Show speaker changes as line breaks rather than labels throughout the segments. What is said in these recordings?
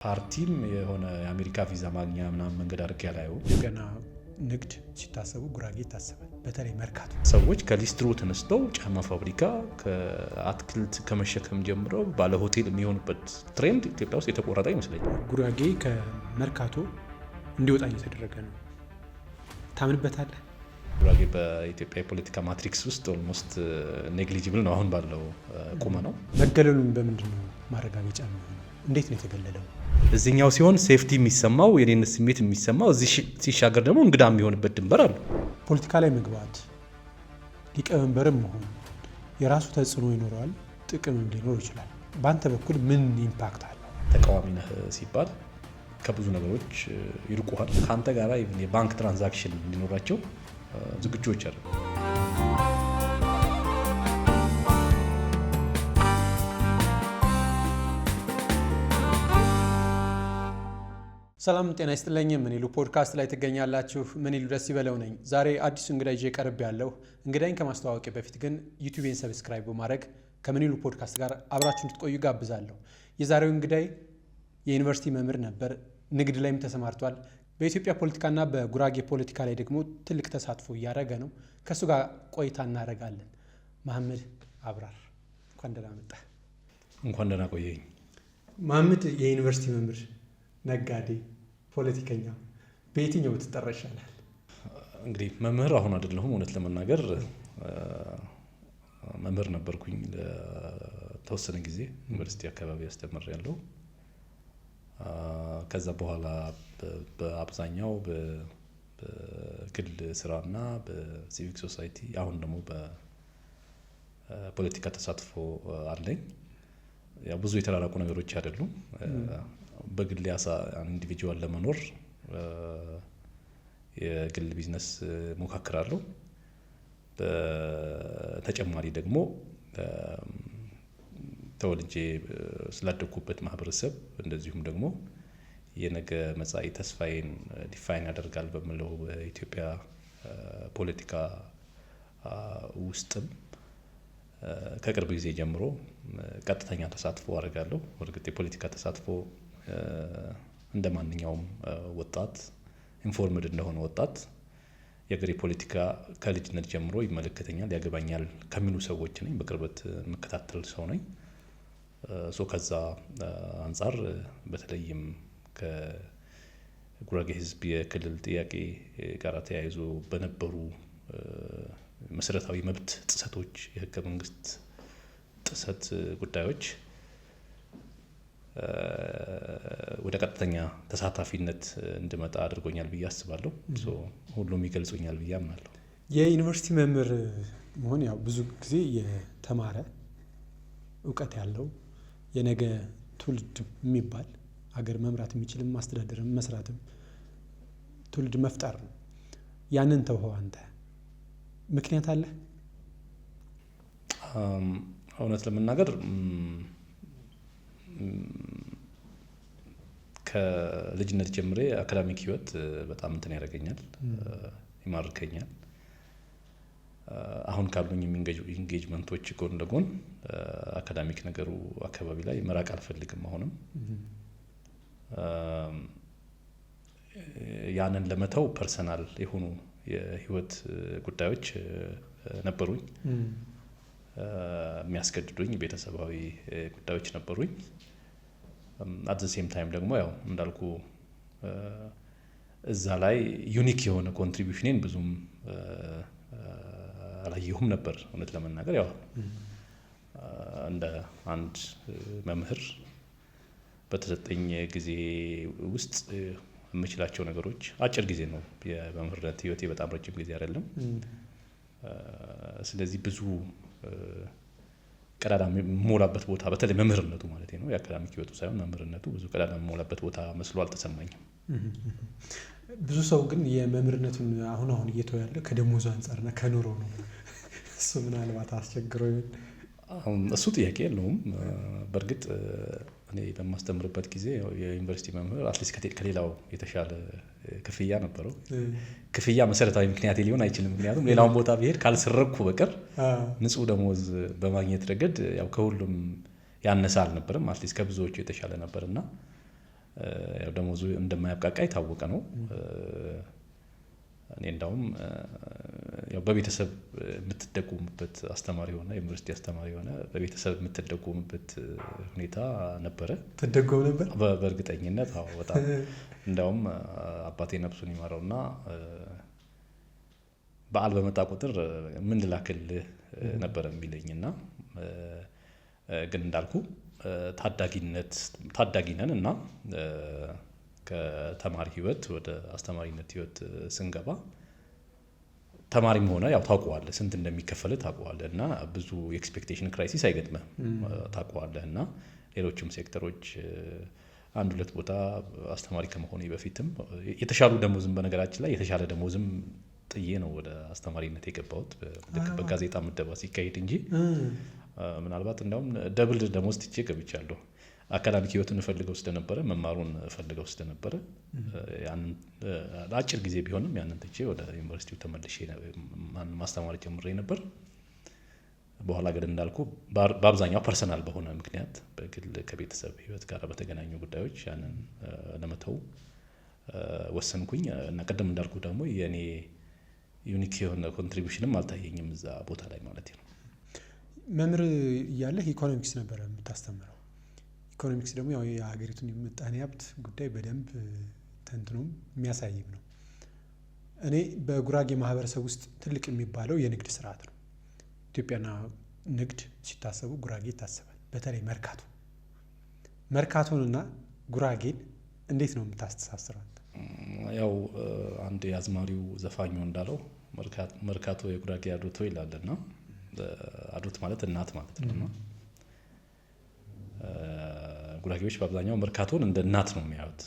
ፓርቲም የሆነ የአሜሪካ ቪዛ ማግኛ ምናምን መንገድ አድርጌ ያላየው
ገና ንግድ ሲታሰቡ ጉራጌ ይታሰባል። በተለይ መርካቶ
ሰዎች ከሊስትሮ ተነስተው ጫማ ፋብሪካ ከአትክልት ከመሸከም ጀምረው ባለ ሆቴል የሚሆኑበት ትሬንድ ኢትዮጵያ ውስጥ የተቆረጠ ይመስለኛል።
ጉራጌ ከመርካቶ እንዲወጣ እየተደረገ ነው። ታምንበታለህ?
ጉራጌ በኢትዮጵያ የፖለቲካ ማትሪክስ ውስጥ ኦልሞስት ኔግሊጂብል ነው አሁን ባለው ቁመ ነው።
መገለሉን በምንድን ነው ማረጋገጫ የሚሆነው? እንዴት ነው የተገለለው?
እዚህኛው ሲሆን ሴፍቲ የሚሰማው የኔነት ስሜት የሚሰማው፣ እዚህ ሲሻገር ደግሞ እንግዳ የሚሆንበት ድንበር አለ።
ፖለቲካ ላይ መግባት ሊቀመንበርም መሆን የራሱ ተጽዕኖ ይኖረዋል፣ ጥቅምም ሊኖር ይችላል። በአንተ በኩል ምን ኢምፓክት አለው?
ተቃዋሚ ነህ ሲባል ከብዙ ነገሮች ይርቁሃል። ከአንተ ጋር የባንክ ትራንዛክሽን እንዲኖራቸው ዝግጆች አሉ።
ሰላም ጤና ይስጥልኝ። ምንይሉ ፖድካስት ላይ ትገኛላችሁ። ምንይሉ ደስ ይበለው ነኝ። ዛሬ አዲስ እንግዳ ይዤ ቀርብ ያለሁ። እንግዳይን ከማስተዋወቅ በፊት ግን ዩቲዩብን ሰብስክራይብ በማድረግ ከምንይሉ ፖድካስት ጋር አብራችሁ እንድትቆዩ ጋብዛለሁ። የዛሬው እንግዳይ የዩኒቨርሲቲ መምህር ነበር፣ ንግድ ላይም ተሰማርቷል። በኢትዮጵያ ፖለቲካና በጉራጌ ፖለቲካ ላይ ደግሞ ትልቅ ተሳትፎ እያደረገ ነው። ከእሱ ጋር ቆይታ እናደርጋለን። መሐመድ አብራር እንኳን ደህና መጣህ።
እንኳን ደህና ቆየኝ።
መሐመድ የዩኒቨርሲቲ መምህር፣ ነጋዴ፣ ፖለቲከኛ በየትኛው ትጠራ ይሻላል?
እንግዲህ መምህር አሁን አይደለሁም። እውነት ለመናገር መምህር ነበርኩኝ ለተወሰነ ጊዜ ዩኒቨርሲቲ አካባቢ አስተምሬያለሁ። ከዛ በኋላ በአብዛኛው በግል ስራና በሲቪክ ሶሳይቲ አሁን ደግሞ በፖለቲካ ተሳትፎ አለኝ። ያው ብዙ የተራራቁ ነገሮች አይደሉም። በግል ኢንዲቪጁዋል ለመኖር የግል ቢዝነስ ሞካክራለሁ። በተጨማሪ ደግሞ ተወልጄ ስላደግኩበት ማህበረሰብ እንደዚሁም ደግሞ የነገ መጻኢ ተስፋዬን ዲፋይን ያደርጋል በምለው በኢትዮጵያ ፖለቲካ ውስጥም ከቅርብ ጊዜ ጀምሮ ቀጥተኛ ተሳትፎ አደርጋለሁ። እርግጥ የፖለቲካ ተሳትፎ እንደ ማንኛውም ወጣት ኢንፎርምድ እንደሆነ ወጣት የሀገሬ ፖለቲካ ከልጅነት ጀምሮ ይመለከተኛል፣ ያገባኛል ከሚሉ ሰዎች ነኝ። በቅርበት የምከታተል ሰው ነኝ። ከዛ አንጻር በተለይም ከጉራጌ ሕዝብ የክልል ጥያቄ ጋር ተያይዞ በነበሩ መሰረታዊ መብት ጥሰቶች፣ የህገ መንግስት ጥሰት ጉዳዮች ወደ ቀጥተኛ ተሳታፊነት እንድመጣ አድርጎኛል ብዬ አስባለሁ። ሁሉም ይገልጹኛል ብዬ አምናለሁ።
የዩኒቨርሲቲ መምህር መሆን ያው ብዙ ጊዜ የተማረ እውቀት ያለው የነገ ትውልድ የሚባል ሀገር መምራት የሚችልም ማስተዳደርም መስራትም ትውልድ መፍጠር ነው። ያንን ተውኸው አንተ ምክንያት አለ?
እውነት ለመናገር ከልጅነት ጀምሬ አካዳሚክ ህይወት በጣም እንትን ያደርገኛል፣ ይማርከኛል። አሁን ካሉኝ ኢንጌጅመንቶች ጎን ለጎን አካዳሚክ ነገሩ አካባቢ ላይ መራቅ አልፈልግም። አሁንም ያንን ለመተው ፐርሰናል የሆኑ የህይወት ጉዳዮች ነበሩኝ፣ የሚያስገድዱኝ ቤተሰባዊ ጉዳዮች ነበሩኝ። አት ዘ ሴም ታይም ደግሞ ያው እንዳልኩ እዛ ላይ ዩኒክ የሆነ ኮንትሪቢዩሽኔን ብዙም አላየሁም ነበር። እውነት ለመናገር ያው እንደ አንድ መምህር በተሰጠኝ ጊዜ ውስጥ የምችላቸው ነገሮች አጭር ጊዜ ነው። የመምህርነት ህይወቴ በጣም ረጅም ጊዜ አይደለም። ስለዚህ ብዙ ቀዳዳ የምሞላበት ቦታ በተለይ መምህርነቱ ማለት ነው፣ የአካዳሚክ ህይወቱ ሳይሆን መምህርነቱ ብዙ ቀዳዳ የምሞላበት ቦታ መስሎ አልተሰማኝም።
ብዙ ሰው ግን የመምህርነቱን አሁን እየተወ ያለ ከደሞዙ አንጻርና ከኑሮ ነው። እሱ ምናልባት አስቸግሮ ይሆን?
እሱ ጥያቄ የለውም። በእርግጥ እኔ በማስተምርበት ጊዜ የዩኒቨርሲቲ መምህር አትሊስት ከሌላው የተሻለ ክፍያ ነበረው። ክፍያ መሰረታዊ ምክንያት ሊሆን አይችልም። ምክንያቱም ሌላውን ቦታ ብሄድ ካልሰረኩ በቀር ንጹህ ደሞዝ በማግኘት ረገድ ያው ከሁሉም ያነሰ አልነበረም። አትሊስት ከብዙዎቹ የተሻለ ነበርና ያው ደሞዙ እንደማያብቃቃ የታወቀ ነው። እኔ እንዳውም ያው በቤተሰብ የምትደጎምበት አስተማሪ ሆነ ዩኒቨርሲቲ አስተማሪ ሆነ በቤተሰብ የምትደጎምበት ሁኔታ ነበረ።
ተደጎም ነበር
በእርግጠኝነት። አዎ በጣም እንዳውም አባቴ ነፍሱን ይማረውና በዓል በመጣ ቁጥር ምን ልላክልህ ነበር የሚለኝና ግን እንዳልኩ ታዳጊ ነን እና ከተማሪ ህይወት ወደ አስተማሪነት ህይወት ስንገባ ተማሪም ሆነ ያው ታውቀዋለህ ስንት እንደሚከፈል ታውቀዋለህ እና ብዙ ኤክስፔክቴሽን ክራይሲስ አይገጥምም ታውቀዋለህ እና ሌሎችም ሴክተሮች አንድ ሁለት ቦታ አስተማሪ ከመሆኔ በፊትም የተሻሉ ደሞዝም በነገራችን ላይ የተሻለ ደሞዝም ጥዬ ነው ወደ አስተማሪነት የገባሁት በጋዜጣ ምደባ ሲካሄድ እንጂ ምናልባት እንዳውም ደብል ደሞዝ ትቼ ገብቻለሁ። አካዳሚክ ህይወቱን እፈልገው ስለነበረ መማሩን እፈልገው ስለነበረ ያንን ለአጭር ጊዜ ቢሆንም ያንን ትቼ ወደ ዩኒቨርሲቲው ተመልሼ ማስተማር ጀምሬ ነበር። በኋላ ግን እንዳልኩ በአብዛኛው ፐርሰናል በሆነ ምክንያት በግል ከቤተሰብ ህይወት ጋር በተገናኙ ጉዳዮች ያንን ለመተው ወሰንኩኝ እና ቀደም እንዳልኩ ደግሞ የኔ ዩኒክ የሆነ ኮንትሪቢዩሽንም አልታየኝም እዛ ቦታ ላይ ማለት ነው።
መምህር እያለህ ኢኮኖሚክስ ነበር የምታስተምረው። ኢኮኖሚክስ ደግሞ ያው የሀገሪቱን የምጣኔ ሀብት ጉዳይ በደንብ ተንትኖም የሚያሳይም ነው። እኔ በጉራጌ ማህበረሰብ ውስጥ ትልቅ የሚባለው የንግድ ስርዓት ነው። ኢትዮጵያና ንግድ ሲታሰቡ ጉራጌ ይታሰባል። በተለይ መርካቶንና ጉራጌን እንዴት ነው የምታስተሳስረው?
ያው አንድ የአዝማሪው ዘፋኙ እንዳለው መርካቶ የጉራጌ አዶቶ ይላልና አዶት ማለት እናት ማለት ነውና ጉራጌዎች በአብዛኛው መርካቶን እንደ እናት ነው የሚያዩት።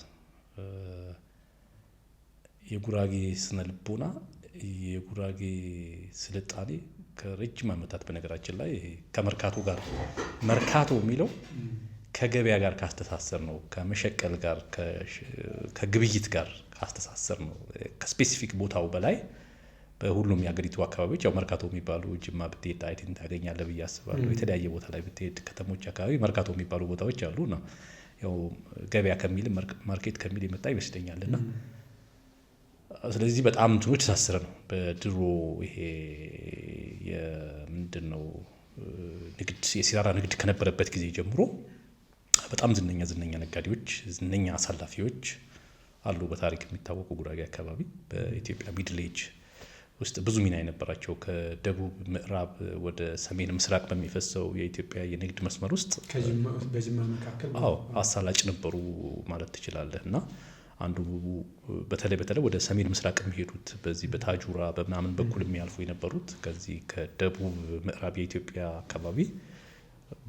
የጉራጌ ስነ ልቦና የጉራጌ ስልጣኔ ከረጅም ዓመታት በነገራችን ላይ ከመርካቶ ጋር መርካቶ የሚለው ከገበያ ጋር ካስተሳሰር ነው ከመሸቀል ጋር ከግብይት ጋር ካስተሳሰር ነው ከስፔሲፊክ ቦታው በላይ በሁሉም የሀገሪቱ አካባቢዎች ያው መርካቶ የሚባሉ ጅማ ብትሄድ አይቲን ታገኛለህ ብዬ አስባለሁ። የተለያየ ቦታ ላይ ብትሄድ ከተሞች አካባቢ መርካቶ የሚባሉ ቦታዎች አሉ ነው ያው ገበያ ከሚል ማርኬት ከሚል የመጣ ይመስለኛልና ስለዚህ በጣም እንትኖች ተሳስረ ነው በድሮ ይሄ የምንድነው ንግድ የሲራራ ንግድ ከነበረበት ጊዜ ጀምሮ በጣም ዝነኛ ነጋዴዎች ዝነኛ አሳላፊዎች አሉ በታሪክ የሚታወቁ ጉራጌ አካባቢ በኢትዮጵያ ሚድል ኤጅ ውስጥ ብዙ ሚና የነበራቸው ከደቡብ ምዕራብ ወደ ሰሜን ምስራቅ በሚፈሰው የኢትዮጵያ የንግድ መስመር ውስጥ
በጅማ መካከል
አሳላጭ ነበሩ ማለት ትችላለህ እና አንዱ በተለይ ወደ ሰሜን ምስራቅ የሚሄዱት በዚህ በታጁራ በምናምን በኩል የሚያልፉ የነበሩት ከዚህ ከደቡብ ምዕራብ የኢትዮጵያ አካባቢ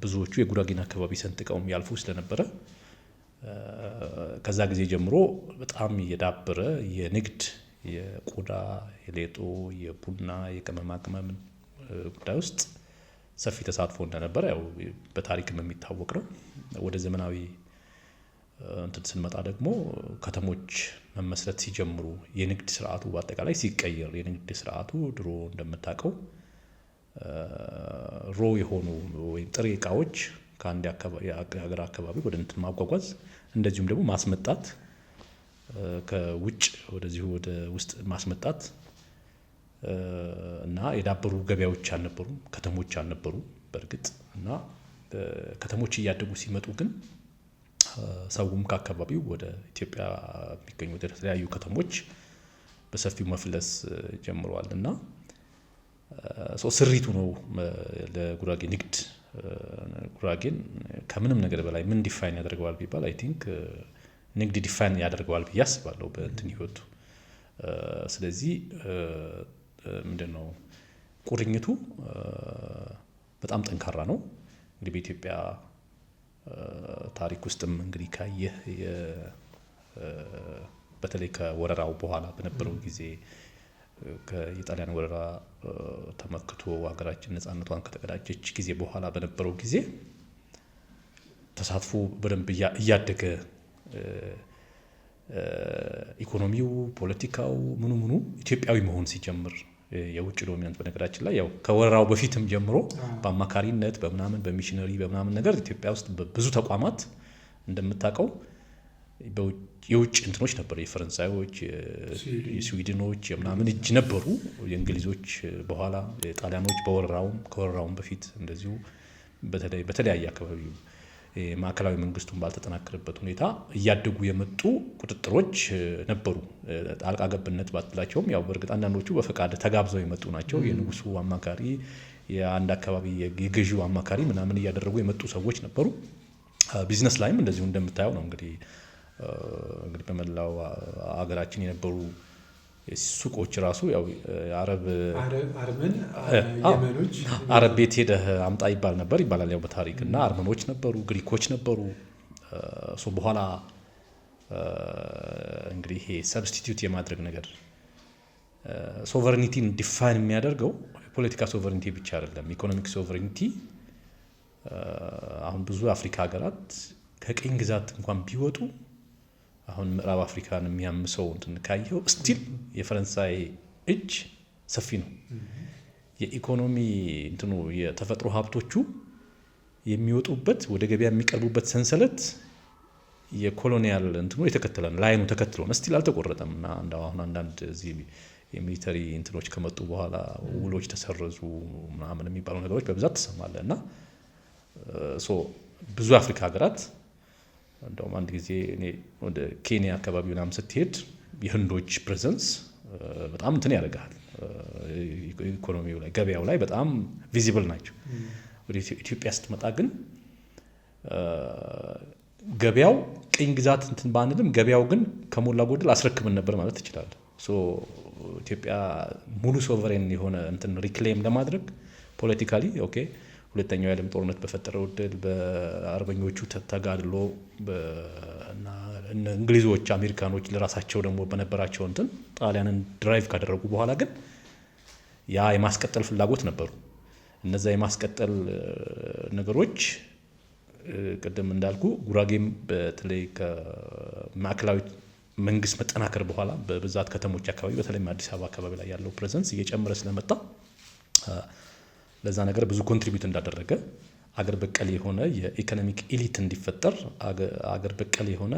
ብዙዎቹ የጉራጌን አካባቢ ሰንጥቀው ያልፉ ስለነበረ ከዛ ጊዜ ጀምሮ በጣም የዳበረ የንግድ የቆዳ የሌጦ የቡና የቅመማ ቅመም ጉዳይ ውስጥ ሰፊ ተሳትፎ እንደነበረ ያው በታሪክም የሚታወቅ ነው። ወደ ዘመናዊ እንትን ስንመጣ ደግሞ ከተሞች መመስረት ሲጀምሩ የንግድ ስርዓቱ በአጠቃላይ ሲቀየር የንግድ ስርዓቱ ድሮ እንደምታውቀው ሮ የሆኑ ወይም ጥሬ እቃዎች ከአንድ የሀገር አካባቢ ወደ እንትን ማጓጓዝ እንደዚሁም ደግሞ ማስመጣት ከውጭ ወደዚሁ ወደ ውስጥ ማስመጣት እና የዳበሩ ገበያዎች አልነበሩም፣ ከተሞች አልነበሩ በእርግጥ እና ከተሞች እያደጉ ሲመጡ ግን ሰውም ከአካባቢው ወደ ኢትዮጵያ የሚገኙ ወደ ተለያዩ ከተሞች በሰፊው መፍለስ ጀምረዋል እና ስሪቱ ነው ለጉራጌ ንግድ። ጉራጌን ከምንም ነገር በላይ ምን ዲፋይን ያደርገዋል ቢባል አይ ቲንክ ንግድ ዲፋይን ያደርገዋል ብዬ አስባለሁ በእንትን ህይወቱ። ስለዚህ ምንድነው ቁርኝቱ በጣም ጠንካራ ነው። እንግዲህ በኢትዮጵያ ታሪክ ውስጥም እንግዲህ ካየህ በተለይ ከወረራው በኋላ በነበረው ጊዜ የጣሊያን ወረራ ተመክቶ ሀገራችን ነፃነቷን ከተቀዳጀች ጊዜ በኋላ በነበረው ጊዜ ተሳትፎ በደንብ እያደገ ኢኮኖሚው፣ ፖለቲካው ምኑ ኢትዮጵያዊ መሆን ሲጀምር የውጭ ዶሚናንት በነገራችን ላይ ያው ከወረራው በፊትም ጀምሮ በአማካሪነት በምናምን በሚሽነሪ በምናምን ነገር ኢትዮጵያ ውስጥ ብዙ ተቋማት እንደምታውቀው የውጭ እንትኖች ነበሩ። የፈረንሳዮች፣ የስዊድኖች ምናምን እጅ ነበሩ። የእንግሊዞች በኋላ የጣሊያኖች ከወረራውም በፊት እንደዚሁ በተለያየ አካባቢ ማዕከላዊ መንግስቱን ባልተጠናከረበት ሁኔታ እያደጉ የመጡ ቁጥጥሮች ነበሩ። ጣልቃ ገብነት ባትላቸውም ያው በእርግጥ አንዳንዶቹ በፈቃድ ተጋብዘው የመጡ ናቸው። የንጉሱ አማካሪ፣ የአንድ አካባቢ የገዢው አማካሪ ምናምን እያደረጉ የመጡ ሰዎች ነበሩ። ቢዝነስ ላይም እንደዚሁ እንደምታየው ነው። እንግዲህ በመላው ሀገራችን የነበሩ ሱቆች ራሱ ያው አረብ ቤት ሄደህ አምጣ ይባላል ያው በታሪክ እና አርመኖች ነበሩ፣ ግሪኮች ነበሩ። በኋላ እንግዲህ ይሄ ሰብስቲቲዩት የማድረግ ነገር ሶቨሬኒቲን ዲፋይን የሚያደርገው ፖለቲካ ሶቨሬኒቲ ብቻ አይደለም፣ ኢኮኖሚክ ሶቨሬኒቲ። አሁን ብዙ አፍሪካ ሀገራት ከቅኝ ግዛት እንኳን ቢወጡ አሁን ምዕራብ አፍሪካን የሚያምሰው እንትን ካየው ስቲል የፈረንሳይ እጅ ሰፊ ነው። የኢኮኖሚ እንትኑ የተፈጥሮ ሀብቶቹ የሚወጡበት ወደ ገበያ የሚቀርቡበት ሰንሰለት የኮሎኒያል እንትኑ የተከተለ ነው። ላይኑ ተከትሎ ነው። ስቲል አልተቆረጠም። እና አሁን አንዳንድ እዚህ የሚሊተሪ እንትኖች ከመጡ በኋላ ውሎች ተሰረዙ ምናምን የሚባሉ ነገሮች በብዛት ትሰማለህ። እና ብዙ አፍሪካ ሀገራት እንደውም አንድ ጊዜ እኔ ወደ ኬንያ አካባቢ ምናምን ስትሄድ የህንዶች ፕሬዘንስ በጣም እንትን ያደርጋል። ኢኮኖሚው ላይ ገበያው ላይ በጣም ቪዚብል ናቸው። ወደ ኢትዮጵያ ስትመጣ ግን ገበያው ቅኝ ግዛት እንትን ባንልም ገበያው ግን ከሞላ ጎደል አስረክብን ነበር ማለት ትችላለህ። ኢትዮጵያ ሙሉ ሶቨሬን የሆነ እንትን ሪክሌም ለማድረግ ፖለቲካሊ ኦኬ ሁለተኛው የዓለም ጦርነት በፈጠረው ዕድል በአርበኞቹ ተጋድሎ እና እንግሊዞች፣ አሜሪካኖች ለራሳቸው ደግሞ በነበራቸው እንትን ጣሊያንን ድራይቭ ካደረጉ በኋላ ግን ያ የማስቀጠል ፍላጎት ነበሩ። እነዛ የማስቀጠል ነገሮች ቅድም እንዳልኩ ጉራጌም በተለይ ከማዕከላዊ መንግስት መጠናከር በኋላ በብዛት ከተሞች አካባቢ በተለይም አዲስ አበባ አካባቢ ላይ ያለው ፕሬዘንስ እየጨመረ ስለመጣ ለዛ ነገር ብዙ ኮንትሪቢዩት እንዳደረገ አገር በቀል የሆነ የኢኮኖሚክ ኤሊት እንዲፈጠር አገር በቀል የሆነ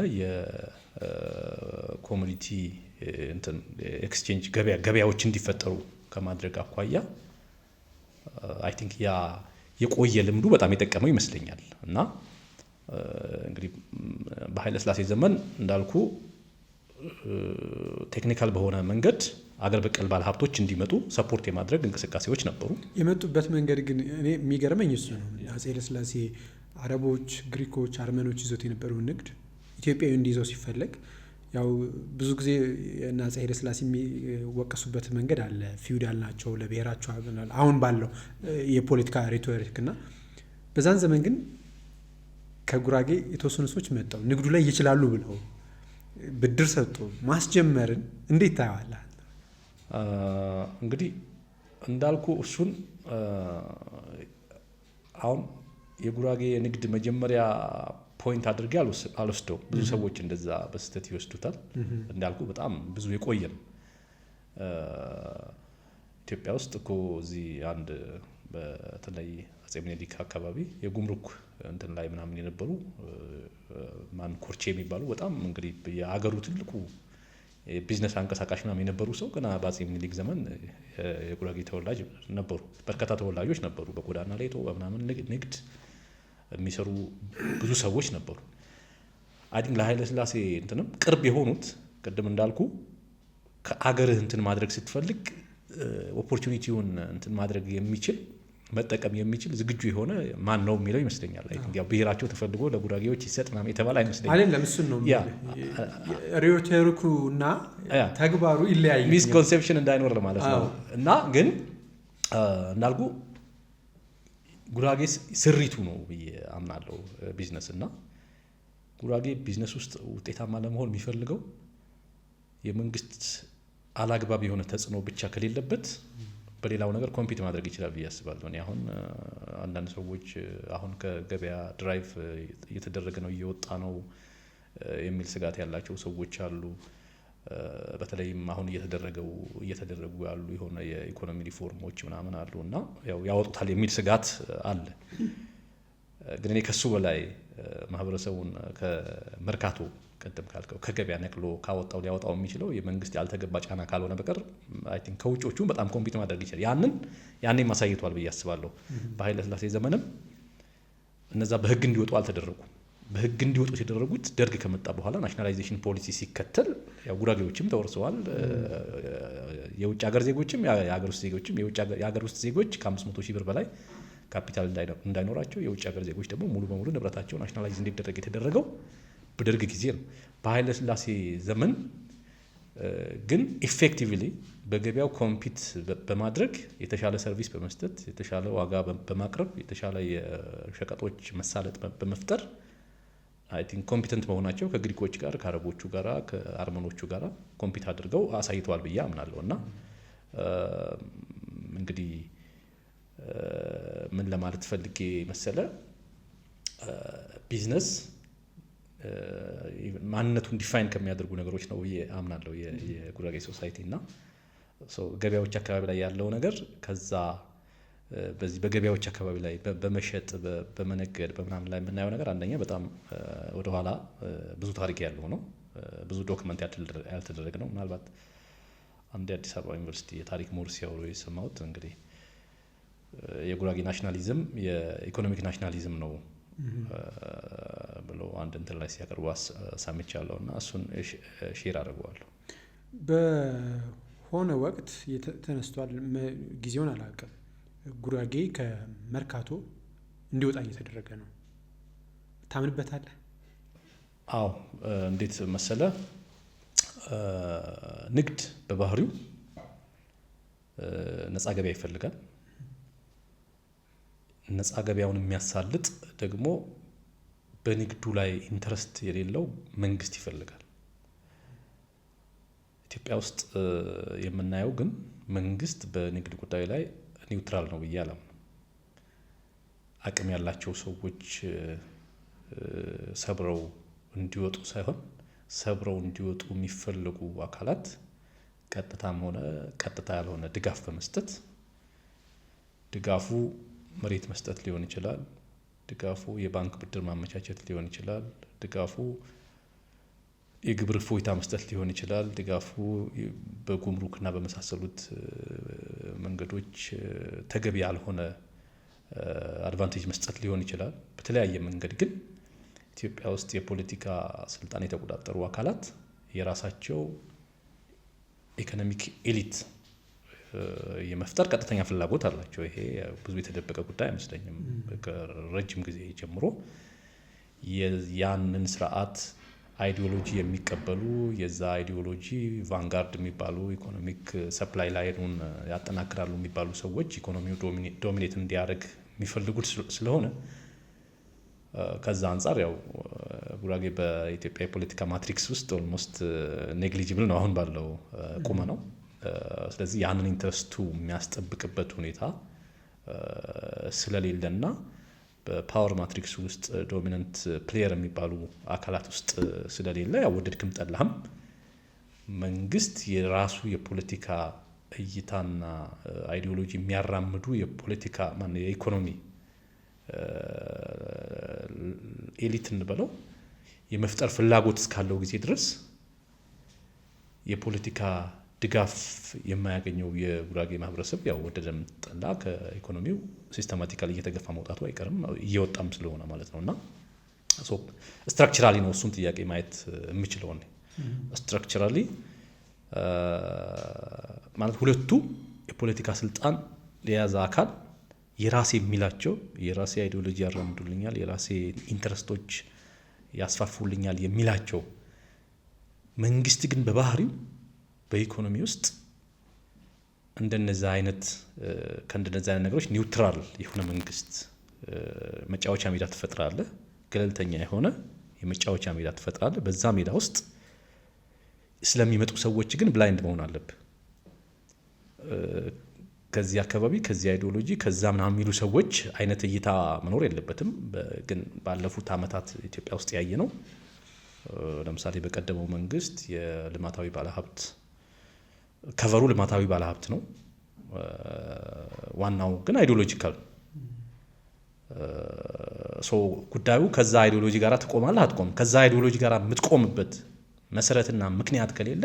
የኮሚኒቲ እንትን ኤክስቼንጅ ገበያዎች እንዲፈጠሩ ከማድረግ አኳያ አይ ቲንክ ያ የቆየ ልምዱ በጣም የጠቀመው ይመስለኛል። እና እንግዲህ በኃይለ ሥላሴ ዘመን እንዳልኩ ቴክኒካል በሆነ መንገድ አገር በቀል ባለ ሀብቶች እንዲመጡ ሰፖርት የማድረግ እንቅስቃሴዎች ነበሩ።
የመጡበት መንገድ ግን እኔ የሚገርመኝ እሱ ነው። አፄ ኃይለ ሥላሴ አረቦች፣ ግሪኮች፣ አርመኖች ይዞት የነበረውን ንግድ ኢትዮጵያዊ እንዲይዘው ሲፈለግ ያው ብዙ ጊዜ እና አፄ ኃይለ ሥላሴ የሚወቀሱበት መንገድ አለ። ፊውዳል ናቸው ለብሔራቸው አሁን ባለው የፖለቲካ ሪቶሪክ እና በዛን ዘመን ግን ከጉራጌ የተወሰኑ ሰዎች መጣው ንግዱ ላይ ይችላሉ ብለው ብድር ሰጡ። ማስጀመርን እንዴት ታየዋለህ?
እንግዲህ እንዳልኩ እሱን አሁን የጉራጌ የንግድ መጀመሪያ ፖይንት አድርጌ አልወስደው። ብዙ ሰዎች እንደዛ በስህተት ይወስዱታል። እንዳልኩ በጣም ብዙ የቆየ ነው። ኢትዮጵያ ውስጥ እኮ እዚህ አንድ በተለይ አፄ ምኒልክ አካባቢ የጉምሩክ እንትን ላይ ምናምን የነበሩ ኮርቼ የሚባሉ በጣም እንግዲህ የሀገሩ ትልቁ ቢዝነስ አንቀሳቃሽ ምናምን የነበሩ ሰው ገና በአፄ ምኒልክ ዘመን የጉራጌ ተወላጅ ነበሩ። በርካታ ተወላጆች ነበሩ። በጎዳና ላይ በምናምን ንግድ የሚሰሩ ብዙ ሰዎች ነበሩ። አይ ቲንክ ለኃይለ ሥላሴ እንትንም ቅርብ የሆኑት ቅድም እንዳልኩ ከአገርህ እንትን ማድረግ ስትፈልግ ኦፖርቹኒቲውን እንትን ማድረግ የሚችል መጠቀም የሚችል ዝግጁ የሆነ ማን ነው የሚለው ይመስለኛል። ያው ብሔራቸው ተፈልጎ ለጉራጌዎች ይሰጥ ምናምን የተባለ አይመስለኝም።
አይደለም እሱን ነው ሪዮቴሪኩ እና ተግባሩ ይለያይ
ሚስኮንሴፕሽን እንዳይኖር ማለት ነው። እና ግን እንዳልኩ ጉራጌ ስሪቱ ነው ብዬ አምናለሁ ቢዝነስ። እና ጉራጌ ቢዝነስ ውስጥ ውጤታማ ለመሆን የሚፈልገው የመንግስት አላግባብ የሆነ ተጽዕኖ ብቻ ከሌለበት በሌላው ነገር ኮምፒት ማድረግ ይችላል ብዬ አስባለሁ። እኔ አሁን አንዳንድ ሰዎች አሁን ከገበያ ድራይቭ እየተደረገ ነው እየወጣ ነው የሚል ስጋት ያላቸው ሰዎች አሉ። በተለይም አሁን እየተደረጉ ያሉ የሆነ የኢኮኖሚ ሪፎርሞች ምናምን አሉ እና ያው ያወጡታል የሚል ስጋት አለ። ግን እኔ ከሱ በላይ ማህበረሰቡን ከመርካቶ ቀደም ካልከው ከገበያ ነቅሎ ካወጣው ሊያወጣው የሚችለው የመንግስት ያልተገባ ጫና ካልሆነ በቀር አይ ቲንክ ከውጮቹ በጣም ኮምፒት ማድረግ ይችላል። ያንን ማሳይቷል ብዬ አስባለሁ። በኃይለ ሥላሴ ዘመንም እነዛ በህግ እንዲወጡ አልተደረጉም። በህግ እንዲወጡ የተደረጉት ደርግ ከመጣ በኋላ ናሽናላይዜሽን ፖሊሲ ሲከተል ያው ጉራጌዎችም ተወርሰዋል። የውጭ ሀገር ዜጎችም የሀገር ውስጥ ዜጎችም የሀገር ውስጥ ዜጎች ከ500 ሺህ ብር በላይ ካፒታል እንዳይኖራቸው፣ የውጭ ሀገር ዜጎች ደግሞ ሙሉ በሙሉ ንብረታቸው ናሽናላይዝ እንዲደረግ የተደረገው በደርግ ጊዜ ነው። በኃይለ ሥላሴ ዘመን ግን ኢፌክቲቭሊ በገበያው ኮምፒት በማድረግ የተሻለ ሰርቪስ በመስጠት የተሻለ ዋጋ በማቅረብ የተሻለ የሸቀጦች መሳለጥ በመፍጠር አይ ቲንክ ኮምፒተንት መሆናቸው ከግሪኮች ጋር ከአረቦቹ ጋር ከአርመኖቹ ጋር ኮምፒት አድርገው አሳይተዋል ብዬ አምናለሁ። እና እንግዲህ ምን ለማለት ፈልጌ መሰለ ቢዝነስ ማንነቱን ዲፋይን ከሚያደርጉ ነገሮች ነው ብዬ አምናለሁ የጉራጌ ሶሳይቲ። እና ገበያዎች አካባቢ ላይ ያለው ነገር ከዛ በዚህ በገበያዎች አካባቢ ላይ በመሸጥ በመነገድ በምናምን ላይ የምናየው ነገር አንደኛ በጣም ወደኋላ ብዙ ታሪክ ያለው ነው። ብዙ ዶክመንት ያልተደረገ ነው። ምናልባት አንድ የአዲስ አበባ ዩኒቨርሲቲ የታሪክ ምሁር ሲያወሩ የሰማሁት እንግዲህ የጉራጌ ናሽናሊዝም የኢኮኖሚክ ናሽናሊዝም ነው ብሎ አንድ እንትን ላይ ሲያቀርቡ ሰምቻለሁ እና እሱን ሼር አድርገዋለሁ።
በሆነ ወቅት ተነስቷል፣ ጊዜውን አላውቅም። ጉራጌ ከመርካቶ እንዲወጣ እየተደረገ ነው። ታምንበታለህ?
አዎ። እንዴት መሰለ ንግድ በባህሪው ነፃ ገበያ ይፈልጋል። ነፃ ገበያውን የሚያሳልጥ ደግሞ በንግዱ ላይ ኢንተረስት የሌለው መንግስት ይፈልጋል። ኢትዮጵያ ውስጥ የምናየው ግን መንግስት በንግድ ጉዳይ ላይ ኒውትራል ነው ብዬ አላምንም። አቅም ያላቸው ሰዎች ሰብረው እንዲወጡ ሳይሆን ሰብረው እንዲወጡ የሚፈልጉ አካላት ቀጥታም ሆነ ቀጥታ ያልሆነ ድጋፍ በመስጠት ድጋፉ መሬት መስጠት ሊሆን ይችላል። ድጋፉ የባንክ ብድር ማመቻቸት ሊሆን ይችላል። ድጋፉ የግብር እፎይታ መስጠት ሊሆን ይችላል። ድጋፉ በጉምሩክና በመሳሰሉት መንገዶች ተገቢ ያልሆነ አድቫንቴጅ መስጠት ሊሆን ይችላል። በተለያየ መንገድ ግን ኢትዮጵያ ውስጥ የፖለቲካ ስልጣን የተቆጣጠሩ አካላት የራሳቸው ኢኮኖሚክ ኤሊት የመፍጠር ቀጥተኛ ፍላጎት አላቸው። ይሄ ብዙ የተደበቀ ጉዳይ አይመስለኝም። ከረጅም ጊዜ ጀምሮ ያንን ስርዓት አይዲዮሎጂ የሚቀበሉ የዛ አይዲዮሎጂ ቫንጋርድ የሚባሉ ኢኮኖሚክ ሰፕላይ ላይኑን ያጠናክራሉ የሚባሉ ሰዎች ኢኮኖሚው ዶሚኔት እንዲያደርግ የሚፈልጉት ስለሆነ ከዛ አንጻር ያው ጉራጌ በኢትዮጵያ የፖለቲካ ማትሪክስ ውስጥ ኦልሞስት ኔግሊጂብል ነው አሁን ባለው ቁመ ነው። ስለዚህ ያንን ኢንተረስቱ የሚያስጠብቅበት ሁኔታ ስለሌለና በፓወር ማትሪክስ ውስጥ ዶሚናንት ፕሌየር የሚባሉ አካላት ውስጥ ስለሌለ ያወደድክም ጠላህም መንግስት የራሱ የፖለቲካ እይታና አይዲዮሎጂ የሚያራምዱ የፖለቲካ የኢኮኖሚ ኤሊት እንበለው የመፍጠር ፍላጎት እስካለው ጊዜ ድረስ የፖለቲካ ድጋፍ የማያገኘው የጉራጌ ማህበረሰብ ያው ወደደም ጠላ ከኢኮኖሚው ሲስተማቲካሊ እየተገፋ መውጣቱ አይቀርም፣ እየወጣም ስለሆነ ማለት ነውና ስትራክቸራሊ ነው እሱን ጥያቄ ማየት የምችለው ነው። ስትራክቸራሊ ማለት ሁለቱ የፖለቲካ ስልጣን የያዘ አካል የራሴ የሚላቸው የራሴ አይዲዮሎጂ ያራምዱልኛል፣ የራሴ ኢንተረስቶች ያስፋፉልኛል የሚላቸው መንግስት ግን በባህሪው በኢኮኖሚ ውስጥ እንደነዛ አይነት ከእንደነዛ አይነት ነገሮች ኒውትራል የሆነ መንግስት መጫወቻ ሜዳ ትፈጥራለህ። ገለልተኛ የሆነ የመጫወቻ ሜዳ ትፈጥራለህ። በዛ ሜዳ ውስጥ ስለሚመጡ ሰዎች ግን ብላይንድ መሆን አለብህ። ከዚህ አካባቢ ከዚህ አይዲዮሎጂ ከዛ ምናምን የሚሉ ሰዎች አይነት እይታ መኖር የለበትም። ግን ባለፉት አመታት ኢትዮጵያ ውስጥ ያየ ነው። ለምሳሌ በቀደመው መንግስት የልማታዊ ባለሀብት ከቨሩ ልማታዊ ባለሀብት ነው፣ ዋናው ግን አይዲዮሎጂካል ጉዳዩ ከዛ አይዲዮሎጂ ጋር ትቆማለህ አትቆም። ከዛ አይዲዮሎጂ ጋር የምትቆምበት መሰረትና ምክንያት ከሌለ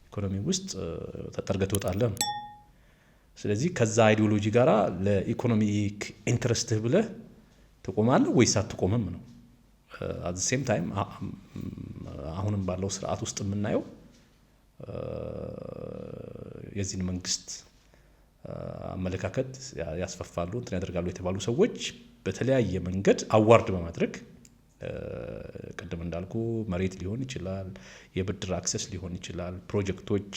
ኢኮኖሚ ውስጥ ተጠርገህ ትወጣለህ። ስለዚህ ከዛ አይዲዮሎጂ ጋር ለኢኮኖሚክ ኢንትረስትህ ብለህ ትቆማለህ ወይስ አትቆምም ነው። አት ዘ ሴም ታይም አሁንም ባለው ስርዓት ውስጥ የምናየው የዚህን መንግስት አመለካከት ያስፈፋሉ እንትን ያደርጋሉ የተባሉ ሰዎች በተለያየ መንገድ አዋርድ በማድረግ ቅድም እንዳልኩ መሬት ሊሆን ይችላል፣ የብድር አክሰስ ሊሆን ይችላል፣ ፕሮጀክቶች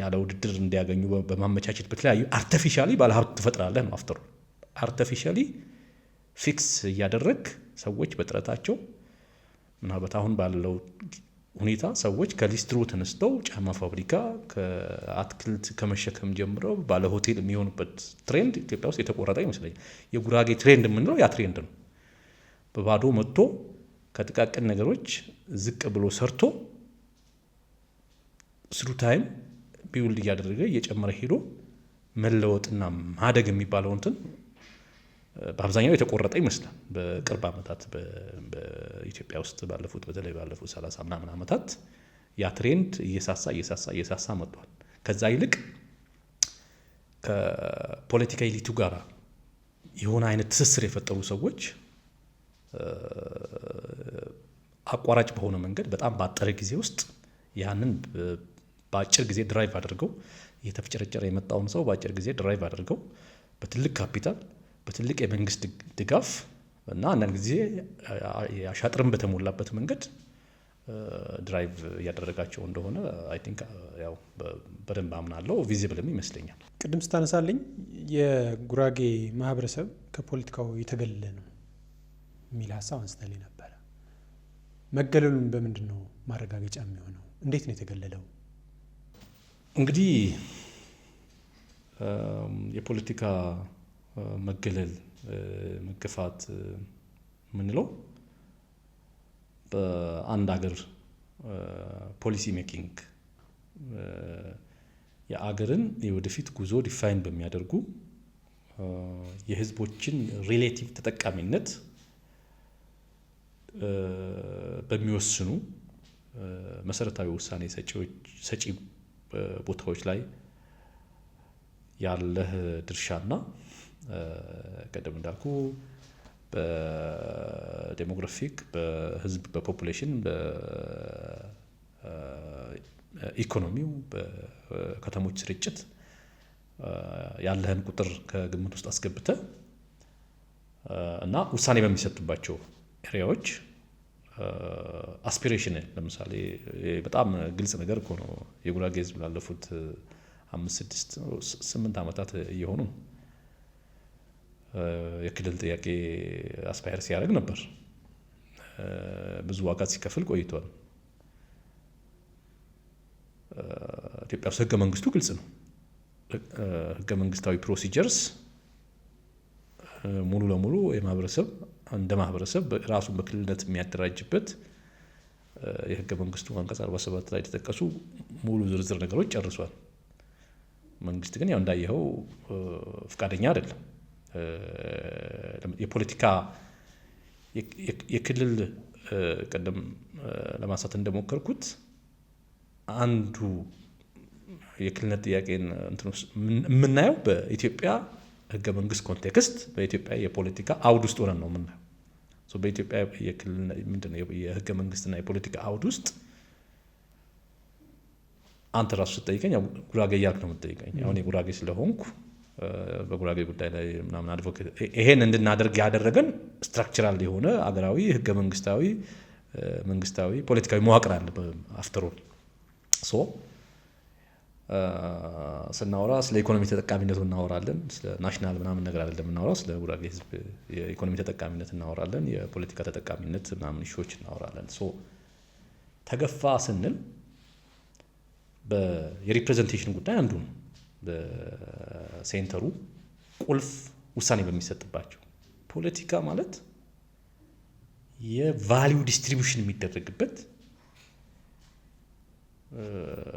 ያለ ውድድር እንዲያገኙ በማመቻቸት በተለያዩ አርቲፊሻሊ ባለሀብት ትፈጥራለህ ነው። አፍተር አርቲፊሻሊ ፊክስ እያደረግ ሰዎች በጥረታቸው ምናልባት አሁን ባለው ሁኔታ ሰዎች ከሊስትሮ ተነስተው ጫማ ፋብሪካ ከአትክልት ከመሸከም ጀምረው ባለ ሆቴል የሚሆኑበት ትሬንድ ኢትዮጵያ ውስጥ የተቆረጠ ይመስለኛል። የጉራጌ ትሬንድ የምንለው ያ ትሬንድ ነው። በባዶ መጥቶ ከጥቃቅን ነገሮች ዝቅ ብሎ ሰርቶ ስሩ ታይም ቢውልድ እያደረገ እየጨመረ ሄዶ መለወጥና ማደግ የሚባለው እንትን በአብዛኛው የተቆረጠ ይመስላል። በቅርብ ዓመታት በኢትዮጵያ ውስጥ በተለይ ባለፉት 30 ምናምን ዓመታት ያ ትሬንድ እየሳሳ መጥቷል። ከዛ ይልቅ ከፖለቲካ ኤሊቱ ጋር የሆነ አይነት ትስስር የፈጠሩ ሰዎች አቋራጭ በሆነ መንገድ በጣም ባጠረ ጊዜ ውስጥ ያንን በአጭር ጊዜ ድራይቭ አድርገው እየተፍጨረጨረ የመጣውን ሰው በአጭር ጊዜ ድራይቭ አድርገው በትልቅ ካፒታል በትልቅ የመንግስት ድጋፍ እና አንዳንድ ጊዜ አሻጥርን በተሞላበት መንገድ ድራይቭ እያደረጋቸው እንደሆነ አይ ቲንክ ያው በደንብ አምናለሁ። ቪዚብልም ይመስለኛል።
ቅድም ስታነሳልኝ የጉራጌ ማህበረሰብ ከፖለቲካው የተገለለ ነው የሚል ሀሳብ አንስተልኝ ነበረ። መገለሉን በምንድን ነው ማረጋገጫ የሚሆነው? እንዴት ነው የተገለለው?
እንግዲህ የፖለቲካ መገለል መገፋት የምንለው በአንድ ሀገር ፖሊሲ ሜኪንግ የአገርን የወደፊት ጉዞ ዲፋይን በሚያደርጉ የህዝቦችን ሪሌቲቭ ተጠቃሚነት በሚወስኑ መሰረታዊ ውሳኔ ሰጪ ቦታዎች ላይ ያለህ ድርሻና ቀደም እንዳልኩ በዴሞግራፊክ በህዝብ በፖፑሌሽን በኢኮኖሚው በከተሞች ስርጭት ያለህን ቁጥር ከግምት ውስጥ አስገብተህ እና ውሳኔ በሚሰጡባቸው ኤሪያዎች አስፒሬሽን ለምሳሌ በጣም ግልጽ ነገር እኮ ነው። የጉራጌ ህዝብ ላለፉት 5-6-8 ዓመታት እየሆኑ የክልል ጥያቄ አስፓየር ሲያደርግ ነበር። ብዙ ዋጋ ሲከፍል ቆይቷል። ኢትዮጵያ ውስጥ ህገ መንግስቱ ግልጽ ነው። ህገ መንግስታዊ ፕሮሲጀርስ ሙሉ ለሙሉ የማህበረሰብ እንደ ማህበረሰብ ራሱን በክልልነት የሚያደራጅበት የህገ መንግስቱ አንቀጽ 47 ላይ የተጠቀሱ ሙሉ ዝርዝር ነገሮች ጨርሷል። መንግስት ግን ያው እንዳየኸው ፍቃደኛ አይደለም። የፖለቲካ የክልል ቀደም ለማንሳት እንደሞከርኩት አንዱ የክልልነት ጥያቄን የምናየው በኢትዮጵያ ህገ መንግስት ኮንቴክስት በኢትዮጵያ የፖለቲካ አውድ ውስጥ ሆነን ነው የምናየው። በኢትዮጵያ ምንድነው የህገ መንግስትና የፖለቲካ አውድ ውስጥ አንተ ራሱ ስትጠይቀኝ ጉራጌ እያልክ ነው የምትጠይቀኝ። አሁን የጉራጌ ስለሆንኩ በጉራጌ ጉዳይ ላይ ምናምን አድቮኬት ይሄን እንድናደርግ ያደረገን ስትራክቸራል የሆነ አገራዊ ህገ መንግስታዊ ፖለቲካዊ መዋቅር አለ። አፍተር ኦል ስናወራ ስለ ኢኮኖሚ ተጠቃሚነቱ እናወራለን። ስለ ናሽናል ምናምን ነገር አይደለም እናወራው። ስለ ጉራጌ ህዝብ የኢኮኖሚ ተጠቃሚነት እናወራለን። የፖለቲካ ተጠቃሚነት ምናምን ኢሹዎች እናወራለን። ተገፋ ስንል የሪፕሬዘንቴሽን ጉዳይ አንዱ ነው። በሴንተሩ ቁልፍ ውሳኔ በሚሰጥባቸው ፖለቲካ ማለት የቫሊዩ ዲስትሪቢዩሽን የሚደረግበት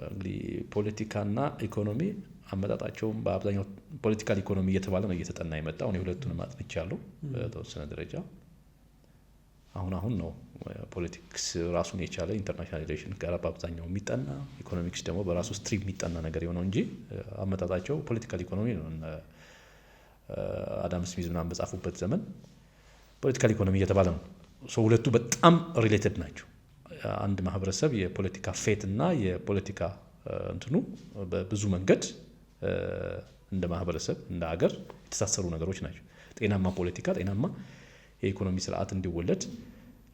እንግዲህ ፖለቲካና ኢኮኖሚ አመጣጣቸውም በአብዛኛው ፖለቲካል ኢኮኖሚ እየተባለ ነው እየተጠና የመጣው። እኔ ሁለቱንም አጥንቻለሁ በተወሰነ ደረጃ። አሁን ነው ፖለቲክስ ራሱን የቻለ ኢንተርናሽናል ሪሌሽን ጋር በአብዛኛው የሚጠና፣ ኢኮኖሚክስ ደግሞ በራሱ ስትሪም የሚጠና ነገር የሆነው እንጂ አመጣጣቸው ፖለቲካል ኢኮኖሚ ነው። አዳም ስሚዝ ምናምን በጻፉበት ዘመን ፖለቲካል ኢኮኖሚ እየተባለ ነው። ሁለቱ በጣም ሪሌትድ ናቸው። አንድ ማህበረሰብ የፖለቲካ ፌት እና የፖለቲካ እንትኑ በብዙ መንገድ እንደ ማህበረሰብ እንደ ሀገር የተሳሰሩ ነገሮች ናቸው። ጤናማ ፖለቲካ፣ ጤናማ የኢኮኖሚ ስርዓት እንዲወለድ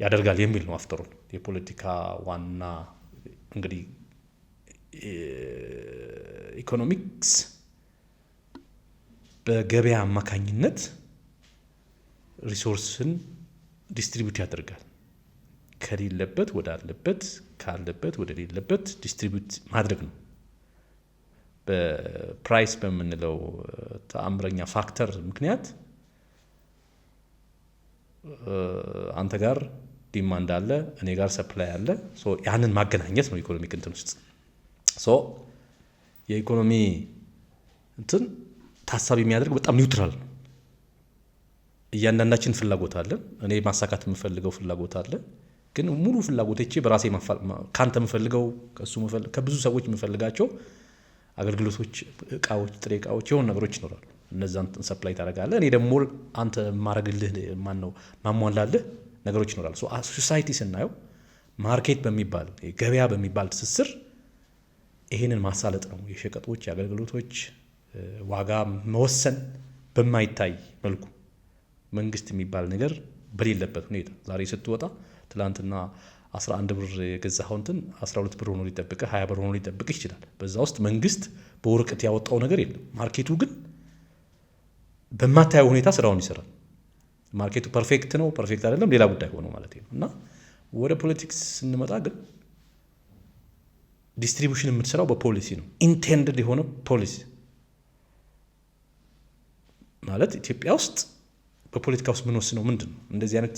ያደርጋል የሚል ነው። አፍተሩን የፖለቲካ ዋና እንግዲህ ኢኮኖሚክስ በገበያ አማካኝነት ሪሶርስን ዲስትሪቢዩት ያደርጋል። ከሌለበት ወደ አለበት፣ ካለበት ወደ ሌለበት ዲስትሪቢዩት ማድረግ ነው። በፕራይስ በምንለው ተአምረኛ ፋክተር ምክንያት አንተ ጋር ዲማንድ አለ፣ እኔ ጋር ሰፕላይ አለ። ያንን ማገናኘት ነው ኢኮኖሚክ እንትን ውስጥ። የኢኮኖሚ እንትን ታሳቢ የሚያደርግ በጣም ኒውትራል ነው። እያንዳንዳችን ፍላጎት አለ። እኔ ማሳካት የምፈልገው ፍላጎት አለ። ግን ሙሉ ፍላጎቶቼ በራሴ ካንተ የምፈልገው ከብዙ ሰዎች የምፈልጋቸው አገልግሎቶች፣ እቃዎች፣ ጥሬ እቃዎች የሆኑ ነገሮች ይኖራሉ። እነዛን ሰፕላይ ታደርጋለህ። እኔ ደግሞ አንተ ማረግልህ ማሟላልህ ነገሮች ይኖራሉ። ሶሳይቲ ስናየው ማርኬት በሚባል ገበያ በሚባል ትስስር ይሄንን ማሳለጥ ነው። የሸቀጦች የአገልግሎቶች ዋጋ መወሰን በማይታይ መልኩ መንግስት የሚባል ነገር በሌለበት ሁኔታ ዛሬ ስትወጣ ትላንትና 11 ብር የገዛኸው እንትን 12 ብር ሆኖ ሊጠብቅህ 20 ብር ሆኖ ሊጠብቅህ ይችላል። በዛ ውስጥ መንግስት በወረቀት ያወጣው ነገር የለም። ማርኬቱ ግን በማታየው ሁኔታ ስራውን ይሰራል። ማርኬቱ ፐርፌክት ነው ፐርፌክት አይደለም ሌላ ጉዳይ ሆኖ ማለት ነው። እና ወደ ፖለቲክስ ስንመጣ ግን ዲስትሪቢዩሽን የምትሰራው በፖሊሲ ነው። ኢንቴንድድ የሆነ ፖሊሲ ማለት ኢትዮጵያ ውስጥ በፖለቲካ ውስጥ ምን ወስነው ምንድን ነው እንደዚህ አይነት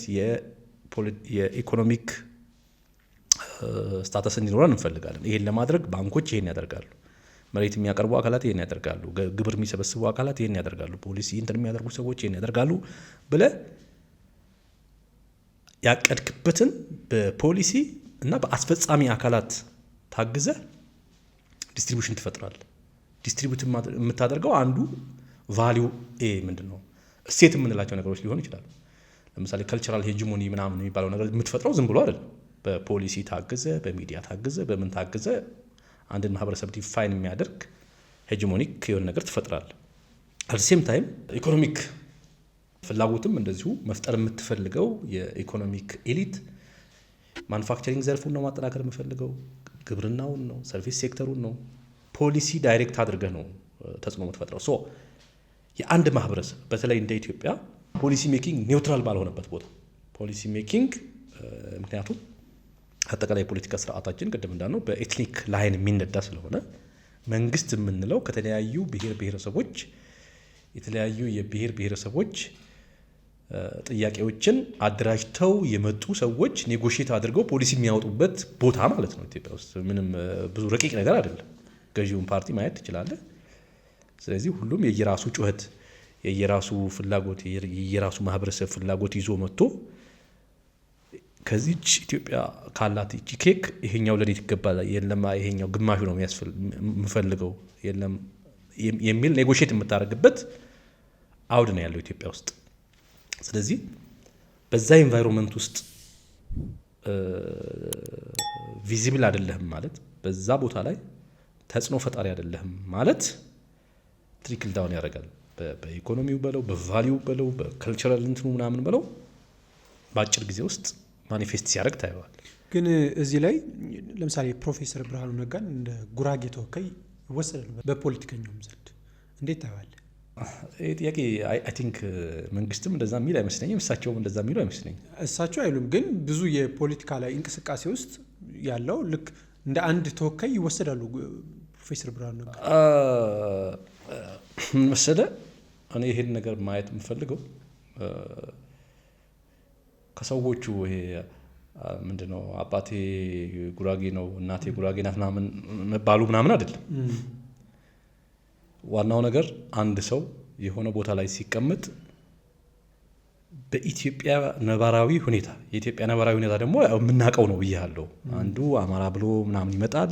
የኢኮኖሚክ ስታተስ እንዲኖረን እንፈልጋለን። ይሄን ለማድረግ ባንኮች ይሄን ያደርጋሉ፣ መሬት የሚያቀርቡ አካላት ይሄን ያደርጋሉ፣ ግብር የሚሰበስቡ አካላት ይሄን ያደርጋሉ፣ ፖሊሲ እንትን የሚያደርጉ ሰዎች ይሄን ያደርጋሉ ብለህ ያቀድክበትን በፖሊሲ እና በአስፈጻሚ አካላት ታግዘ ዲስትሪቢዩሽን ትፈጥራለህ። ዲስትሪቢዩት የምታደርገው አንዱ ቫሊዩ ምንድን ነው እሴት የምንላቸው ነገሮች ሊሆኑ ይችላሉ። ለምሳሌ ካልቸራል ሄጂሞኒ ምናምን የሚባለው ነገር የምትፈጥረው ዝም ብሎ አይደለም። በፖሊሲ ታግዘ፣ በሚዲያ ታግዘ፣ በምን ታግዘ አንድን ማህበረሰብ ዲፋይን የሚያደርግ ሄጂሞኒክ የሆነ ነገር ትፈጥራለህ። አልሴም ታይም ኢኮኖሚክ ፍላጎትም እንደዚሁ መፍጠር የምትፈልገው የኢኮኖሚክ ኤሊት ማኑፋክቸሪንግ ዘርፉን ነው ማጠናከር የምፈልገው፣ ግብርናውን ነው፣ ሰርቪስ ሴክተሩን ነው። ፖሊሲ ዳይሬክት አድርገህ ነው ተጽዕኖ የምትፈጥረው። የአንድ ማህበረሰብ በተለይ እንደ ኢትዮጵያ ፖሊሲ ሜኪንግ ኒውትራል ባልሆነበት ቦታ ፖሊሲ ሜኪንግ ምክንያቱም አጠቃላይ የፖለቲካ ስርዓታችን ቅድም እንዳልነው በኤትኒክ ላይን የሚነዳ ስለሆነ መንግስት የምንለው ከተለያዩ ብሔር ብሔረሰቦች የተለያዩ የብሔር ብሔረሰቦች ጥያቄዎችን አደራጅተው የመጡ ሰዎች ኔጎሽት አድርገው ፖሊሲ የሚያወጡበት ቦታ ማለት ነው። ኢትዮጵያ ውስጥ ምንም ብዙ ረቂቅ ነገር አይደለም። ገዢውን ፓርቲ ማየት ትችላለህ። ስለዚህ ሁሉም የየራሱ ጩኸት፣ የየራሱ ፍላጎት፣ የየራሱ ማህበረሰብ ፍላጎት ይዞ መጥቶ ከዚች ኢትዮጵያ ካላት እቺ ኬክ ይሄኛው ለኔ ይገባል፣ የለም ይሄኛው ግማሹ ነው የምፈልገው የለም የሚል ኔጎሽት የምታደርግበት አውድ ነው ያለው ኢትዮጵያ ውስጥ። ስለዚህ በዛ ኤንቫይሮንመንት ውስጥ ቪዚብል አይደለህም ማለት በዛ ቦታ ላይ ተጽዕኖ ፈጣሪ አይደለህም ማለት ትሪክል ዳውን ያደርጋል። በኢኮኖሚው በለው በቫሊዩ በለው በካልቸራል እንትኑ ምናምን በለው በአጭር ጊዜ ውስጥ ማኒፌስት ሲያደርግ ታየዋል።
ግን እዚህ ላይ ለምሳሌ ፕሮፌሰር ብርሃኑ ነጋን እንደ ጉራጌ ተወካይ ይወሰዳሉ በፖለቲከኛውም ዘንድ እንዴት ታየዋል?
ይህ ጥያቄ አይ ቲንክ መንግስትም እንደዛ የሚል አይመስለኝም፣ እሳቸውም እንደዛ የሚሉ አይመስለኝም።
እሳቸው አይሉም፣ ግን ብዙ የፖለቲካ ላይ እንቅስቃሴ ውስጥ ያለው ልክ እንደ አንድ ተወካይ ይወሰዳሉ ፕሮፌሰር ብርሃኑ ነጋ።
መሰለህ እኔ ይሄን ነገር ማየት የምፈልገው ከሰዎቹ ይሄ ምንድነው አባቴ ጉራጌ ነው እናቴ ጉራጌ ናት ምናምን መባሉ ምናምን አይደለም። ዋናው ነገር አንድ ሰው የሆነ ቦታ ላይ ሲቀመጥ በኢትዮጵያ ነባራዊ ሁኔታ የኢትዮጵያ ነባራዊ ሁኔታ ደግሞ የምናውቀው ነው ብያለሁ። አንዱ አማራ ብሎ ምናምን ይመጣል።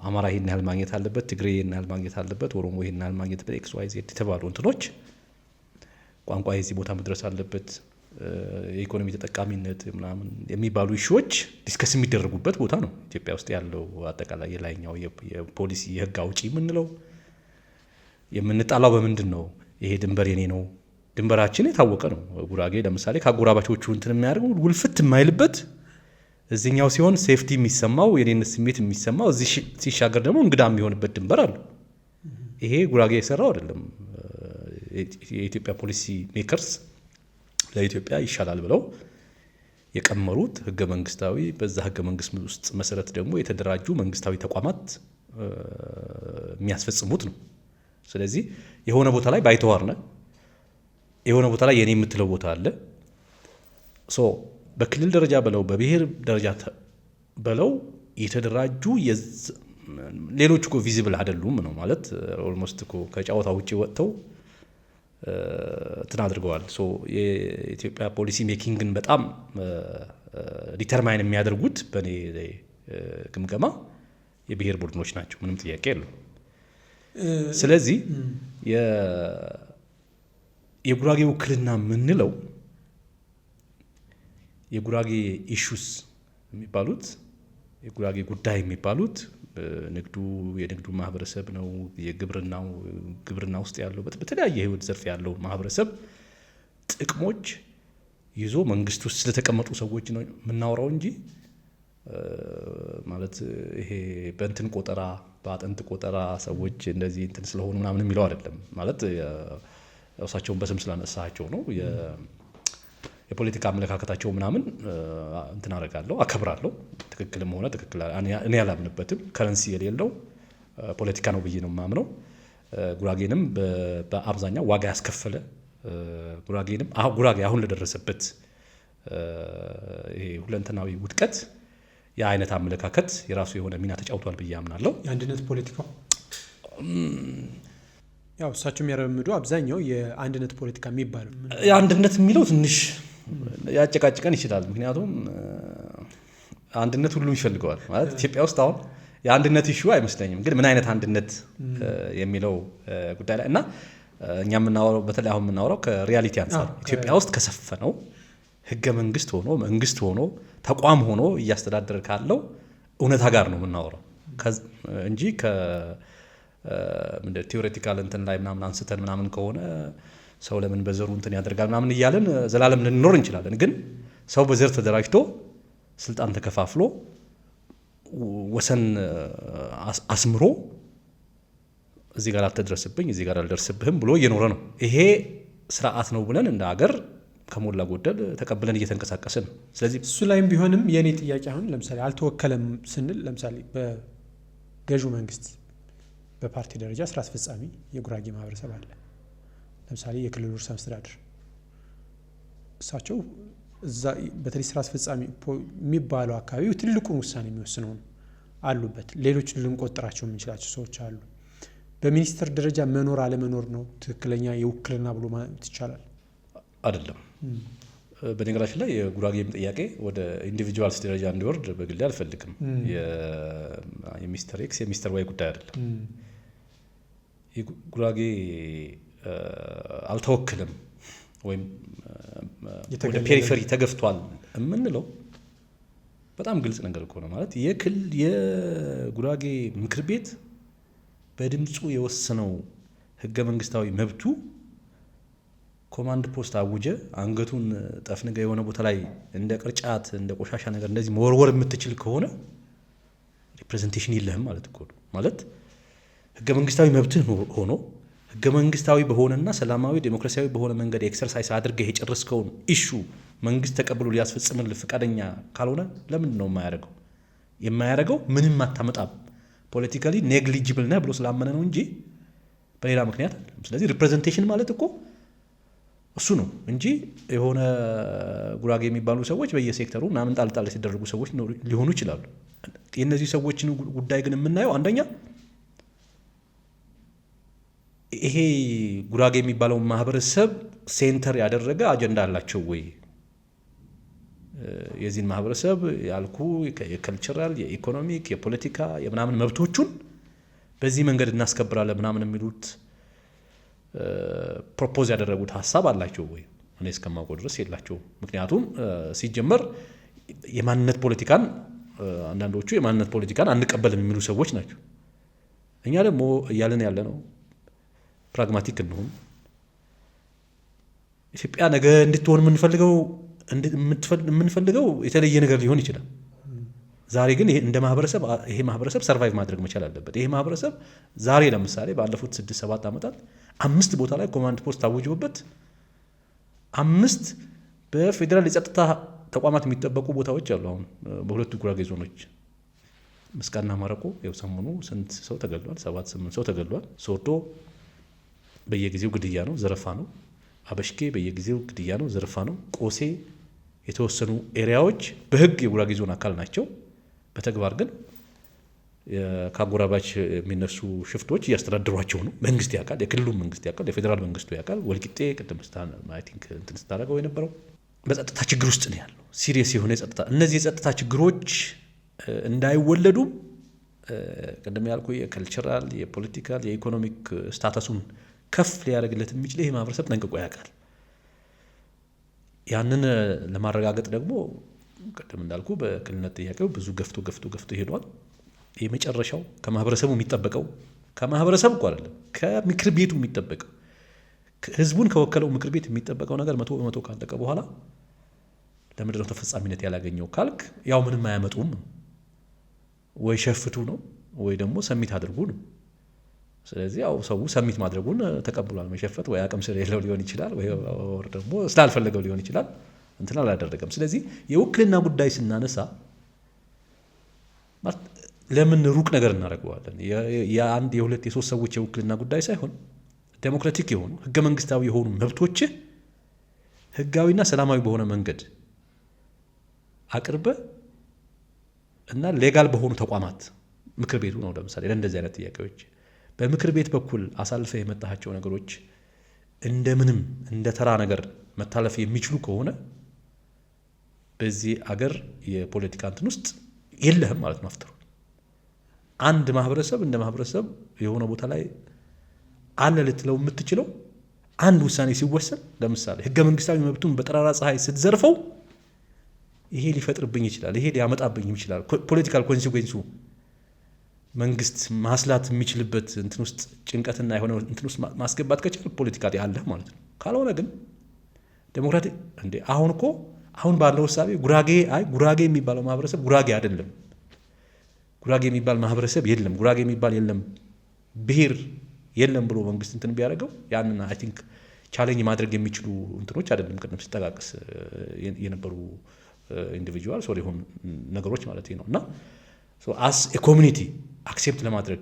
አማራ ይሄን ያህል ማግኘት አለበት፣ ትግሬ ይሄን ያህል ማግኘት አለበት፣ ኦሮሞ ይሄን ያህል ማግኘት አለበት፣ ኤክስ ዋይ ዜድ የተባሉ እንትኖች ቋንቋ የዚህ ቦታ መድረስ አለበት፣ የኢኮኖሚ ተጠቃሚነት ምናምን የሚባሉ ኢሹዎች ዲስከስ የሚደረጉበት ቦታ ነው ኢትዮጵያ ውስጥ ያለው አጠቃላይ የላይኛው የፖሊሲ የህግ አውጪ የምንለው። የምንጣላው በምንድን ነው? ይሄ ድንበር የኔ ነው፣ ድንበራችን የታወቀ ነው። ጉራጌ ለምሳሌ ከአጎራባቾቹ እንትን የሚያደርገው ውልፍት የማይልበት እዚህኛው ሲሆን ሴፍቲ የሚሰማው የኔነት ስሜት የሚሰማው እዚህ ሲሻገር ደግሞ እንግዳ የሚሆንበት ድንበር አለው። ይሄ ጉራጌ የሰራው አይደለም። የኢትዮጵያ ፖሊሲ ሜከርስ ለኢትዮጵያ ይሻላል ብለው የቀመሩት ህገ መንግስታዊ በዛ ህገ መንግስት ውስጥ መሰረት ደግሞ የተደራጁ መንግስታዊ ተቋማት የሚያስፈጽሙት ነው። ስለዚህ የሆነ ቦታ ላይ ባይተዋር ነህ፣ የሆነ ቦታ ላይ የኔ የምትለው ቦታ አለ። በክልል ደረጃ በለው በብሔር ደረጃ በለው የተደራጁ ሌሎች እኮ ቪዚብል አይደሉም ነው ማለት ኦልሞስት እኮ ከጨዋታ ውጭ ወጥተው እንትን አድርገዋል። የኢትዮጵያ ፖሊሲ ሜኪንግን በጣም ዲተርማይን የሚያደርጉት በእኔ ግምገማ የብሔር ቡድኖች ናቸው፣ ምንም ጥያቄ የለው። ስለዚህ የጉራጌ ውክልና የምንለው የጉራጌ ኢሹስ የሚባሉት የጉራጌ ጉዳይ የሚባሉት ንግዱ የንግዱ ማህበረሰብ ነው። ግብርና ውስጥ ያለው በተለያየ ህይወት ዘርፍ ያለው ማህበረሰብ ጥቅሞች ይዞ መንግስት ውስጥ ስለተቀመጡ ሰዎች ነው የምናወራው እንጂ ማለት ይሄ በእንትን ቆጠራ በአጥንት ቆጠራ ሰዎች እንደዚህ እንትን ስለሆኑ ምናምን የሚለው አይደለም። ማለት እሳቸውን በስም ስላነሳቸው ነው የፖለቲካ አመለካከታቸው ምናምን እንትን አደርጋለሁ፣ አከብራለሁ። ትክክልም ሆነ ትክክል እኔ ያላምንበትም ከረንሲ የሌለው ፖለቲካ ነው ብዬ ነው የማምነው። ጉራጌንም በአብዛኛው ዋጋ ያስከፈለ ጉራጌ አሁን ለደረሰበት ይሄ ሁለንተናዊ ውድቀት የአይነት አመለካከት የራሱ የሆነ ሚና ተጫውቷል ብዬ አምናለሁ።
የአንድነት ፖለቲካው ያው እሳቸው የሚያራምዱ አብዛኛው የአንድነት ፖለቲካ የሚባለው
የአንድነት የሚለው ትንሽ ያጨቃጭቀን ይችላል። ምክንያቱም አንድነት ሁሉም ይፈልገዋል ማለት ኢትዮጵያ ውስጥ አሁን የአንድነት ኢሹ አይመስለኝም። ግን ምን አይነት አንድነት የሚለው ጉዳይ ላይ እና እኛ የምናወራው በተለይ አሁን የምናወራው ከሪያሊቲ አንጻር ኢትዮጵያ ውስጥ ከሰፈነው ህገ መንግስት ሆኖ መንግስት ሆኖ ተቋም ሆኖ እያስተዳደረ ካለው እውነታ ጋር ነው የምናወራው እንጂ ቲዎሬቲካል እንትን ላይ ምናምን አንስተን ምናምን ከሆነ ሰው ለምን በዘሩ እንትን ያደርጋል ምናምን እያለን ዘላለም ልንኖር እንችላለን። ግን ሰው በዘር ተደራጅቶ ስልጣን ተከፋፍሎ ወሰን አስምሮ እዚህ ጋር አትድረስብኝ እዚህ ጋር አልደርስብህም ብሎ እየኖረ ነው። ይሄ ስርዓት ነው ብለን እንደ ሀገር ከሞላ ጎደል ተቀብለን እየተንቀሳቀስን። ስለዚህ
እሱ ላይም ቢሆንም የኔ ጥያቄ አሁን ለምሳሌ አልተወከለም ስንል ለምሳሌ በገዢው መንግስት በፓርቲ ደረጃ ስራ አስፈጻሚ የጉራጌ ማህበረሰብ አለ። ለምሳሌ የክልሉ ርዕሰ መስተዳድር እሳቸው እዛ በተለይ ስራ አስፈጻሚ የሚባለው አካባቢ ትልቁን ውሳኔ የሚወስነው አሉበት። ሌሎች ልንቆጥራቸው የምንችላቸው ሰዎች አሉ። በሚኒስትር ደረጃ መኖር አለመኖር ነው ትክክለኛ የውክልና ብሎ ማለት ይቻላል?
አይደለም። በነገራችን ላይ የጉራጌም ጥያቄ ወደ ኢንዲቪጁዋልስ ደረጃ እንዲወርድ በግሌ አልፈልግም። የሚስተር ኤክስ የሚስተር ዋይ ጉዳይ አይደለም። ጉራጌ አልተወክልም ወይም ወደ ፔሪፈሪ ተገፍቷል የምንለው በጣም ግልጽ ነገር እኮ ነው። ማለት የጉራጌ ምክር ቤት በድምፁ የወሰነው ህገ መንግስታዊ መብቱ ኮማንድ ፖስት አውጀ አንገቱን ጠፍንገ የሆነ ቦታ ላይ እንደ ቅርጫት እንደ ቆሻሻ ነገር እንደዚህ መወርወር የምትችል ከሆነ ሪፕሬዘንቴሽን የለህም ማለት እኮ ነው። ማለት ህገ መንግስታዊ መብትህ ሆኖ ህገ መንግስታዊ በሆነና ሰላማዊ ዴሞክራሲያዊ በሆነ መንገድ ኤክሰርሳይዝ አድርገህ የጨረስከውን ኢሹ መንግስት ተቀብሎ ሊያስፈጽምልህ ፈቃደኛ ካልሆነ ለምን ነው የማያደርገው? ምንም አታመጣም፣ ፖለቲካሊ ኔግሊጂብል ነህ ብሎ ስላመነ ነው እንጂ በሌላ ምክንያት አይደለም። ስለዚህ ሪፕሬዘንቴሽን ማለት እኮ እሱ ነው እንጂ የሆነ ጉራጌ የሚባሉ ሰዎች በየሴክተሩ ምናምን ጣልጣል ሲደረጉ ሰዎች ሊሆኑ ይችላሉ። የእነዚህ ሰዎችን ጉዳይ ግን የምናየው አንደኛ ይሄ ጉራጌ የሚባለው ማህበረሰብ ሴንተር ያደረገ አጀንዳ አላቸው ወይ? የዚህን ማህበረሰብ ያልኩ የከልቸራል፣ የኢኮኖሚክ፣ የፖለቲካ የምናምን መብቶቹን በዚህ መንገድ እናስከብራለን ምናምን የሚሉት ፕሮፖዝ ያደረጉት ሀሳብ አላቸው ወይ? እኔ እስከማውቀው ድረስ የላቸውም። ምክንያቱም ሲጀመር የማንነት ፖለቲካን አንዳንዶቹ የማንነት ፖለቲካን አንቀበልም የሚሉ ሰዎች ናቸው። እኛ ደግሞ እያለን ያለ ነው ፕራግማቲክ እንሁን። ኢትዮጵያ ነገ እንድትሆን የምንፈልገው የተለየ ነገር ሊሆን ይችላል። ዛሬ ግን እንደ ማህበረሰብ ይሄ ማህበረሰብ ሰርቫይቭ ማድረግ መቻል አለበት። ይሄ ማህበረሰብ ዛሬ ለምሳሌ ባለፉት 6-7 ዓመታት 5 ቦታ ላይ ኮማንድ ፖስት ታውጆበት 5 በፌዴራል የጸጥታ ተቋማት የሚጠበቁ ቦታዎች አሉ። አሁን በሁለቱ ጉራጌ ዞኖች መስቃንና ማረቆ ሰሞኑ ስንት ሰው ተገድሏል? 7-8 ሰው ተገድሏል። ሶዶ በየጊዜው ግድያ ነው፣ ዘረፋ ነው። አበሽኬ በየጊዜው ግድያ ነው፣ ዘረፋ ነው። ቆሴ የተወሰኑ ኤሪያዎች በህግ የጉራጌ ዞን አካል ናቸው። በተግባር ግን ከአጎራባች የሚነሱ ሽፍቶች እያስተዳደሯቸው ነው። መንግስት ያውቃል፣ የክልሉ መንግስት ያውቃል፣ የፌዴራል መንግስቱ ያውቃል። ወልቂጤ ቅድም ስታደርገው የነበረው በጸጥታ ችግር ውስጥ ነው ያለው። ሲሪየስ የሆነ የጸጥታ እነዚህ የጸጥታ ችግሮች እንዳይወለዱም ቅድም ያልኩ የከልቸራል፣ የፖለቲካል፣ የኢኮኖሚክ ስታተሱን ከፍ ሊያደርግለት የሚችል ይህ ማህበረሰብ ጠንቅቆ ያውቃል። ያንን ለማረጋገጥ ደግሞ ቅድም እንዳልኩ በክልልነት ጥያቄው ብዙ ገፍቶ ሄዷል። የመጨረሻው ከማህበረሰቡ የሚጠበቀው ከማህበረሰቡ እኮ አይደለም ከምክር ቤቱ የሚጠበቀው ህዝቡን ከወከለው ምክር ቤት የሚጠበቀው ነገር 100% ካለቀ በኋላ ለምንድነው ተፈጻሚነት ያላገኘው ካልክ ያው ምንም አያመጡም ነው። ወይ ሸፍቱ ነው ወይ ደግሞ ሰሚት አድርጉ ነው። ስለዚህ ያው ሰው ሰሚት ማድረጉን ተቀብሏል። መሸፈት ወይ አቅም ስለሌለው ሊሆን ይችላል ወይ ደግሞ ስላልፈለገው ሊሆን ይችላል እንትን አላደረገም። ስለዚህ የውክልና ጉዳይ ስናነሳ ለምን ሩቅ ነገር እናደርገዋለን? የአንድ የሁለት የሶስት ሰዎች የውክልና ጉዳይ ሳይሆን ዴሞክራቲክ የሆኑ ህገ መንግስታዊ የሆኑ መብቶች ህጋዊና ሰላማዊ በሆነ መንገድ አቅርበ እና ሌጋል በሆኑ ተቋማት ምክር ቤቱ ነው ለምሳሌ ለእንደዚህ አይነት ጥያቄዎች በምክር ቤት በኩል አሳልፈ የመጣቸው ነገሮች እንደምንም እንደ ተራ ነገር መታለፍ የሚችሉ ከሆነ በዚህ አገር የፖለቲካ እንትን ውስጥ የለህም ማለት ነው። አፍጥሩ አንድ ማህበረሰብ እንደ ማህበረሰብ የሆነ ቦታ ላይ አለ ልትለው የምትችለው አንድ ውሳኔ ሲወሰን ለምሳሌ ህገ መንግስታዊ መብቱን በጠራራ ፀሐይ ስትዘርፈው ይሄ ሊፈጥርብኝ ይችላል፣ ይሄ ሊያመጣብኝ ይችላል፣ ፖለቲካል ኮንሲኩዌንሱ መንግስት ማስላት የሚችልበት እንትን ውስጥ ጭንቀትና የሆነ እንትን ውስጥ ማስገባት ከቻለ ፖለቲካ ያለህ ማለት ነው። ካልሆነ ግን ዴሞክራቲክ እንዴ አሁን ባለው ሐሳቤ ጉራጌ የሚባለው ማህበረሰብ ጉራጌ አይደለም፣ ጉራጌ የሚባል ማህበረሰብ የለም፣ ጉራጌ የሚባል የለም፣ ብሔር የለም ብሎ መንግስት እንትን ቢያደርገው ያንን አይ ቲንክ ቻሌንጅ ማድረግ የሚችሉ እንትኖች አይደለም ቅድም ሲጠቃቀስ የነበሩ ኢንዲቪጁዋል ሶሪ የሆኑ ነገሮች ማለት ነው። እና አስ ኤ ኮሚኒቲ አክሴፕት ለማድረግ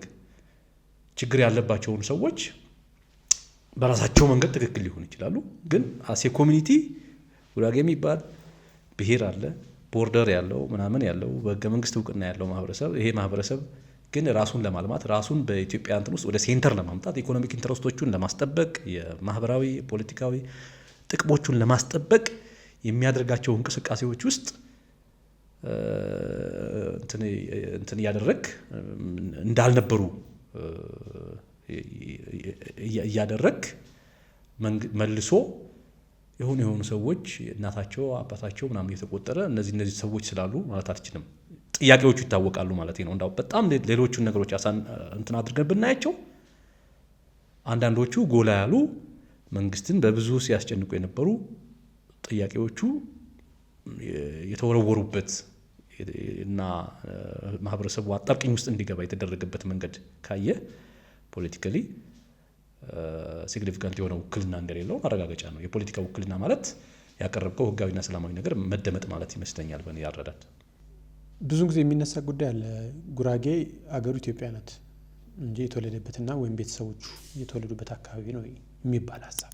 ችግር ያለባቸውን ሰዎች በራሳቸው መንገድ ትክክል ሊሆን ይችላሉ። ግን አስ ኤ ኮሚኒቲ ጉራጌ የሚባል ብሔር አለ፣ ቦርደር ያለው ምናምን ያለው በህገ መንግስት እውቅና ያለው ማህበረሰብ ይሄ ማህበረሰብ ግን ራሱን ለማልማት ራሱን በኢትዮጵያ እንትን ውስጥ ወደ ሴንተር ለማምጣት ኢኮኖሚክ ኢንተረስቶቹን ለማስጠበቅ የማህበራዊ ፖለቲካዊ ጥቅሞቹን ለማስጠበቅ የሚያደርጋቸው እንቅስቃሴዎች ውስጥ እንትን እያደረግ እንዳልነበሩ እያደረግ መልሶ የሆኑ ሰዎች እናታቸው አባታቸው ምናምን እየተቆጠረ እነዚህ ሰዎች ስላሉ ማለት አትችልም። ጥያቄዎቹ ይታወቃሉ ማለት ነው። እንዳው በጣም ሌሎቹን ነገሮች እንትን አድርገን ብናያቸው አንዳንዶቹ ጎላ ያሉ መንግስትን በብዙ ሲያስጨንቁ የነበሩ ጥያቄዎቹ የተወረወሩበት እና ማህበረሰቡ አጣብቂኝ ውስጥ እንዲገባ የተደረገበት መንገድ ካየ ፖለቲካሊ ሲግኒፊካንት የሆነ ውክልና እንደሌለው ማረጋገጫ ነው። የፖለቲካ ውክልና ማለት ያቀረብከው ህጋዊና ሰላማዊ ነገር መደመጥ ማለት ይመስለኛል በእኔ ያረዳድ።
ብዙ ጊዜ የሚነሳ ጉዳይ አለ። ጉራጌ አገሩ ኢትዮጵያ ናት እንጂ የተወለደበትና ወይም ቤተሰቦቹ የተወለዱበት አካባቢ ነው የሚባል ሀሳብ።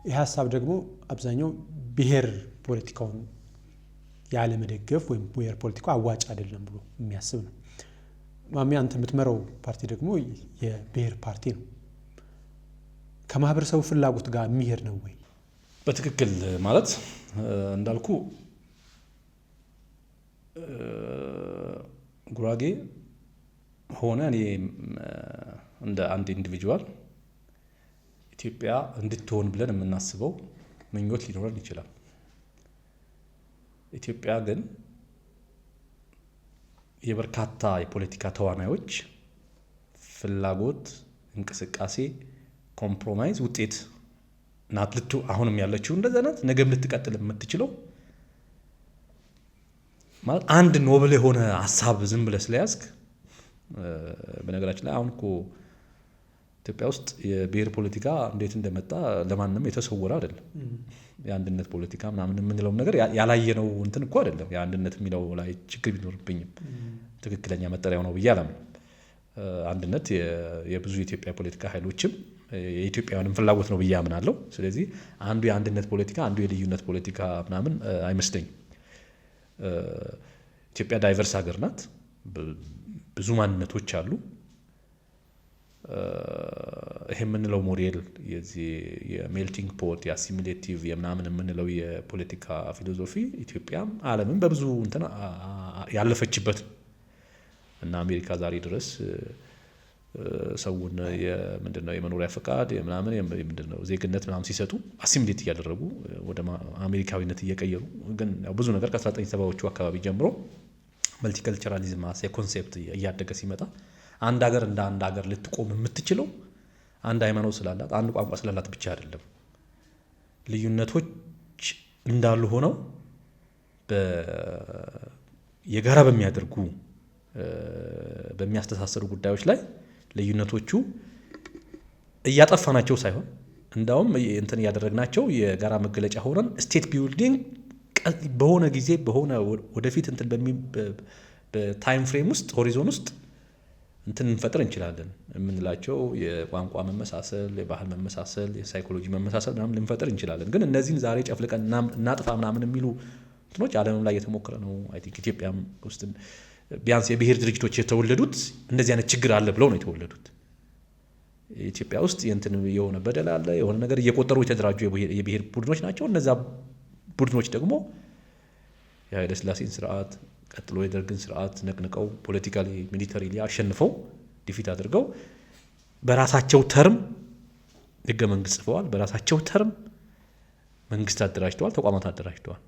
ይህ ሀሳብ ደግሞ አብዛኛው ብሔር ፖለቲካውን ያለመደገፍ ወይም ብሔር ፖለቲካው አዋጭ አይደለም ብሎ የሚያስብ ነው። ማሚ አንተ የምትመራው ፓርቲ ደግሞ የብሔር ፓርቲ ነው። ከማህበረሰቡ ፍላጎት ጋር የሚሄድ ነው ወይ?
በትክክል ማለት እንዳልኩ ጉራጌ ሆነ እኔ እንደ አንድ ኢንዲቪጁዋል ኢትዮጵያ እንድትሆን ብለን የምናስበው ምኞት ሊኖረን ይችላል። ኢትዮጵያ ግን የበርካታ የፖለቲካ ተዋናዮች ፍላጎት፣ እንቅስቃሴ፣ ኮምፕሮማይዝ ውጤት ናት። አሁንም ያለችው እንደዛ ናት። ነገም ልትቀጥል የምትችለው ማለት አንድ ኖብል የሆነ ሀሳብ ዝም ብለህ ስለያዝክ። በነገራችን ላይ አሁን እኮ ኢትዮጵያ ውስጥ የብሔር ፖለቲካ እንዴት እንደመጣ ለማንም የተሰወረ አይደለም። የአንድነት ፖለቲካ ምናምን የምንለው ነገር ያላየነው እንትን እኮ አይደለም። የአንድነት የሚለው ላይ ችግር ቢኖርብኝም ትክክለኛ መጠሪያው ነው ብዬ አላምንም። አንድነት የብዙ የኢትዮጵያ ፖለቲካ ኃይሎችም የኢትዮጵያውያንም ፍላጎት ነው ብዬ አምናለሁ። ስለዚህ አንዱ የአንድነት ፖለቲካ አንዱ የልዩነት ፖለቲካ ምናምን አይመስለኝም። ኢትዮጵያ ዳይቨርስ ሀገር ናት። ብዙ ማንነቶች አሉ። ይሄ የምንለው ሞዴል የዚህ የሜልቲንግ ፖት የአሲሚሌቲቭ የምናምን የምንለው የፖለቲካ ፊሎዞፊ ኢትዮጵያም ዓለምም በብዙ እንትን ያለፈችበት እና አሜሪካ ዛሬ ድረስ ሰውን ምንድነው የመኖሪያ ፈቃድ ምናምን ምንድነው ዜግነት ምናምን ሲሰጡ አሲሚሌት እያደረጉ ወደ አሜሪካዊነት እየቀየሩ ግን ብዙ ነገር ከ1970ዎቹ አካባቢ ጀምሮ መልቲካልቸራሊዝም ኮንሴፕት እያደገ ሲመጣ አንድ ሀገር እንደ አንድ ሀገር ልትቆም የምትችለው አንድ ሃይማኖት ስላላት አንድ ቋንቋ ስላላት ብቻ አይደለም። ልዩነቶች እንዳሉ ሆነው የጋራ በሚያደርጉ በሚያስተሳሰሩ ጉዳዮች ላይ ልዩነቶቹ እያጠፋናቸው ሳይሆን እንዳውም እንትን እያደረግናቸው የጋራ መገለጫ ሆነን ስቴት ቢልዲንግ በሆነ ጊዜ በሆነ ወደፊት እንትን በታይም ፍሬም ውስጥ ሆሪዞን ውስጥ እንትን እንፈጥር እንችላለን የምንላቸው የቋንቋ መመሳሰል፣ የባህል መመሳሰል፣ የሳይኮሎጂ መመሳሰል ምናምን ልንፈጥር እንችላለን። ግን እነዚህን ዛሬ ጨፍልቀን እናጥፋ ምናምን የሚሉ እንትኖች ዓለምም ላይ የተሞከረ ነው። አይ ቲንክ ኢትዮጵያም ውስጥ ቢያንስ የብሔር ድርጅቶች የተወለዱት እንደዚህ አይነት ችግር አለ ብለው ነው የተወለዱት። ኢትዮጵያ ውስጥ የእንትን የሆነ በደል አለ የሆነ ነገር እየቆጠሩ የተደራጁ የብሔር ቡድኖች ናቸው። እነዛ ቡድኖች ደግሞ የኃይለ ሥላሴን ስርዓት ቀጥሎ የደርግን ስርዓት ነቅንቀው ፖለቲካሊ ሚሊተሪሊ አሸንፈው ዲፊት አድርገው በራሳቸው ተርም ህገ መንግስት ጽፈዋል። በራሳቸው ተርም መንግስት አደራጅተዋል፣ ተቋማት አደራጅተዋል።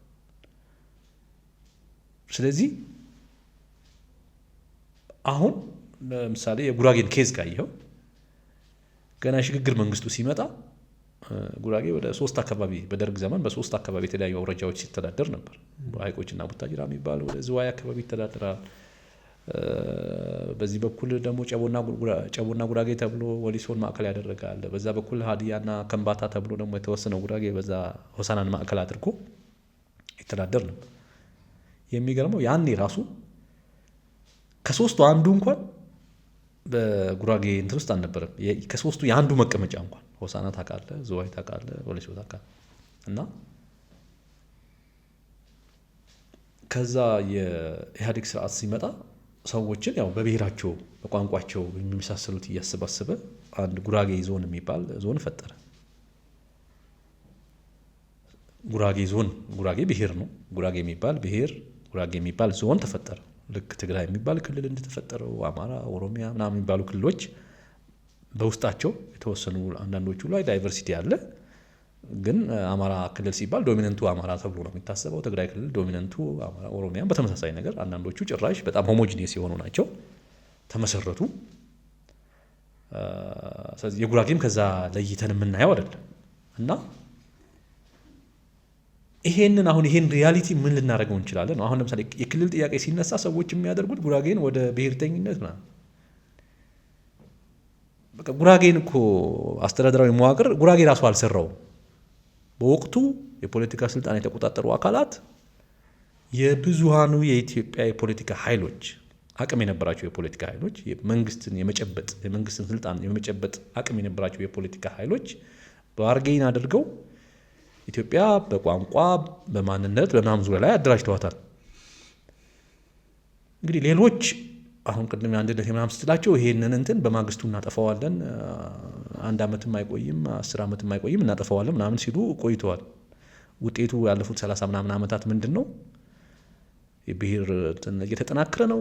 ስለዚህ አሁን ለምሳሌ የጉራጌን ኬዝ ካየኸው ገና ሽግግር መንግስቱ ሲመጣ ጉራጌ ወደ 3 አካባቢ በደርግ ዘመን በ3 አካባቢ የተለያዩ አውራጃዎች ሲተዳደር ነበር። ሀይቆችና ቡታጅራ የሚባል ወደ ዝዋይ አካባቢ ይተዳደራል። በዚህ በኩል ደግሞ ጨቦና ጉራጌ ተብሎ ወሊሶን ማዕከል ያደረጋል። በዛ በኩል ሀዲያና ከምባታ ተብሎ ደግሞ የተወሰነው ጉራጌ በዛ ሆሳናን ማዕከል አድርጎ ይተዳደር ነበር። የሚገርመው ያኔ ራሱ ከሶስቱ አንዱ እንኳን በጉራጌ እንትን ውስጥ አልነበረም። ከሶስቱ የአንዱ መቀመጫ እንኳን ሆሳና ታውቃለህ፣ ዝዋይ ታውቃለህ፣ ወሊሶ ታውቃለህ። እና ከዛ የኢህአዴግ ስርዓት ሲመጣ ሰዎችን ያው በብሔራቸው በቋንቋቸው የሚመሳሰሉት እያሰባሰበ አንድ ጉራጌ ዞን የሚባል ዞን ፈጠረ። ጉራጌ ዞን ጉራጌ ብሔር ነው። ጉራጌ የሚባል ብሔር ጉራጌ የሚባል ዞን ተፈጠረ። ልክ ትግራይ የሚባል ክልል እንደተፈጠረው አማራ፣ ኦሮሚያ ምናምን የሚባሉ ክልሎች በውስጣቸው የተወሰኑ አንዳንዶቹ ላይ ዳይቨርሲቲ አለ። ግን አማራ ክልል ሲባል ዶሚነንቱ አማራ ተብሎ ነው የሚታሰበው። ትግራይ ክልል ዶሚነንቱ አማራ፣ ኦሮሚያም በተመሳሳይ ነገር። አንዳንዶቹ ጭራሽ በጣም ሆሞጂኒየስ የሆኑ ናቸው፣ ተመሰረቱ። ስለዚህ የጉራጌም ከዛ ለይተን የምናየው አይደለም። እና ይሄን ሪያሊቲ ምን ልናደርገው እንችላለን? አሁን ለምሳሌ የክልል ጥያቄ ሲነሳ ሰዎች የሚያደርጉት ጉራጌን ወደ ብሔርተኝነት ምናምን። በቃ ጉራጌን እኮ አስተዳደራዊ መዋቅር ጉራጌ ራሱ አልሰራውም። በወቅቱ የፖለቲካ ስልጣን የተቆጣጠሩ አካላት የብዙሃኑ የኢትዮጵያ የፖለቲካ ኃይሎች አቅም የነበራቸው የፖለቲካ ኃይሎች የመንግስትን ስልጣን የመጨበጥ አቅም የነበራቸው የፖለቲካ ኃይሎች ባርጌን አድርገው ኢትዮጵያ በቋንቋ በማንነት በምናምን ዙሪያ ላይ አደራጅተዋታል። እንግዲህ ሌሎች አሁን ቅድም አንድነት ምናምን ስትላቸው ይሄንን እንትን በማግስቱ እናጠፋዋለን፣ 1 ዓመትም አይቆይም 10 ዓመትም አይቆይም እናጠፋዋለን ምናምን ሲሉ ቆይተዋል። ውጤቱ ያለፉት 30 ምናምን ዓመታት ምንድን ነው? የብሔር እየተጠናከረ ነው?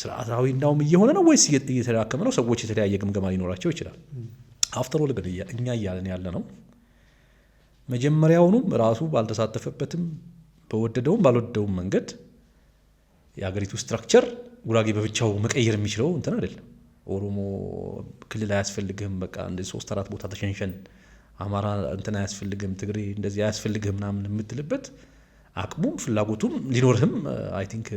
ስርዓታዊ እንዳውም እየሆነ ነው ወይስ እየተዳከመ ነው? ሰዎች የተለያየ ግምገማ ሊኖራቸው ይችላል። አፍተር ኦል ግን እኛ እያለን ያለ ነው መጀመሪያውኑም ራሱ ባልተሳተፈበትም በወደደውም ባልወደደውም መንገድ የሀገሪቱ ስትራክቸር ጉራጌ በብቻው መቀየር የሚችለው እንትን አይደለም። ኦሮሞ ክልል አያስፈልግህም፣ በቃ እንደ 3-4 ቦታ ተሸንሸን፣ አማራ እንትን አያስፈልግህም፣ ትግሬ እንደዚህ አያስፈልግህም ምናምን የምትልበት አቅሙም ፍላጎቱም ሊኖርህም አይ ቲንክ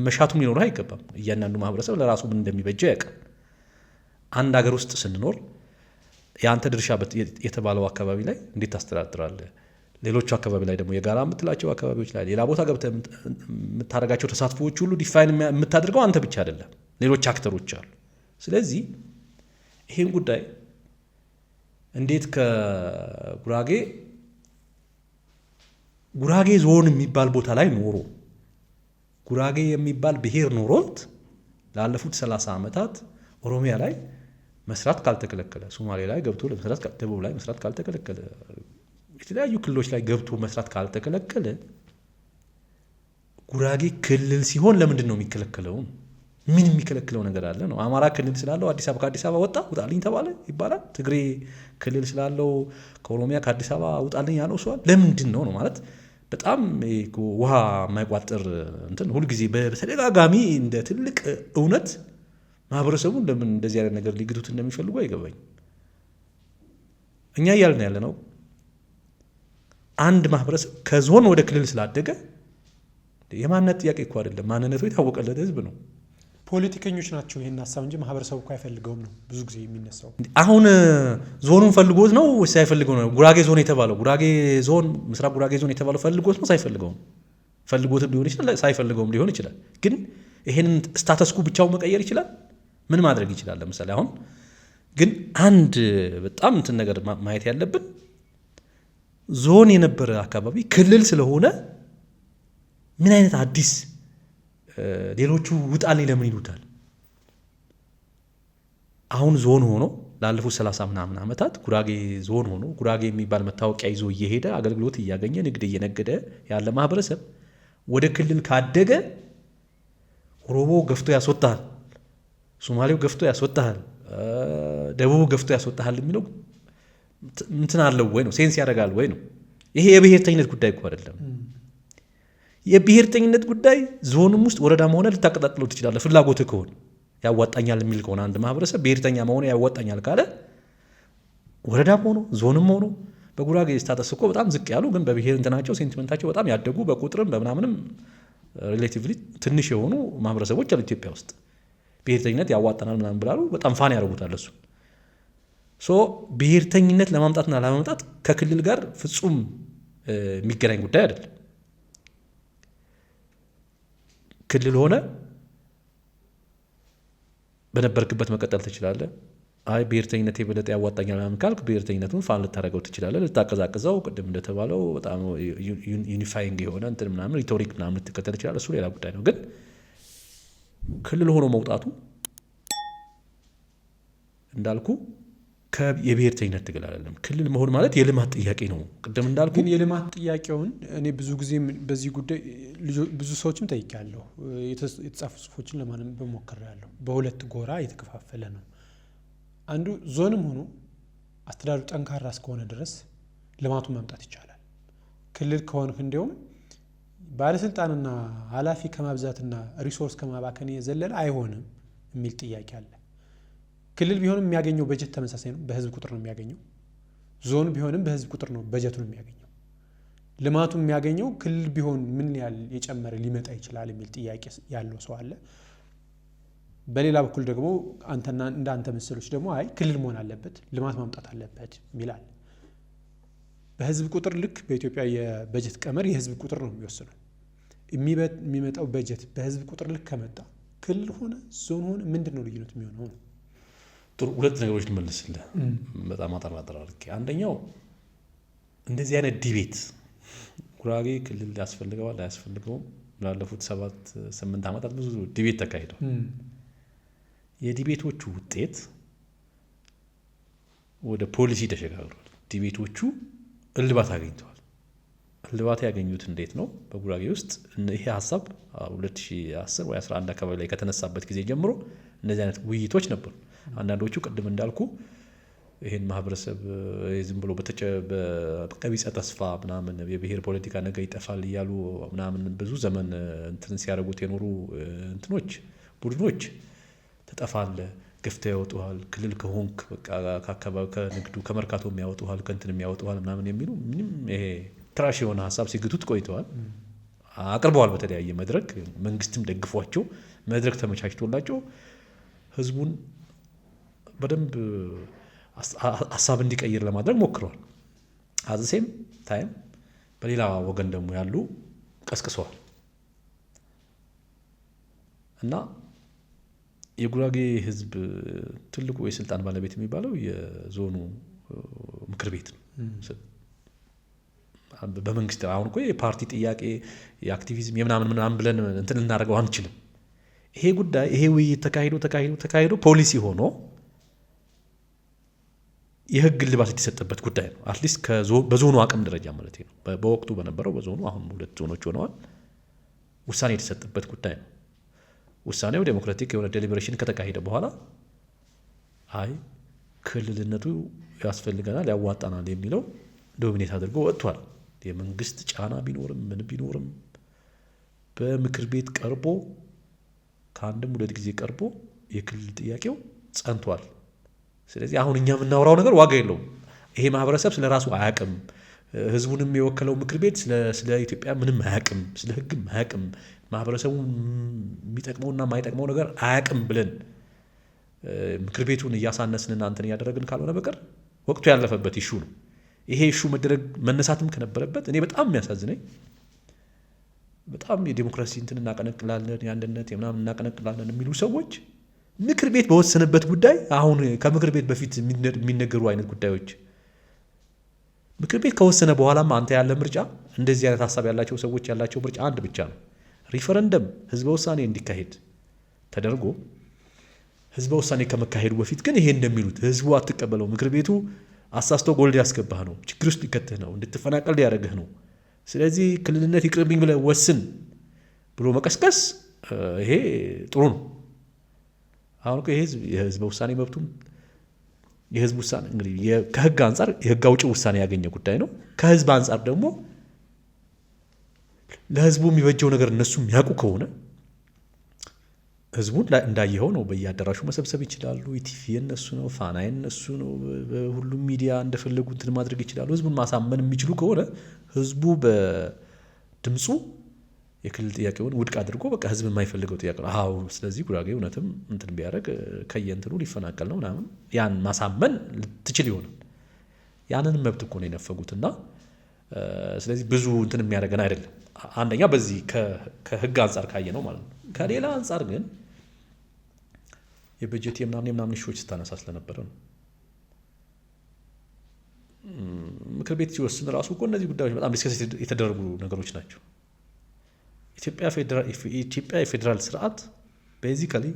መሻቱም ሊኖርህ አይገባም። እያንዳንዱ ማህበረሰብ ለራሱ ምን እንደሚበጀው ያውቃል። አንድ ሀገር ውስጥ ስንኖር የአንተ ድርሻ የተባለው አካባቢ ላይ እንዴት ታስተዳድራለህ? ሌሎቹ አካባቢ ላይ ደግሞ የጋራ የምትላቸው አካባቢዎች ላይ ሌላ ቦታ ገብተህ የምታደርጋቸው ተሳትፎዎች ሁሉ ዲፋይን የምታደርገው አንተ ብቻ አይደለም፣ ሌሎች አክተሮች አሉ። ስለዚህ ይህን ጉዳይ እንዴት ጉራጌ ዞን የሚባል ቦታ ላይ ኖሮ ጉራጌ የሚባል ብሔር ኖሮት ላለፉት 30 ዓመታት ኦሮሚያ ላይ መስራት ካልተከለከለ፣ ሶማሌ ላይ ገብቶ ለመስራት፣ ደቡብ ላይ መስራት ካልተከለከለ፣ የተለያዩ ክልሎች ላይ ገብቶ መስራት ካልተከለከለ ጉራጌ ክልል ሲሆን ለምንድን ነው የሚከለከለው? ምን የሚከለክለው ነገር አለ ነው? አማራ ክልል ስላለው ከአዲስ አበባ ውጣልኝ ተባለ ይባላል። ትግሬ ክልል ስላለው ከኦሮሚያ ከአዲስ አበባ ውጣልኝ ያለው ሰዋል ለምንድን ነው ማለት በጣም ውሃ የማይቋጥር እንትን ሁልጊዜ በተደጋጋሚ እንደ ትልቅ እውነት ማህበረሰቡን ለምን እንደዚህ አይነት ነገር ሊግቱት እንደሚፈልጉ አይገባኝ። እኛ እያልን ያለ ነው አንድ ማህበረሰብ ከዞን ወደ ክልል ስላደገ የማንነት ጥያቄ እኮ አይደለም። ማንነቱ የታወቀለት ህዝብ ነው።
ፖለቲከኞች ናቸው ይሄን ሀሳብ እንጂ ማህበረሰቡ እኮ አይፈልገውም ነው ብዙ ጊዜ የሚነሳው።
አሁን ዞኑን ፈልጎት ነው ወይስ ሳይፈልገው ነው? ጉራጌ ዞን የተባለው ምስራቅ ጉራጌ ዞን የተባለው ፈልጎት ነው ሳይፈልገው ነው? ፈልጎትም ሊሆን ይችላል ሳይፈልገውም ሊሆን ይችላል። ግን ይሄንን ስታተስኩ ብቻው መቀየር ይችላል? ምን ማድረግ ይችላል? ለምሳሌ አሁን ግን አንድ በጣም እንትን ነገር ማየት ያለብን ዞን የነበረ አካባቢ ክልል ስለሆነ ምን አይነት አዲስ ሌሎቹ ውጣልኝ ለምን ይሉታል? አሁን ዞን ሆኖ ላለፉት 30 ምናምን ዓመታት ጉራጌ ዞን ሆኖ ጉራጌ የሚባል መታወቂያ ይዞ እየሄደ አገልግሎት እያገኘ ንግድ እየነገደ ያለ ማህበረሰብ ወደ ክልል ካደገ ኦሮሞ ገፍቶ ያስወጣል፣ ሶማሌው ገፍቶ ያስወጣል፣ ደቡብ ገፍቶ ያስወጣል የሚለው እንትን አለው ወይ ነው? ሴንስ ያደርጋል ወይ ነው? ይሄ የብሔርተኝነት ጉዳይ እኮ አይደለም። የብሔርተኝነት ጉዳይ ዞንም ውስጥ ወረዳም ሆነ ልታቀጣጥለው ትችላለህ ፍላጎትህ ከሆነ ያዋጣኛል የሚል ከሆነ አንድ ማህበረሰብ ብሔርተኛ መሆኑ ያዋጣኛል ካለ ወረዳም ሆኖ ዞንም ሆኖ በጉራጌ ስታተስ እኮ በጣም ዝቅ ያሉ ግን በብሔር እንትናቸው ሴንቲመንታቸው በጣም ያደጉ በቁጥርም በምናምንም ሪሌቲቭሊ ትንሽ የሆኑ ማህበረሰቦች አሉ ኢትዮጵያ ውስጥ። ብሔርተኝነት ያዋጣናል ምናምን ብላሉ በጣም ፋን ያደርጉታል። እሱ ብሔርተኝነት ለማምጣትና ለማምጣት ከክልል ጋር ፍጹም የሚገናኝ ጉዳይ አይደለም። ክልል ሆነ በነበርክበት መቀጠል ትችላለህ። አይ ብሔርተኝነት የበለጠ ያዋጣኛል ምናምን ካልክ ብሔርተኝነቱን ፋን ልታደርገው ትችላለህ፣ ልታቀዛቅዘው፣ ቅድም እንደተባለው በጣም ዩኒፋይንግ የሆነ እንትን ምናምን ሪቶሪክ ምናምን ልትከተል ትችላለህ። እሱ ሌላ ጉዳይ ነው። ግን ክልል ሆኖ መውጣቱ እንዳልኩ የብሔርተኝነት ትግል አይደለም። ክልል መሆን ማለት የልማት ጥያቄ ነው። ቅድም እንዳልኩ
ግን የልማት ጥያቄውን እኔ ብዙ ጊዜ በዚህ ጉዳይ ብዙ ሰዎችም ጠይቄያለሁ። የተጻፉ ጽሁፎችን ለማንም በሞክሬያለሁ። በሁለት ጎራ የተከፋፈለ ነው። አንዱ ዞንም ሆኖ አስተዳደሩ ጠንካራ እስከሆነ ድረስ ልማቱን ማምጣት ይቻላል። ክልል ከሆንክ እንዲያውም ባለስልጣንና ኃላፊ ከማብዛትና ሪሶርስ ከማባከን የዘለለ አይሆንም የሚል ጥያቄ አለ። ክልል ቢሆንም የሚያገኘው በጀት ተመሳሳይ ነው፣ በህዝብ ቁጥር ነው የሚያገኘው። ዞን ቢሆንም በህዝብ ቁጥር ነው በጀቱን የሚያገኘው። ልማቱ የሚያገኘው ክልል ቢሆን ምን ያህል የጨመረ ሊመጣ ይችላል የሚል ጥያቄ ያለው ሰው አለ። በሌላ በኩል ደግሞ አንተና እንዳንተ መሰሎች ደግሞ አይ ክልል መሆን አለበት፣ ልማት ማምጣት አለበት ይላል። በህዝብ ቁጥር ልክ በኢትዮጵያ የበጀት ቀመር የህዝብ ቁጥር ነው የሚወስነው። የሚመጣው በጀት በህዝብ ቁጥር ልክ ከመጣ ክልል ሆነ ዞን ሆነ ምንድን ነው ልዩነት የሚሆነው ነው?
ጥሩ ሁለት ነገሮች ልመልስልህ በጣም አጠራጠር አድርጌ። አንደኛው እንደዚህ አይነት ዲቤት ጉራጌ ክልል ያስፈልገዋል አያስፈልገውም ላለፉት 7-8 ዓመታት ብዙ ዲቤት ተካሂዷል። የዲቤቶቹ ውጤት ወደ ፖሊሲ ተሸጋግሯል። ዲቤቶቹ እልባት አግኝተዋል። እልባት ያገኙት እንዴት ነው? በጉራጌ ውስጥ ይሄ ሀሳብ 2010 ወይ 11 አካባቢ ላይ ከተነሳበት ጊዜ ጀምሮ እንደዚህ አይነት ውይይቶች ነበሩ። አንዳንዶቹ ቅድም እንዳልኩ ይሄን ማህበረሰብ ዝም ብሎ በቀቢጸ ተስፋ ምናምን የብሔር ፖለቲካ ነገ ይጠፋል እያሉ ምናምን ብዙ ዘመን እንትን ሲያደርጉት የኖሩ ቡድኖች ተጠፋለ፣ ገፍተው ያወጡሃል፣ ክልል ከሆንክ በቃ ከአካባቢ ከንግዱ ከመርካቶ የሚያወጡሃል፣ ከእንትን የሚያወጡሃል ምናምን የሚሉ ምንም ይሄ ትራሽ የሆነ ሀሳብ ሲግቱት ቆይተዋል። አቅርበዋል በተለያየ መድረክ፣ መንግስትም ደግፏቸው መድረክ ተመቻችቶላቸው ህዝቡን በደንብ ሀሳብ እንዲቀይር ለማድረግ ሞክረዋል። አዘሴም ታይም በሌላ ወገን ደግሞ ያሉ ቀስቅሰዋል እና የጉራጌ ህዝብ ትልቁ የስልጣን ባለቤት የሚባለው የዞኑ ምክር ቤት ነው። በመንግስት አሁን እኮ የፓርቲ ጥያቄ የአክቲቪዝም የምናምን ብለን እንትን ልናደርገው አንችልም። ይሄ ጉዳይ ይሄ ውይይት ተካሂዶ ፖሊሲ ሆኖ የህግ እልባት የተሰጠበት ጉዳይ ነው። አትሊስት በዞኑ አቅም ደረጃ ማለት ነው። በወቅቱ በነበረው በዞኑ አሁን 2 ዞኖች ሆነዋል። ውሳኔ የተሰጠበት ጉዳይ ነው። ውሳኔው ዴሞክራቲክ የሆነ ዴሊብሬሽን ከተካሄደ በኋላ አይ ክልልነቱ ያስፈልገናል ያዋጣናል የሚለው ዶሚኔት አድርጎ ወጥቷል። የመንግስት ጫና ቢኖርም ምን ቢኖርም በምክር ቤት ቀርቦ ከአንድም 2 ጊዜ ቀርቦ የክልል ጥያቄው ጸንቷል። ስለዚህ አሁን እኛ የምናወራው ነገር ዋጋ የለውም። ይሄ ማህበረሰብ ስለ ራሱ አያቅም። ህዝቡንም የወከለው ምክር ቤት ስለ ኢትዮጵያ ምንም አያቅም፣ ስለ ህግም አያቅም፣ ማህበረሰቡ የሚጠቅመውና የማይጠቅመው ነገር አያቅም ብለን ምክር ቤቱን እያሳነስንና እንትን እያደረግን ካልሆነ በቀር ወቅቱ ያለፈበት ኢሹ ነው። ይሄ ኢሹ መነሳትም ከነበረበት እኔ በጣም የሚያሳዝነኝ በጣም የዲሞክራሲ እንትን እናቀነቅላለን የአንድነት የምናምን እናቀነቅላለን የሚሉ ሰዎች ምክር ቤት በወሰነበት ጉዳይ አሁን ከምክር ቤት በፊት የሚነገሩ አይነት ጉዳዮች ምክር ቤት ከወሰነ በኋላም አንተ ያለ ምርጫ እንደዚህ አይነት ሀሳብ ያላቸው ሰዎች ያላቸው ምርጫ አንድ ብቻ ነው። ሪፈረንደም ህዝበ ውሳኔ እንዲካሄድ ተደርጎ ህዝበ ውሳኔ ከመካሄዱ በፊት ግን ይሄ እንደሚሉት ህዝቡ አትቀበለው፣ ምክር ቤቱ አሳስቶ ጎልድ ያስገባህ ነው፣ ችግር ውስጥ ሊከትህ ነው፣ እንድትፈናቀል ሊያደርግህ ነው፣ ስለዚህ ክልልነት ይቅርብኝ ብለህ ወስን ብሎ መቀስቀስ ይሄ ጥሩ ነው። አሁን ይሄ የህዝበ ውሳኔ መብቱም የህዝብ ውሳኔ እንግዲህ ከህግ አንጻር የህግ አውጪ ውሳኔ ያገኘ ጉዳይ ነው። ከህዝብ አንጻር ደግሞ ለህዝቡ የሚበጀው ነገር እነሱ የሚያውቁ ከሆነ ህዝቡን እንዳየኸው ነው፣ በየአዳራሹ መሰብሰብ ይችላሉ። ኢቲቪ የነሱ ነው፣ ፋና የነሱ ነው፣ በሁሉም ሚዲያ እንደፈለጉ እንትን ማድረግ ይችላሉ። ህዝቡን ማሳመን የሚችሉ ከሆነ ህዝቡ በድምፁ የክልል ጥያቄውን ውድቅ አድርጎ በቃ ህዝብ የማይፈልገው ጥያቄ ነው። አዎ ስለዚህ ጉራጌ እውነትም እንትን ቢያደርግ ከየእንትኑ ሊፈናቀል ነው ምናምን ያን ማሳመን ልትችል ይሆናል። ያንንም መብት እኮ ነው የነፈጉትና ስለዚህ ብዙ እንትን የሚያደርገን አይደለም። አንደኛ በዚህ ከህግ አንጻር ካየ ነው ማለት ነው። ከሌላ አንጻር ግን የበጀት የምናምን ሾች ስታነሳ ስለነበረ ነው። ምክር ቤት ሲወስን ራሱ እኮ እነዚህ ጉዳዮች በጣም ዲስከስ የተደረጉ ነገሮች ናቸው። ኢትዮጵያ የፌዴራል ስርዓት ቤዚካሊ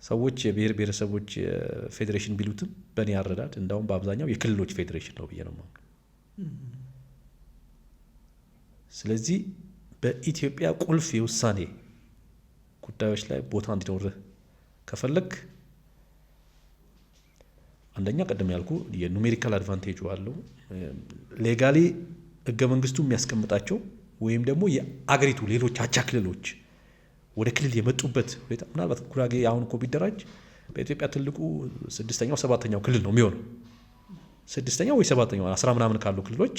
ሰዎች የብሔር ብሔረሰቦች ፌዴሬሽን ቢሉትም በእኔ አረዳድ እንዳውም በአብዛኛው የክልሎች ፌዴሬሽን ነው ብዬ ነው የማምነው። ስለዚህ በኢትዮጵያ ቁልፍ የውሳኔ ጉዳዮች ላይ ቦታ እንዲኖርህ ከፈለግ አንደኛ ቀደም ያልኩ የኑሜሪካል አድቫንቴጅ አለው። ሌጋሊ ህገ መንግስቱ የሚያስቀምጣቸው ወይም ደግሞ የአገሪቱ ሌሎች አቻ ክልሎች ወደ ክልል የመጡበት ሁኔታ ምናልባት ጉራጌ አሁን እኮ ቢደራጅ በኢትዮጵያ ትልቁ 6ኛው 7ኛው ክልል ነው የሚሆነው። 6ኛው ወይ 7ኛው 10 ምናምን ካሉ ክልሎች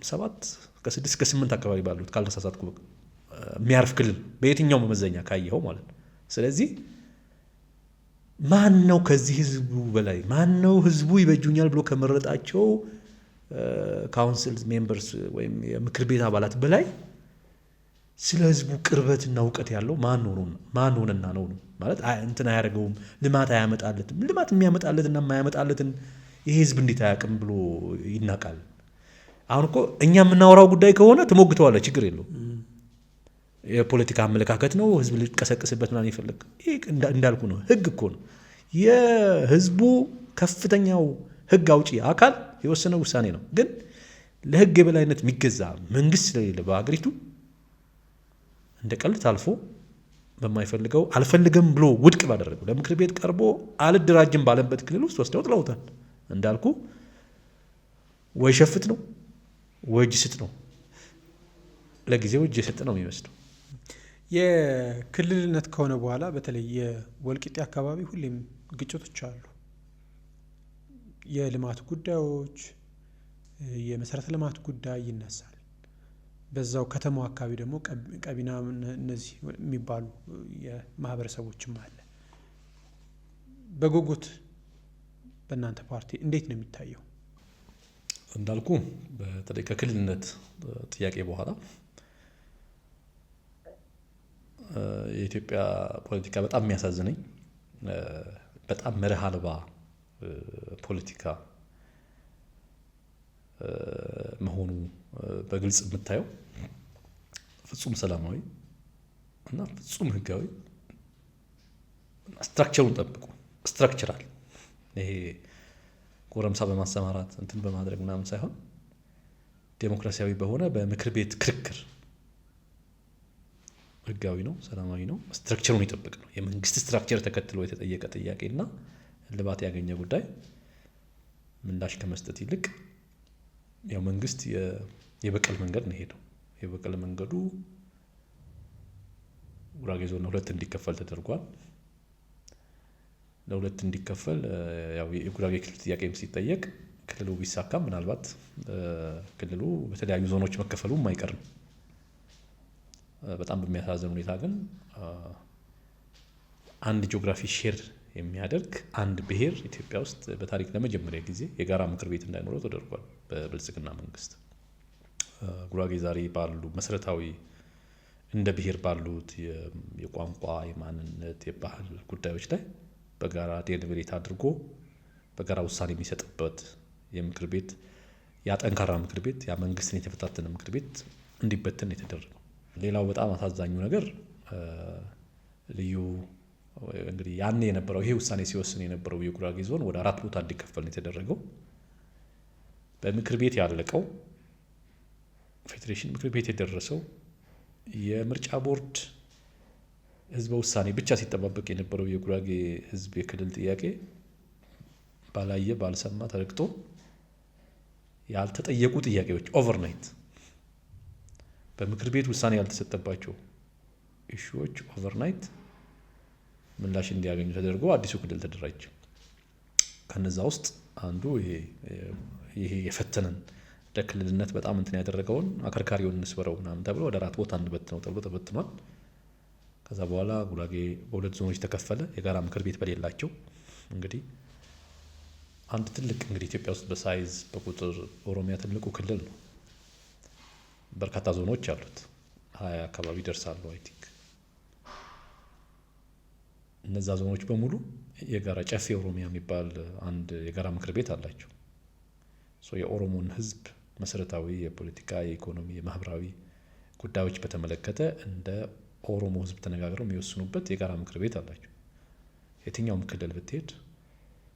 7 ከ6 እስከ 8 አካባቢ ባሉት ካልተሳሳትኩ የሚያርፍ ክልል በየትኛው መመዘኛ ካየኸው ማለት ነው። ስለዚህ ማን ነው ከዚህ ህዝቡ በላይ ማን ነው ህዝቡ ይበጁኛል ብሎ ከመረጣቸው ካውንስል ሜምበርስ ወይም የምክር ቤት አባላት በላይ ስለ ህዝቡ ቅርበትና እውቀት ያለው ማን ሆነና ነው ማለት እንትን አያደርገውም። ልማት አያመጣለትም። ልማት የሚያመጣለትና የማያመጣለትን ይሄ ህዝብ እንዴት አያውቅም ብሎ ይናቃል። አሁን እኮ እኛ የምናወራው ጉዳይ ከሆነ ትሞግተዋለህ፣ ችግር የለውም። የፖለቲካ አመለካከት ነው፣ ህዝብ ሊቀሰቅስበት ምናምን ይፈልግ። ይህ እንዳልኩ ነው፣ ህግ እኮ ነው። የህዝቡ ከፍተኛው ህግ አውጪ አካል የወሰነው ውሳኔ ነው። ግን ለህግ የበላይነት የሚገዛ መንግስት ስለሌለ በሀገሪቱ እንደ ቀልድ አልፎ በማይፈልገው አልፈልግም ብሎ ውድቅ ባደረገው ለምክር ቤት ቀርቦ አልደራጅም ባለበት ክልል ውስጥ ወስደው ጥለውታል። እንዳልኩ ወይ ሸፍት ነው ወይ እጅ ስጥ ነው። ለጊዜው እጅ የሰጠ ነው የሚመስለው።
የክልልነት ከሆነ በኋላ በተለይ የወልቂጤ አካባቢ ሁሌም ግጭቶች አሉ። የልማት ጉዳዮች፣ የመሰረተ ልማት ጉዳይ ይነሳል። በዛው ከተማው አካባቢ ደግሞ ቀቢና እነዚህ የሚባሉ የማህበረሰቦችም አለ። በጉጉት በእናንተ ፓርቲ እንዴት ነው የሚታየው?
እንዳልኩ በተለይ ከክልልነት ጥያቄ በኋላ የኢትዮጵያ ፖለቲካ በጣም የሚያሳዝነኝ በጣም መርህ አልባ ፖለቲካ መሆኑ በግልጽ የምታየው ፍጹም ሰላማዊ እና ፍጹም ህጋዊ ስትራክቸሩን ጠብቁ ስትራክቸራል ይሄ ጎረምሳ በማሰማራት እንትን በማድረግ ምናምን ሳይሆን ዴሞክራሲያዊ በሆነ በምክር ቤት ክርክር ህጋዊ ነው፣ ሰላማዊ ነው፣ ስትራክቸሩን ይጠብቅ ነው። የመንግስት ስትራክቸር ተከትሎ የተጠየቀ ጥያቄና እልባት ያገኘ ጉዳይ ምላሽ ከመስጠት ይልቅ ያው መንግስት የበቀል መንገድ ነው ሄደው። የበቀል መንገዱ ጉራጌ ዞን ለሁለት እንዲከፈል ተደርጓል። ለሁለት እንዲከፈል ያው የጉራጌ ክልል ጥያቄም ሲጠየቅ ክልሉ ቢሳካም ምናልባት ክልሉ በተለያዩ ዞኖች መከፈሉም አይቀርም። በጣም በሚያሳዝን ሁኔታ ግን አንድ ጂኦግራፊ ሼር የሚያደርግ አንድ ብሔር ኢትዮጵያ ውስጥ በታሪክ ለመጀመሪያ ጊዜ የጋራ ምክር ቤት እንዳይኖረው ተደርጓል በብልጽግና መንግስት። ጉራጌ ዛሬ ባሉ መሰረታዊ እንደ ብሔር ባሉት የቋንቋ፣ የማንነት፣ የባህል ጉዳዮች ላይ በጋራ ዴሊብሬት አድርጎ በጋራ ውሳኔ የሚሰጥበት የምክር ቤት ያ ጠንካራ ምክር ቤት ያ መንግስትን የተፈታተነ ምክር ቤት እንዲበተን የተደረገው። ሌላው በጣም አሳዛኙ ነገር ልዩ እንግዲህ ያኔ የነበረው ይሄ ውሳኔ ሲወስን የነበረው የጉራጌ ዞን ወደ 4 ቦታ እንዲከፈል ነው የተደረገው። በምክር ቤት ያለቀው ፌዴሬሽን ምክር ቤት የደረሰው የምርጫ ቦርድ ህዝበ ውሳኔ ብቻ ሲጠባበቅ የነበረው የጉራጌ ህዝብ የክልል ጥያቄ ባላየ ባልሰማ ተረግጦ ያልተጠየቁ ጥያቄዎች ኦቨርናይት በምክር ቤት ውሳኔ ያልተሰጠባቸው ኢሹዎች ኦቨርናይት ምላሽ እንዲያገኙ ተደርጎ አዲሱ ክልል ተደራጀ። ከነዛ ውስጥ አንዱ ይሄ የፈተነን ለክልልነት በጣም እንትን ያደረገውን አከርካሪውን እንስበረው ምናምን ተብሎ ወደ 4 ቦታ እንበትነው ተብሎ ተበትኗል። ከዛ በኋላ ጉራጌ በሁለት ዞኖች ተከፈለ፣ የጋራ ምክር ቤት በሌላቸው። እንግዲህ አንድ ትልቅ እንግዲህ ኢትዮጵያ ውስጥ በሳይዝ በቁጥር ኦሮሚያ ትልቁ ክልል ነው። በርካታ ዞኖች አሉት፣ 20 አካባቢ ደርሳሉ አይ ቲንክ። እነዛ ዞኖች በሙሉ የጋራ ጨፌ ኦሮሚያ የሚባል አንድ የጋራ ምክር ቤት አላቸው። የኦሮሞን ህዝብ መሰረታዊ የፖለቲካ፣ የኢኮኖሚ፣ የማህበራዊ ጉዳዮች በተመለከተ እንደ ኦሮሞ ህዝብ ተነጋግረው የሚወስኑበት የጋራ ምክር ቤት አላቸው። የትኛውም ክልል ብትሄድ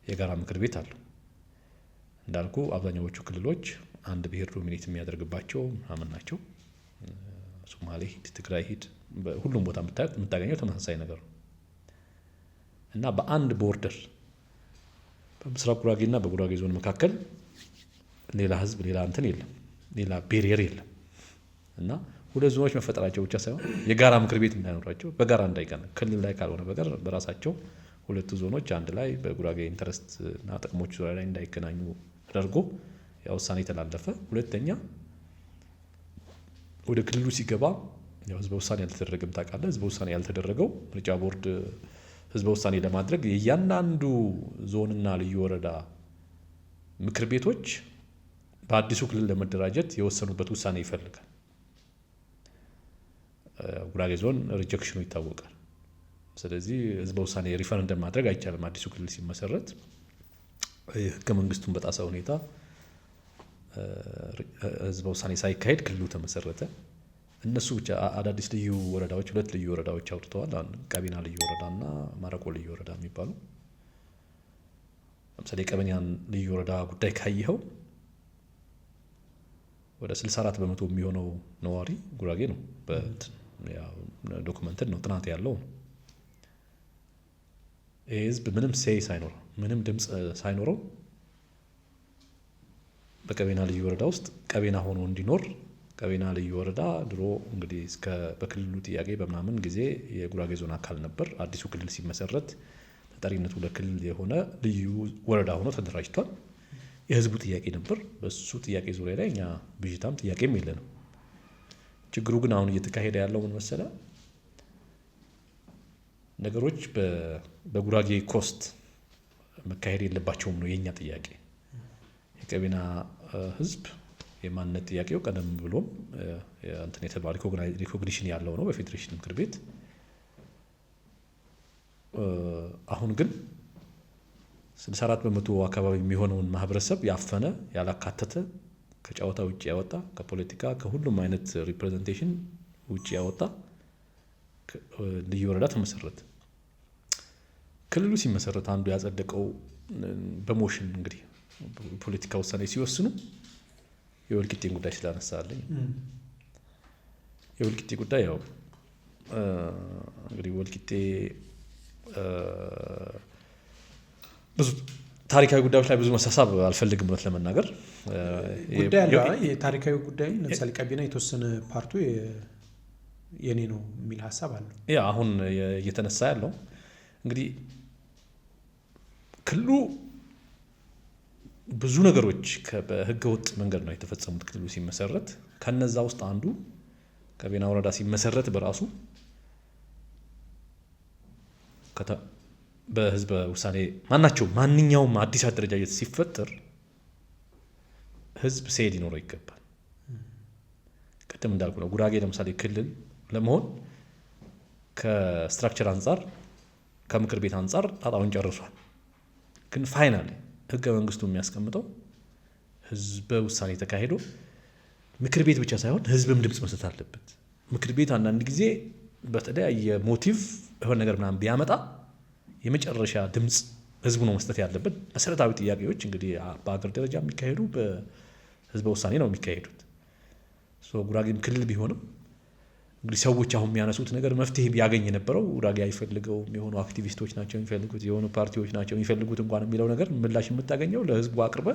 የጋራ ምክር ቤት አለው። እንዳልኩ አብዛኛዎቹ ክልሎች አንድ ብሔር ዶሚኔት የሚያደርግባቸው ምናምን ናቸው። ሶማሌ ሂድ፣ ትግራይ ሂድ፣ ሁሉም ቦታ የምታገኘው ተመሳሳይ ነገር ነው እና በአንድ ቦርደር በምስራቅ ጉራጌና በጉራጌ ዞን መካከል ሌላ ህዝብ ሌላ እንትን የለም፣ ሌላ ቤሪየር የለም እና ሁለት ዞኖች መፈጠራቸው ብቻ ሳይሆን የጋራ ምክር ቤት እንዳይኖራቸው በጋራ እንዳይቀና ክልል ላይ ካልሆነ በቀር በራሳቸው ሁለቱ ዞኖች አንድ ላይ በጉራጌ ኢንተረስት እና ጥቅሞች ዙሪያ ላይ እንዳይገናኙ ተደርጎ ያ ውሳኔ ተላለፈ። ሁለተኛ ወደ ክልሉ ሲገባ ያው ህዝበ ውሳኔ ያልተደረገም ታውቃለህ። ህዝበ ውሳኔ ያልተደረገው ምርጫ ቦርድ ህዝበ ውሳኔ ለማድረግ የእያንዳንዱ ዞንና ልዩ ወረዳ ምክር ቤቶች በአዲሱ ክልል ለመደራጀት የወሰኑበት ውሳኔ ይፈልጋል። ጉራጌ ዞን ሪጀክሽኑ ይታወቃል። ስለዚህ ህዝበ ውሳኔ ሪፈረንደም ማድረግ አይቻልም። አዲሱ ክልል ሲመሰረት ህገ መንግስቱን በጣሰ ሁኔታ ህዝበ ውሳኔ ሳይካሄድ ክልሉ ተመሰረተ። እነሱ ብቻ አዳዲስ ልዩ ወረዳዎች 2 ልዩ ወረዳዎች አውጥተዋል። ቀቤና ልዩ ወረዳና ማረቆ ልዩ ወረዳ የሚባሉ። ለምሳሌ የቀቤናን ልዩ ወረዳ ጉዳይ ካየኸው ወደ 64 በመቶ የሚሆነው ነዋሪ ጉራጌ ነው። ዶክመንትን ነው ጥናት ያለው። ይህ ህዝብ ምንም ሴይ ሳይኖረው ምንም ድምፅ ሳይኖረው በቀቤና ልዩ ወረዳ ውስጥ ቀቤና ሆኖ እንዲኖር ቀቤና ልዩ ወረዳ ድሮ እንግዲህ በክልሉ ጥያቄ በምናምን ጊዜ የጉራጌ ዞን አካል ነበር። አዲሱ ክልል ሲመሰረት ተጠሪነቱ ለክልል የሆነ ልዩ ወረዳ ሆኖ ተደራጅቷል። የህዝቡ ጥያቄ ነበር። በሱ ጥያቄ ዙሪያ ላይ እኛ ብዥታም ጥያቄም የለንም። ችግሩ ግን አሁን እየተካሄደ ያለው ምን መሰለህ? ነገሮች በጉራጌ ኮስት መካሄድ የለባቸውም ነው የኛ ጥያቄ። የቀቤና ህዝብ የማንነት ጥያቄው ቀደም ብሎም እንትን የተባለ ሪኮግኒሽን ያለው ነው በፌዴሬሽን ምክር ቤት። አሁን ግን 64 በመቶ አካባቢ የሚሆነውን ማህበረሰብ ያፈነ ያላካተተ ከጨዋታ ውጭ ያወጣ ከፖለቲካ ከሁሉም አይነት ሪፕሬዘንቴሽን ውጭ ያወጣ ልዩ ወረዳ ተመሰረተ። ክልሉ ሲመሰረት አንዱ ያጸደቀው በሞሽን እንግዲህ ፖለቲካ ውሳኔ ሲወስኑ የወልቂጤን ጉዳይ ስላነሳለኝ የወልቂጤ ጉዳይ ያው እንግዲህ ወልቂጤ ብዙ ታሪካዊ ጉዳዮች ላይ ብዙ መሳሳብ አልፈልግም ብለት ለመናገር
ጉዳይ አለ። የታሪካዊ ጉዳይ ለምሳሌ ቀቤና የተወሰነ ፓርቱ የኔ ነው የሚል ሀሳብ አለው።
ያ አሁን እየተነሳ ያለው እንግዲህ ክልሉ ብዙ ነገሮች በህገ ወጥ መንገድ ነው የተፈጸሙት። ክልሉ ሲመሰረት ከነዛ ውስጥ አንዱ ቀቤና ወረዳ ሲመሰረት በራሱ በህዝበ ውሳኔ ማንኛውም አዲስ አደረጃጀት ሲፈጠር ህዝብ ሴይ ሊኖረው ይገባል። ቅድም እንዳልኩ ነው ጉራጌ ለምሳሌ ክልል ለመሆን ከስትራክቸር አንጻር ከምክር ቤት አንጻር ጣጣውን ጨርሷል። ግን ፋይናል ህገ መንግስቱ የሚያስቀምጠው ህዝበ ውሳኔ ተካሂዶ ምክር ቤት ብቻ ሳይሆን ህዝብም ድምፅ መስጠት አለበት። ምክር ቤት አንዳንድ ጊዜ በተለያየ ሞቲቭ የሆነ ነገር ምናምን ቢያመጣ የመጨረሻ ድምፅ ህዝቡ ነው መስጠት ያለበት። መሰረታዊ ጥያቄዎች እንግዲህ በአገር ደረጃ የሚካሄዱ በህዝበ ውሳኔ ነው የሚካሄዱት። ጉራጌም ክልል ቢሆንም እንግዲህ ሰዎች አሁን የሚያነሱት ነገር መፍትሄ ቢያገኝ የነበረው ጉራጌ አይፈልገውም፣ የሆኑ አክቲቪስቶች ናቸው የሚፈልጉት፣ የሆኑ ፓርቲዎች ናቸው የሚፈልጉት እንኳን የሚለው ነገር ምላሽ የምታገኘው ለህዝቡ አቅርበ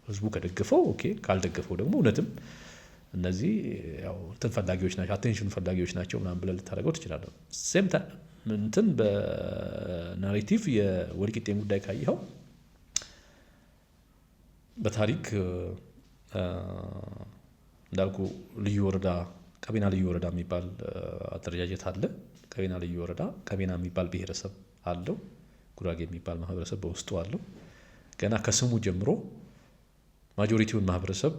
ህዝቡ ከደገፈው ኦኬ፣ ካልደገፈው ደግሞ እውነትም እነዚህ ያው እንትን ፈላጊዎች ናቸው አቴንሽን ፈላጊዎች ናቸው ምናምን ብለህ ልታደርገው ትችላለህ። ሴም እንትን በናሬቲቭ የወልቂጤን ጉዳይ ካየኸው በታሪክ እንዳልኩ ልዩ ወረዳ ቀቤና ልዩ ወረዳ የሚባል አደረጃጀት አለ። ቀቤና ልዩ ወረዳ ቀቤና የሚባል ብሔረሰብ አለው። ጉራጌ የሚባል ማህበረሰብ በውስጡ አለው። ገና ከስሙ ጀምሮ ማጆሪቲውን ማህበረሰብ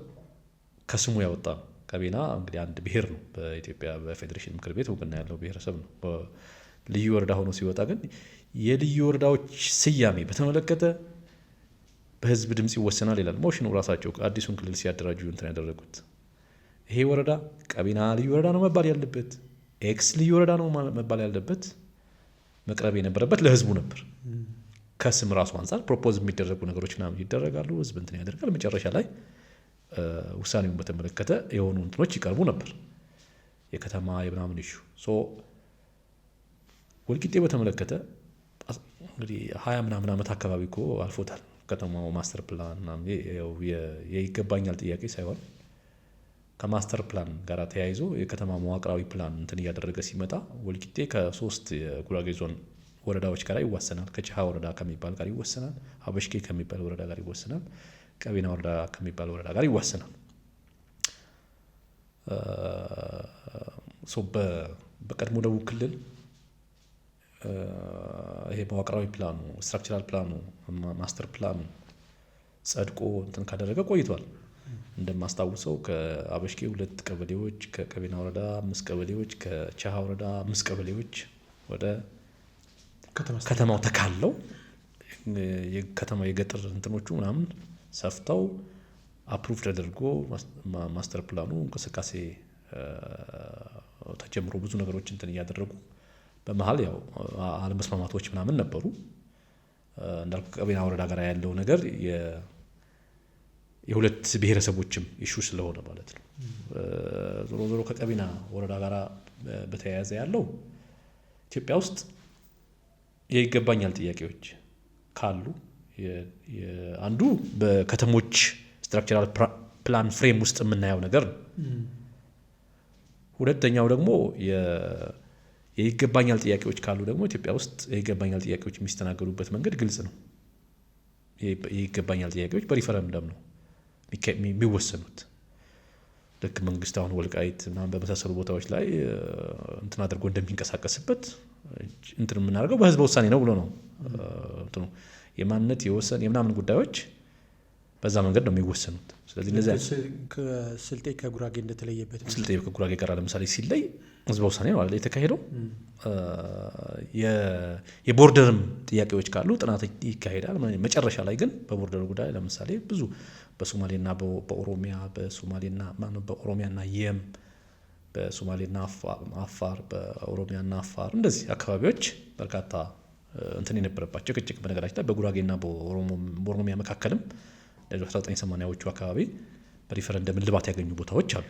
ከስሙ ያወጣ ነው። ቀቤና እንግዲህ አንድ ብሔር ነው። በኢትዮጵያ በፌዴሬሽን ምክር ቤት እውቅና ያለው ብሔረሰብ ነው። ልዩ ወረዳ ሆኖ ሲወጣ ግን የልዩ ወረዳዎች ስያሜ በተመለከተ በህዝብ ድምፅ ይወሰናል ይላል። ሞሽኑ ራሳቸው አዲሱን ክልል ሲያደራጁ እንትን ያደረጉት ይሄ ወረዳ ቀቤና ልዩ ወረዳ ነው መባል ያለበት፣ ኤክስ ልዩ ወረዳ ነው መባል ያለበት፣ መቅረብ የነበረበት ለህዝቡ ነበር። ከስም ራሱ አንጻር ፕሮፖዝ የሚደረጉ ነገሮች ምናምን ይደረጋሉ፣ ህዝብ እንትን ያደርጋል። መጨረሻ ላይ ውሳኔውን በተመለከተ የሆኑ እንትኖች ይቀርቡ ነበር። የከተማ የምናምን ኢሹ ወልቂጤ በተመለከተ እንግዲህ 20 ምናምን ዓመት አካባቢ እኮ አልፎታል። ከተማው ማስተር ፕላን የይገባኛል ጥያቄ ሳይሆን ከማስተር ፕላን ጋር ተያይዞ የከተማ መዋቅራዊ ፕላን እንትን እያደረገ ሲመጣ ወልቂጤ ከ3 የጉራጌ ዞን ወረዳዎች ጋር ይዋሰናል። ከጭሃ ወረዳ ከሚባል ጋር ይወሰናል። አበሽኬ ከሚባል ወረዳ ጋር ይወሰናል። ቀቤና ወረዳ ከሚባል ወረዳ ጋር ይዋሰናል። በቀድሞ ደቡብ ክልል ይሄ መዋቅራዊ ፕላኑ ስትራክቸራል ፕላኑ ማስተር ፕላኑ ጸድቆ እንትን ካደረገ ቆይቷል። እንደማስታውሰው ከአበሽኬ 2 ቀበሌዎች፣ ከቀቤና ወረዳ 5 ቀበሌዎች፣ ከቻሃ ወረዳ 5 ቀበሌዎች ወደ ከተማው ተካለው የከተማ የገጠር እንትኖቹ ምናምን ሰፍተው አፕሩቭ ተደርጎ ማስተር ፕላኑ እንቅስቃሴ ተጀምሮ ብዙ ነገሮች እንትን እያደረጉ በመሀል ያው አለመስማማቶች ምናምን ነበሩ። እንዳልኩ ቀቤና ወረዳ ጋር ያለው ነገር የሁለት ብሔረሰቦችም ኢሹ ስለሆነ ማለት ነው። ዞሮ ዞሮ ከቀቤና ወረዳ ጋር በተያያዘ ያለው ኢትዮጵያ ውስጥ የይገባኛል ጥያቄዎች ካሉ አንዱ በከተሞች ስትራክቸራል ፕላን ፍሬም ውስጥ የምናየው ነገር ነው። ሁለተኛው ደግሞ የይገባኛል ጥያቄዎች ካሉ ደግሞ ኢትዮጵያ ውስጥ የይገባኛል ጥያቄዎች የሚስተናገዱበት መንገድ ግልጽ ነው። የይገባኛል ጥያቄዎች በሪፈረንደም ነው የሚወሰኑት። ልክ መንግስት አሁን ወልቃይት ምናምን በመሳሰሉ ቦታዎች ላይ እንትን አድርጎ እንደሚንቀሳቀስበት እንትን የምናደርገው በህዝበ ውሳኔ ነው ብሎ ነው። እንትኑ የማንነት የወሰን የምናምን ጉዳዮች በዛ መንገድ ነው የሚወሰኑት። ስለዚህ እነዚያ
ስልጤ ከጉራጌ እንደተለየበት
ስልጤ ከጉራጌ ጋር ለምሳሌ ሲለይ ህዝበ ውሳኔ ነው አይደል የተካሄደው። የቦርደርም ጥያቄዎች ካሉ ጥናት ይካሄዳል። መጨረሻ ላይ ግን በቦርደር ጉዳይ ለምሳሌ ብዙ በሶማሌና በኦሮሚያና የም በሶማሌና አፋር በኦሮሚያና አፋር እንደዚህ አካባቢዎች በርካታ እንትን የነበረባቸው ጭቅጭቅ በነገራችን ላይ በጉራጌና በኦሮሚያ መካከልም 1980ዎቹ አካባቢ በሪፈረንደም እልባት ያገኙ ቦታዎች አሉ።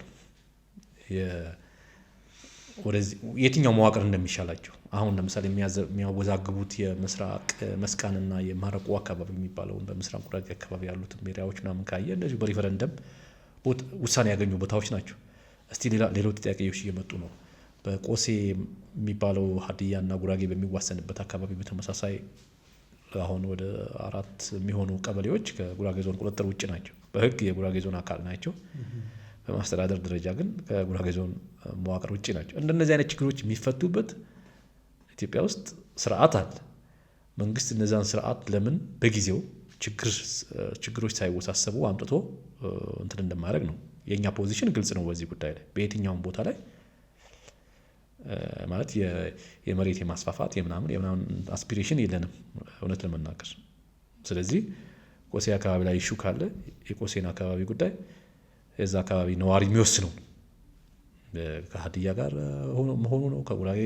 የትኛው መዋቅር እንደሚሻላቸው አሁን ለምሳሌ የሚያወዛግቡት የምስራቅ መስቃንና የማረቆ አካባቢ የሚባለውን በምስራቅ ጉራጌ አካባቢ ያሉትን ኤሪያዎች ምናምን ካየ እንደዚሁ በሪፈረንደም ውሳኔ ያገኙ ቦታዎች ናቸው። እስቲ ሌሎች ጥያቄዎች እየመጡ ነው። በቆሴ የሚባለው ሀዲያና ጉራጌ በሚዋሰንበት አካባቢ በተመሳሳይ አሁን ወደ 4 የሚሆኑ ቀበሌዎች ከጉራጌ ዞን ቁጥጥር ውጭ ናቸው። በህግ የጉራጌ ዞን አካል ናቸው። በማስተዳደር ደረጃ ግን ከጉራጌ ዞን መዋቅር ውጭ ናቸው። እንደነዚህ አይነት ችግሮች የሚፈቱበት ኢትዮጵያ ውስጥ ስርዓት አለ። መንግስት እነዛን ስርዓት ለምን በጊዜው ችግሮች ሳይወሳሰቡ አምጥቶ እንትን እንደማድረግ ነው። የእኛ ፖዚሽን ግልጽ ነው በዚህ ጉዳይ ላይ በየትኛውም ቦታ ላይ ማለት የመሬት የማስፋፋት የምናምን አስፒሬሽን የለንም እውነት ለመናገር። ስለዚህ ቆሴ አካባቢ ላይ ኢሹ ካለ የቆሴን አካባቢ ጉዳይ የዛ አካባቢ ነዋሪ የሚወስነው ከሀዲያ ጋር መሆኑ ነው፣ ከጉራጌ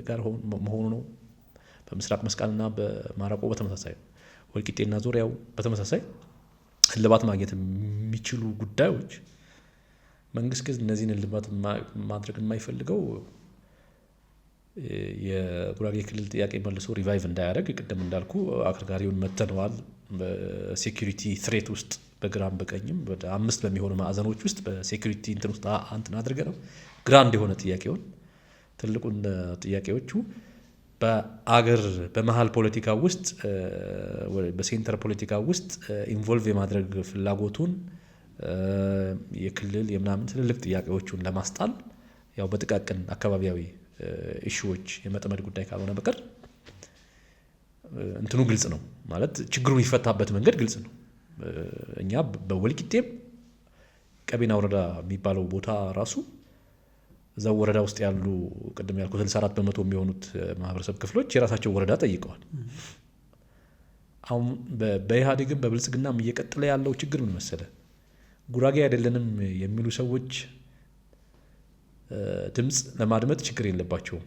ጋር መሆኑ ነው። በምስራቅ መስቃንና በማረቆ በተመሳሳይ ወልቂጤና ዙሪያው በተመሳሳይ እልባት ማግኘት የሚችሉ ጉዳዮች መንግስት ግን እነዚህን እልባት ማድረግ የማይፈልገው የጉራጌ ክልል ጥያቄ መልሶ ሪቫይቭ እንዳያደርግ ቅድም እንዳልኩ አከርካሪውን መተነዋል። በሴኩሪቲ ትሬት ውስጥ በግራም በቀኝም ወደ 5 በሚሆኑ ማዕዘኖች ውስጥ በሴኩሪቲ እንትን ውስጥ አንትን አድርገ ነው ግራንድ የሆነ ጥያቄውን ትልቁን ጥያቄዎቹ በአገር በመሀል ፖለቲካ ውስጥ በሴንተር ፖለቲካ ውስጥ ኢንቮልቭ የማድረግ ፍላጎቱን የክልል የምናምን ትልልቅ ጥያቄዎቹን ለማስጣል ያው በጥቃቅን አካባቢያዊ ኢሹዎች የመጠመድ ጉዳይ ካልሆነ በቀር እንትኑ ግልጽ ነው ማለት ችግሩ የሚፈታበት መንገድ ግልጽ ነው። እኛ በወልቂጤም ቀቤና ወረዳ የሚባለው ቦታ ራሱ እዛው ወረዳ ውስጥ ያሉ ቅድም ያልኩት 64 በመቶ የሚሆኑት ማህበረሰብ ክፍሎች የራሳቸው ወረዳ ጠይቀዋል። አሁን በኢህአዴግም በብልጽግናም እየቀጠለ ያለው ችግር ምን መሰለ? ጉራጌ አይደለንም የሚሉ ሰዎች ድምፅ ለማድመጥ ችግር የለባቸውም።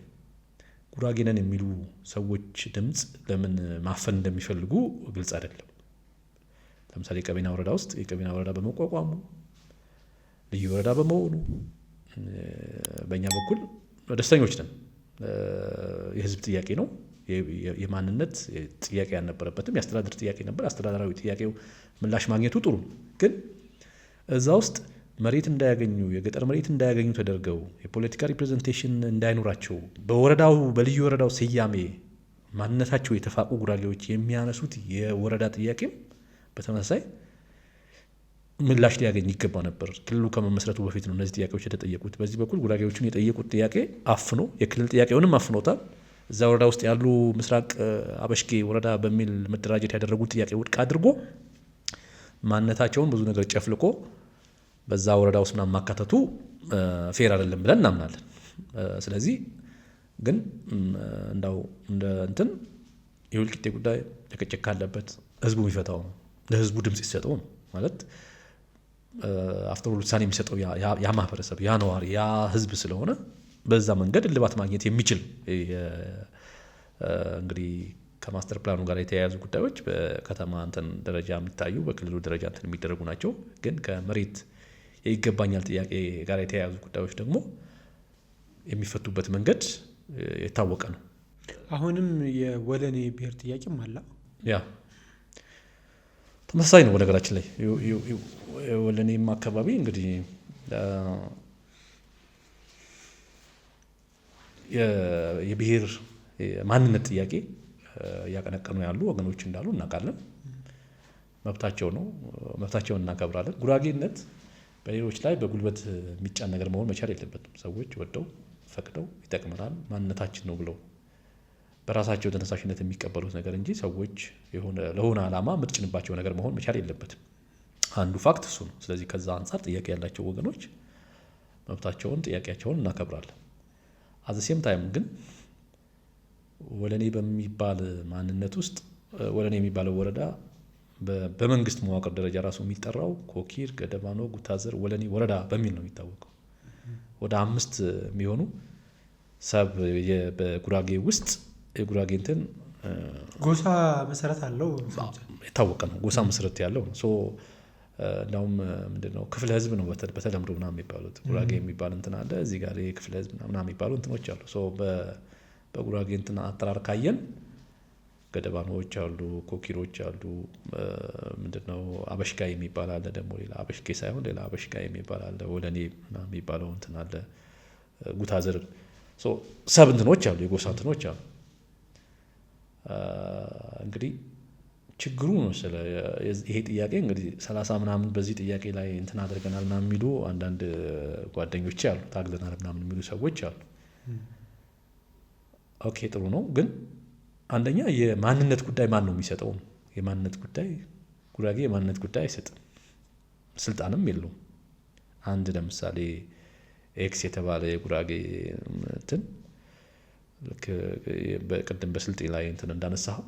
ጉራጌ ነን የሚሉ ሰዎች ድምፅ ለምን ማፈን እንደሚፈልጉ ግልጽ አይደለም። ለምሳሌ ቀቤና ወረዳ ውስጥ የቀቤና ወረዳ በመቋቋሙ ልዩ ወረዳ በመሆኑ በእኛ በኩል ደስተኞች ነን። የህዝብ ጥያቄ ነው። የማንነት ጥያቄ ያልነበረበትም የአስተዳደር ጥያቄ ነበር። አስተዳደራዊ ጥያቄው ምላሽ ማግኘቱ ጥሩ ነው። ግን እዛ ውስጥ መሬት እንዳያገኙ የገጠር መሬት እንዳያገኙ ተደርገው የፖለቲካ ሪፕሬዘንቴሽን እንዳይኖራቸው በወረዳው በልዩ ወረዳው ስያሜ ማንነታቸው የተፋቁ ጉራጌዎች የሚያነሱት የወረዳ ጥያቄም በተመሳሳይ ምላሽ ሊያገኝ ይገባ ነበር። ክልሉ ከመመስረቱ በፊት ነው እነዚህ ጥያቄዎች የተጠየቁት። በዚህ በኩል ጉራጌዎቹን የጠየቁት ጥያቄ አፍኖ የክልል ጥያቄውንም አፍኖታል። እዛ ወረዳ ውስጥ ያሉ ምስራቅ አበሽጌ ወረዳ በሚል መደራጀት ያደረጉት ጥያቄ ውድቅ አድርጎ ማንነታቸውን ብዙ ነገር ጨፍልቆ በዛ ወረዳ ውስጥ ምናምን ማካተቱ ፌር አይደለም ብለን እናምናለን። ስለዚህ ግን እንዳው እንደ እንትን የወልቂጤ ጉዳይ ጭቅጭቅ ካለበት ህዝቡ የሚፈታው ነው። ለህዝቡ ድምጽ ይሰጠው ነው ማለት አፍተር ኦል ውሳኔ የሚሰጠው ያ ማህበረሰብ ያ ነዋሪ ያ ህዝብ ስለሆነ በዛ መንገድ እልባት ማግኘት የሚችል እንግዲህ ከማስተር ፕላኑ ጋር የተያያዙ ጉዳዮች በከተማ እንትን ደረጃ የሚታዩ በክልሉ ደረጃ እንትን የሚደረጉ ናቸው። ግን ከመሬት የይገባኛል ጥያቄ ጋር የተያያዙ ጉዳዮች ደግሞ የሚፈቱበት መንገድ የታወቀ ነው።
አሁንም የወለኔ ብሔር ጥያቄም አለ።
ያ ተመሳሳይ ነው። በነገራችን ላይ የወለኔም አካባቢ እንግዲህ የብሔር ማንነት ጥያቄ እያቀነቀኑ ያሉ ወገኖች እንዳሉ እናውቃለን። መብታቸው ነው፣ መብታቸውን እናከብራለን። ጉራጌነት በሌሎች ላይ በጉልበት የሚጫን ነገር መሆን መቻል የለበትም። ሰዎች ወደው ፈቅደው ይጠቅመናል ማንነታችን ነው ብለው በራሳቸው ተነሳሽነት የሚቀበሉት ነገር እንጂ ሰዎች ለሆነ ዓላማ የምትጭንባቸው ነገር መሆን መቻል የለበትም። አንዱ ፋክት እሱ ነው። ስለዚህ ከዛ አንጻር ጥያቄ ያላቸው ወገኖች መብታቸውን ጥያቄያቸውን እናከብራለን። አዘሴም ታይም ግን ወለኔ በሚባል ማንነት ውስጥ ወለኔ የሚባለው ወረዳ በመንግስት መዋቅር ደረጃ ራሱ የሚጠራው ኮኪር፣ ገደባኖ፣ ጉታዘር፣ ወለኔ ወረዳ በሚል ነው የሚታወቀው። ወደ 5 የሚሆኑ ሰብ በጉራጌ ውስጥ የጉራጌ እንትን
ጎሳ መሰረት አለው
የታወቀ ነው። ጎሳ መሰረት ያለው ነው። እንዳውም ምንድነው ክፍለ ህዝብ ነው በተለምዶ ምናምን የሚባሉት ጉራጌ የሚባል እንትን አለ። እዚህ ጋር የክፍለ ህዝብ ምናምን የሚባሉ እንትኖች አሉ። በጉራጌ እንትን አጠራር ካየን ገደባኖች አሉ፣ ኮኪሮች አሉ፣ ምንድነው አበሽጋይ የሚባል አለ። ደግሞ ሌላ አበሽጌ ሳይሆን ሌላ አበሽጋይ የሚባል አለ። ወለኔ የሚባለው እንትን አለ። ጉታዘር ሰብ እንትኖች አሉ፣ የጎሳ እንትኖች አሉ። እንግዲህ ችግሩ ነው ይሄ ጥያቄ እንግዲህ 30 ምናምን በዚህ ጥያቄ ላይ እንትን አድርገናል ምናምን የሚሉ አንዳንድ ጓደኞች አሉ፣ ታግለናል ምናምን የሚሉ ሰዎች አሉ። ኦኬ ጥሩ ነው። ግን አንደኛ የማንነት ጉዳይ ማን ነው የሚሰጠው? የማንነት ጉዳይ ጉራጌ የማንነት ጉዳይ አይሰጥም፣ ስልጣንም የለውም። አንድ ለምሳሌ ኤክስ የተባለ የጉራጌ እንትን በቅድም በስልጤ ላይ እንትን እንዳነሳው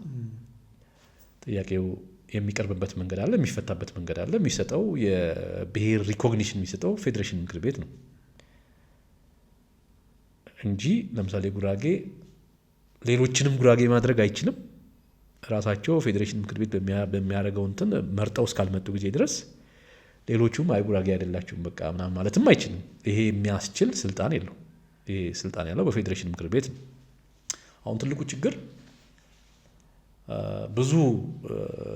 ጥያቄው የሚቀርብበት መንገድ አለ፣ የሚፈታበት መንገድ አለ። የሚሰጠው የብሔር ሪኮግኒሽን የሚሰጠው ፌዴሬሽን ምክር ቤት ነው እንጂ ለምሳሌ ጉራጌ ሌሎችንም ጉራጌ ማድረግ አይችልም። ራሳቸው ፌዴሬሽን ምክር ቤት በሚያደርገው እንትን መርጠው እስካልመጡ ጊዜ ድረስ ሌሎቹም አይ ጉራጌ አይደላችሁም በቃ ምናምን ማለትም አይችልም። ይሄ የሚያስችል ስልጣን የለው። ይሄ ስልጣን ያለው በፌዴሬሽን ምክር ቤት ነው። አሁን ትልቁ ችግር ብዙ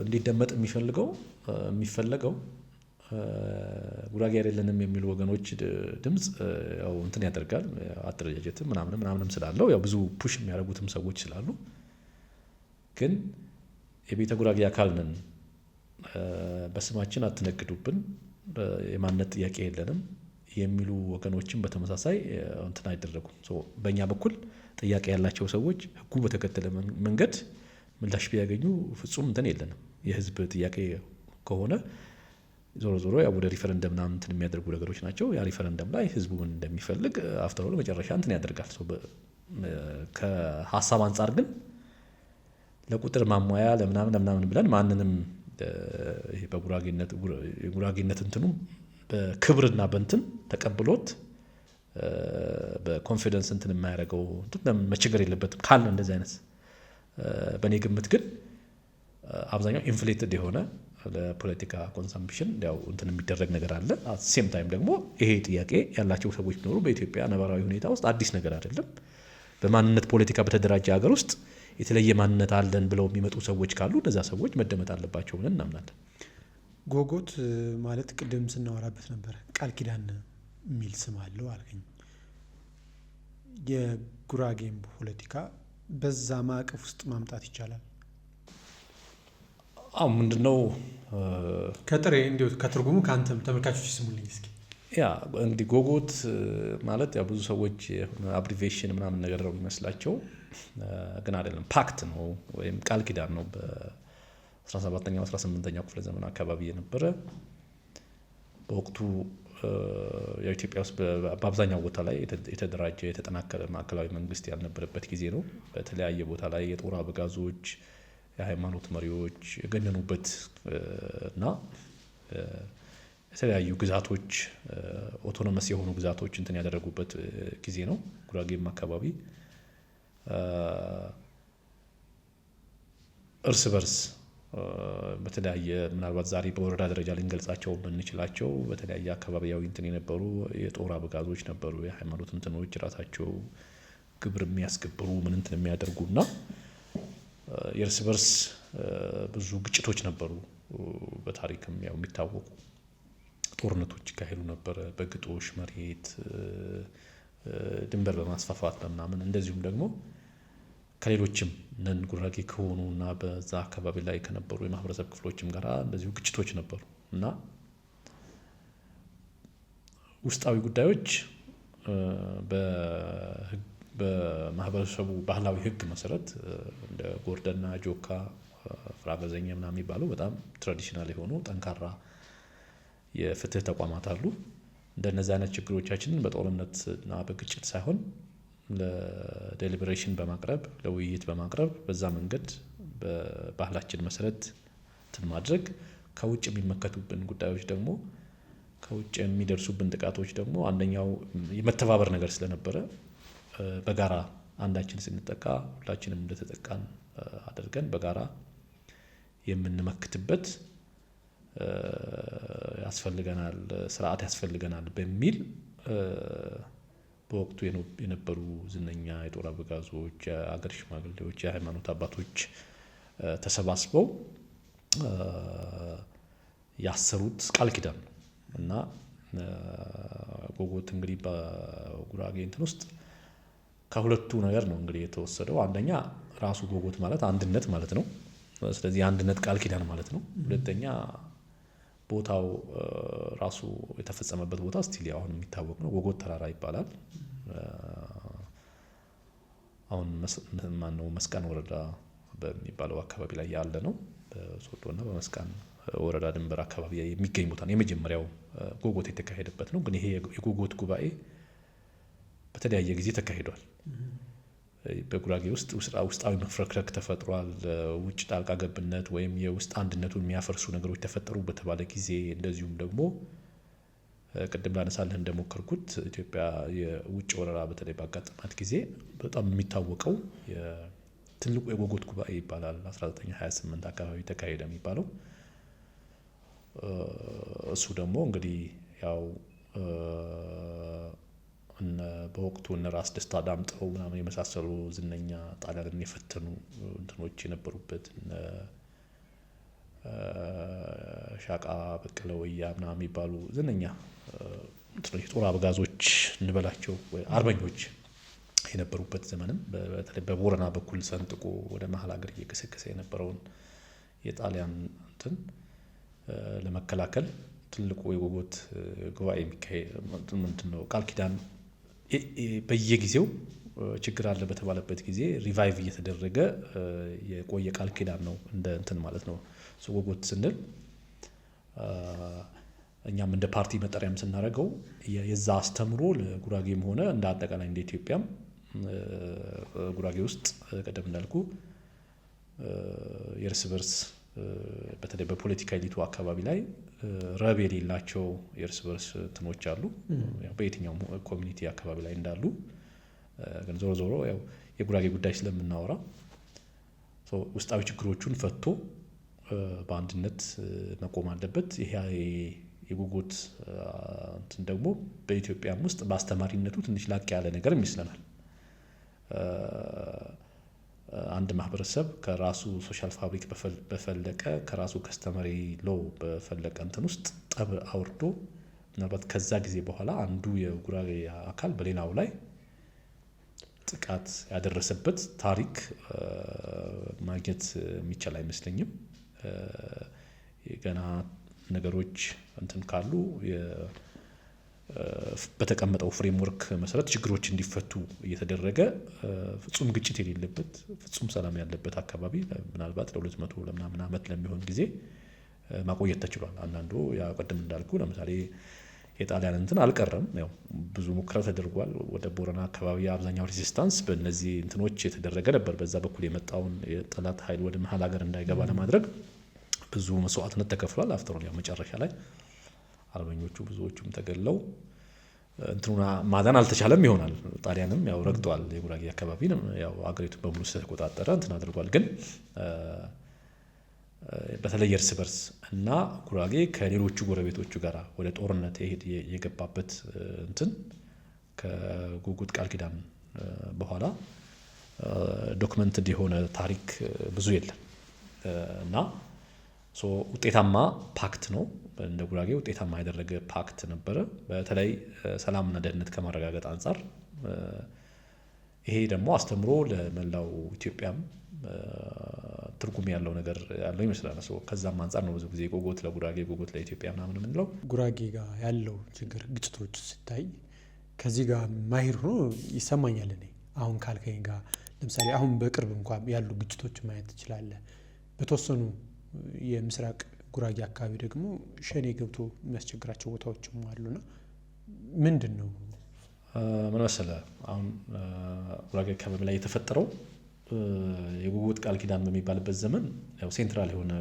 እንዲደመጥ የሚፈለገው ጉራጌ አይደለንም የሚሉ ወገኖች ድምፅ ያው እንትን ያደርጋል። አደረጃጀትም ምናምንም ስላለው ያው ብዙ ፑሽ የሚያደርጉትም ሰዎች ስላሉ ግን የቤተ ጉራጌ አካል ነን፣ በስማችን አትነግዱብን፣ የማንነት ጥያቄ የለንም የሚሉ ወገኖችን በተመሳሳይ እንትን አይደረጉም። በእኛ በኩል ጥያቄ ያላቸው ሰዎች ህጉ በተከተለ መንገድ ምላሽ ቢያገኙ ፍጹም እንትን የለንም። የህዝብ ጥያቄ ከሆነ ዞሮ ዞሮ ያው ወደ ሪፈረንደም ምናምን እንትን የሚያደርጉ ነገሮች ናቸው። ያ ሪፈረንደም ላይ ህዝቡ እንደሚፈልግ አፍተር ኦል መጨረሻ እንትን ያደርጋል። ከሀሳብ አንጻር ግን ለቁጥር ማሟያ ለምናምን ብለን ማንንም ይሄ የጉራጌነት እንትኑ በክብርና በእንትን ተቀብሎት በኮንፊደንስ እንትን የማያደርገው መቸገር የለበትም ካለ እንደዚህ አይነት በእኔ ግምት ግን አብዛኛው ኢንፍሌትድ የሆነ ለፖለቲካ ኮንሰምፕሽን ያው እንትን የሚደረግ ነገር አለ። ሴም ታይም ደግሞ ይሄ ጥያቄ ያላቸው ሰዎች ቢኖሩ በኢትዮጵያ ነባራዊ ሁኔታ ውስጥ አዲስ ነገር አይደለም። በማንነት ፖለቲካ በተደራጀ ሀገር ውስጥ የተለየ ማንነት አለን ብለው የሚመጡ ሰዎች ካሉ እነዛ ሰዎች መደመጥ አለባቸው ብለን እናምናለን።
ጎጎት ማለት ቅድም ስናወራበት ነበረ፣ ቃል ኪዳን የሚል ስም አለው አልከኝ። የጉራጌም ፖለቲካ በዛ ማዕቀፍ ውስጥ ማምጣት ይቻላል?
አዎ ምንድነው
ከጥሬ እንዲሁ ከትርጉሙ ከአንተም ተመልካቾች ስሙልኝ እስኪ።
ያ እንግዲህ ጎጎት ማለት ያው ብዙ ሰዎች አብሪቬሽን ምናምን ነገር ነው የሚመስላቸው፣ ግን አይደለም። ፓክት ነው ወይም ቃል ኪዳን ነው። በ17ኛው 18ኛው ክፍለ ዘመን አካባቢ የነበረ በወቅቱ የኢትዮጵያ ውስጥ በአብዛኛው ቦታ ላይ የተደራጀ የተጠናከረ ማዕከላዊ መንግስት ያልነበረበት ጊዜ ነው። በተለያየ ቦታ ላይ የጦር አበጋዞች፣ የሃይማኖት መሪዎች የገነኑበት እና የተለያዩ ግዛቶች ኦቶኖመስ የሆኑ ግዛቶች እንትን ያደረጉበት ጊዜ ነው። ጉራጌም አካባቢ እርስ በርስ በተለያየ ምናልባት ዛሬ በወረዳ ደረጃ ልንገልጻቸው የምንችላቸው በተለያየ አካባቢያዊ እንትን የነበሩ የጦር አበጋዞች ነበሩ። የሃይማኖት እንትኖች ራሳቸው ግብር የሚያስገብሩ ምን እንትን የሚያደርጉና የእርስ በርስ ብዙ ግጭቶች ነበሩ። በታሪክም ያው የሚታወቁ ጦርነቶች ይካሄዱ ነበረ በግጦሽ መሬት ድንበር በማስፋፋት ምናምን። እንደዚሁም ደግሞ ከሌሎችም ነን ጉራጌ ከሆኑ እና በዛ አካባቢ ላይ ከነበሩ የማህበረሰብ ክፍሎችም ጋር እንደዚሁ ግጭቶች ነበሩ እና ውስጣዊ ጉዳዮች በማህበረሰቡ ባህላዊ ሕግ መሰረት እንደ ጎርደና ጆካ ፍራበዘኛ ምናምን የሚባሉ በጣም ትራዲሽናል የሆኑ ጠንካራ የፍትህ ተቋማት አሉ። እንደነዚህ አይነት ችግሮቻችንን በጦርነት እና በግጭት ሳይሆን ለዴሊብሬሽን በማቅረብ ለውይይት በማቅረብ በዛ መንገድ በባህላችን መሰረት እንትን ማድረግ ከውጭ የሚመከቱብን ጉዳዮች ደግሞ ከውጭ የሚደርሱብን ጥቃቶች ደግሞ አንደኛው የመተባበር ነገር ስለነበረ በጋራ አንዳችን ስንጠቃ ሁላችንም እንደተጠቃን አድርገን በጋራ የምንመክትበት ያስፈልገናል ስርዓት ያስፈልገናል በሚል በወቅቱ የነበሩ ዝነኛ የጦር አበጋዞች፣ የአገር ሽማግሌዎች፣ የሃይማኖት አባቶች ተሰባስበው ያሰሩት ቃል ኪዳን ነው እና ጎጎት እንግዲህ በጉራጌ እንትን ውስጥ ከሁለቱ ነገር ነው እንግዲህ የተወሰደው። አንደኛ ራሱ ጎጎት ማለት አንድነት ማለት ነው። ስለዚህ የአንድነት ቃል ኪዳን ማለት ነው። ሁለተኛ ቦታው ራሱ የተፈጸመበት ቦታ ስቲል አሁን የሚታወቅ ነው። ጎጎት ተራራ ይባላል። አሁን ማነው መስቃን ወረዳ በሚባለው አካባቢ ላይ ያለ ነው። በሶዶና በመስቃን ወረዳ ድንበር አካባቢ የሚገኝ ቦታ ነው። የመጀመሪያው ጎጎት የተካሄደበት ነው። ግን ይሄ የጎጎት ጉባኤ በተለያየ ጊዜ ተካሂዷል። በጉራጌ ውስጥ ውስጣዊ መፍረክረክ ተፈጥሯል። ውጭ ጣልቃ ገብነት ወይም የውስጥ አንድነቱን የሚያፈርሱ ነገሮች ተፈጠሩ በተባለ ጊዜ እንደዚሁም ደግሞ ቅድም ላነሳልህ እንደሞከርኩት ኢትዮጵያ የውጭ ወረራ በተለይ ባጋጠማት ጊዜ በጣም የሚታወቀው ትልቁ የጎጎት ጉባኤ ይባላል። 1928 አካባቢ ተካሄደ የሚባለው እሱ ደግሞ እንግዲህ ያው በወቅቱ እነ ራስ ደስታ ዳምጠው ምናምን የመሳሰሉ ዝነኛ ጣሊያንን የፈተኑ እንትኖች የነበሩበት ሻቃ በቀለ ወያ ምናምን የሚባሉ ዝነኛ እንትኖች የጦር አበጋዞች እንበላቸው ወይ አርበኞች የነበሩበት ዘመንም በተለይ በቦረና በኩል ሰንጥቆ ወደ መሀል ሀገር እየገሰገሰ የነበረውን የጣሊያን እንትን ለመከላከል ትልቁ የጎጎት ጉባኤ የሚካሄድ ምንድነው ቃል ኪዳን በየጊዜው ችግር አለ በተባለበት ጊዜ ሪቫይቭ እየተደረገ የቆየ ቃል ኪዳን ነው እንደ እንትን ማለት ነው። ጎጎት ስንል እኛም እንደ ፓርቲ መጠሪያም ስናደርገው የዛ አስተምሮ ለጉራጌም ሆነ እንደ አጠቃላይ እንደ ኢትዮጵያም ጉራጌ ውስጥ ቀደም እንዳልኩ የእርስ በርስ በተለይ በፖለቲካ ኤሊቱ አካባቢ ላይ ረብ የሌላቸው የእርስ በርስ እንትኖች አሉ። በየትኛውም ኮሚኒቲ አካባቢ ላይ እንዳሉ ግን ዞሮ ዞሮ ያው የጉራጌ ጉዳይ ስለምናወራ ውስጣዊ ችግሮቹን ፈቶ በአንድነት መቆም አለበት። ይሄ የጎጎት እንትን ደግሞ በኢትዮጵያም ውስጥ በአስተማሪነቱ ትንሽ ላቅ ያለ ነገር ይመስለናል። አንድ ማህበረሰብ ከራሱ ሶሻል ፋብሪክ በፈለቀ ከራሱ ከስተመሪ ሎ በፈለቀ እንትን ውስጥ ጠብ አውርዶ ምናልባት ከዛ ጊዜ በኋላ አንዱ የጉራጌ አካል በሌላው ላይ ጥቃት ያደረሰበት ታሪክ ማግኘት የሚቻል አይመስለኝም። ገና ነገሮች እንትን ካሉ በተቀመጠው ፍሬምወርክ መሰረት ችግሮች እንዲፈቱ እየተደረገ ፍጹም ግጭት የሌለበት ፍጹም ሰላም ያለበት አካባቢ ምናልባት ለ200 ለምናምን ዓመት ለሚሆን ጊዜ ማቆየት ተችሏል። አንዳንዱ ያ ቀደም እንዳልኩ ለምሳሌ የጣሊያን እንትን አልቀረም። ያው ብዙ ሙከራ ተደርጓል። ወደ ቦረና አካባቢ አብዛኛው ሬዚስታንስ በእነዚህ እንትኖች የተደረገ ነበር። በዛ በኩል የመጣውን የጠላት ኃይል ወደ መሀል ሀገር እንዳይገባ ለማድረግ ብዙ መስዋዕትነት ተከፍሏል። አፍተር ኦል ያው መጨረሻ ላይ አርበኞቹ ብዙዎቹም ተገለው እንትኑና ማዳን አልተቻለም ይሆናል። ጣሊያንም ያው ረግጧል የጉራጌ አካባቢን ያው አገሪቱን በሙሉ ስለተቆጣጠረ እንትን አድርጓል። ግን በተለይ እርስ በርስ እና ጉራጌ ከሌሎቹ ጎረቤቶቹ ጋር ወደ ጦርነት የገባበት እንትን ከጉጉት ቃል ኪዳን በኋላ ዶክመንትድ የሆነ ታሪክ ብዙ የለም እና ውጤታማ ፓክት ነው። እንደ ጉራጌ ውጤታማ ያደረገ ፓክት ነበረ፣ በተለይ ሰላምና ደህንነት ከማረጋገጥ አንጻር። ይሄ ደግሞ አስተምሮ ለመላው ኢትዮጵያም ትርጉም ያለው ነገር ያለው ይመስላል። ከዛም አንጻር ነው ብዙ ጊዜ ጎጎት ለጉራጌ ጎጎት ለኢትዮጵያ ምናምን የምንለው።
ጉራጌ ጋር ያለው ችግር ግጭቶች ሲታይ ከዚህ ጋር ማሂር ሆኖ ይሰማኛል። እኔ አሁን ካልከኝ ጋር ለምሳሌ አሁን በቅርብ እንኳን ያሉ ግጭቶች ማየት ትችላለህ። በተወሰኑ የምስራቅ ጉራጌ አካባቢ ደግሞ ሸኔ ገብቶ የሚያስቸግራቸው ቦታዎችም አሉና ምንድን ነው
ምን መሰለህ አሁን ጉራጌ አካባቢ ላይ የተፈጠረው የጉጉት ቃል ኪዳን በሚባልበት ዘመን ያው ሴንትራል የሆነ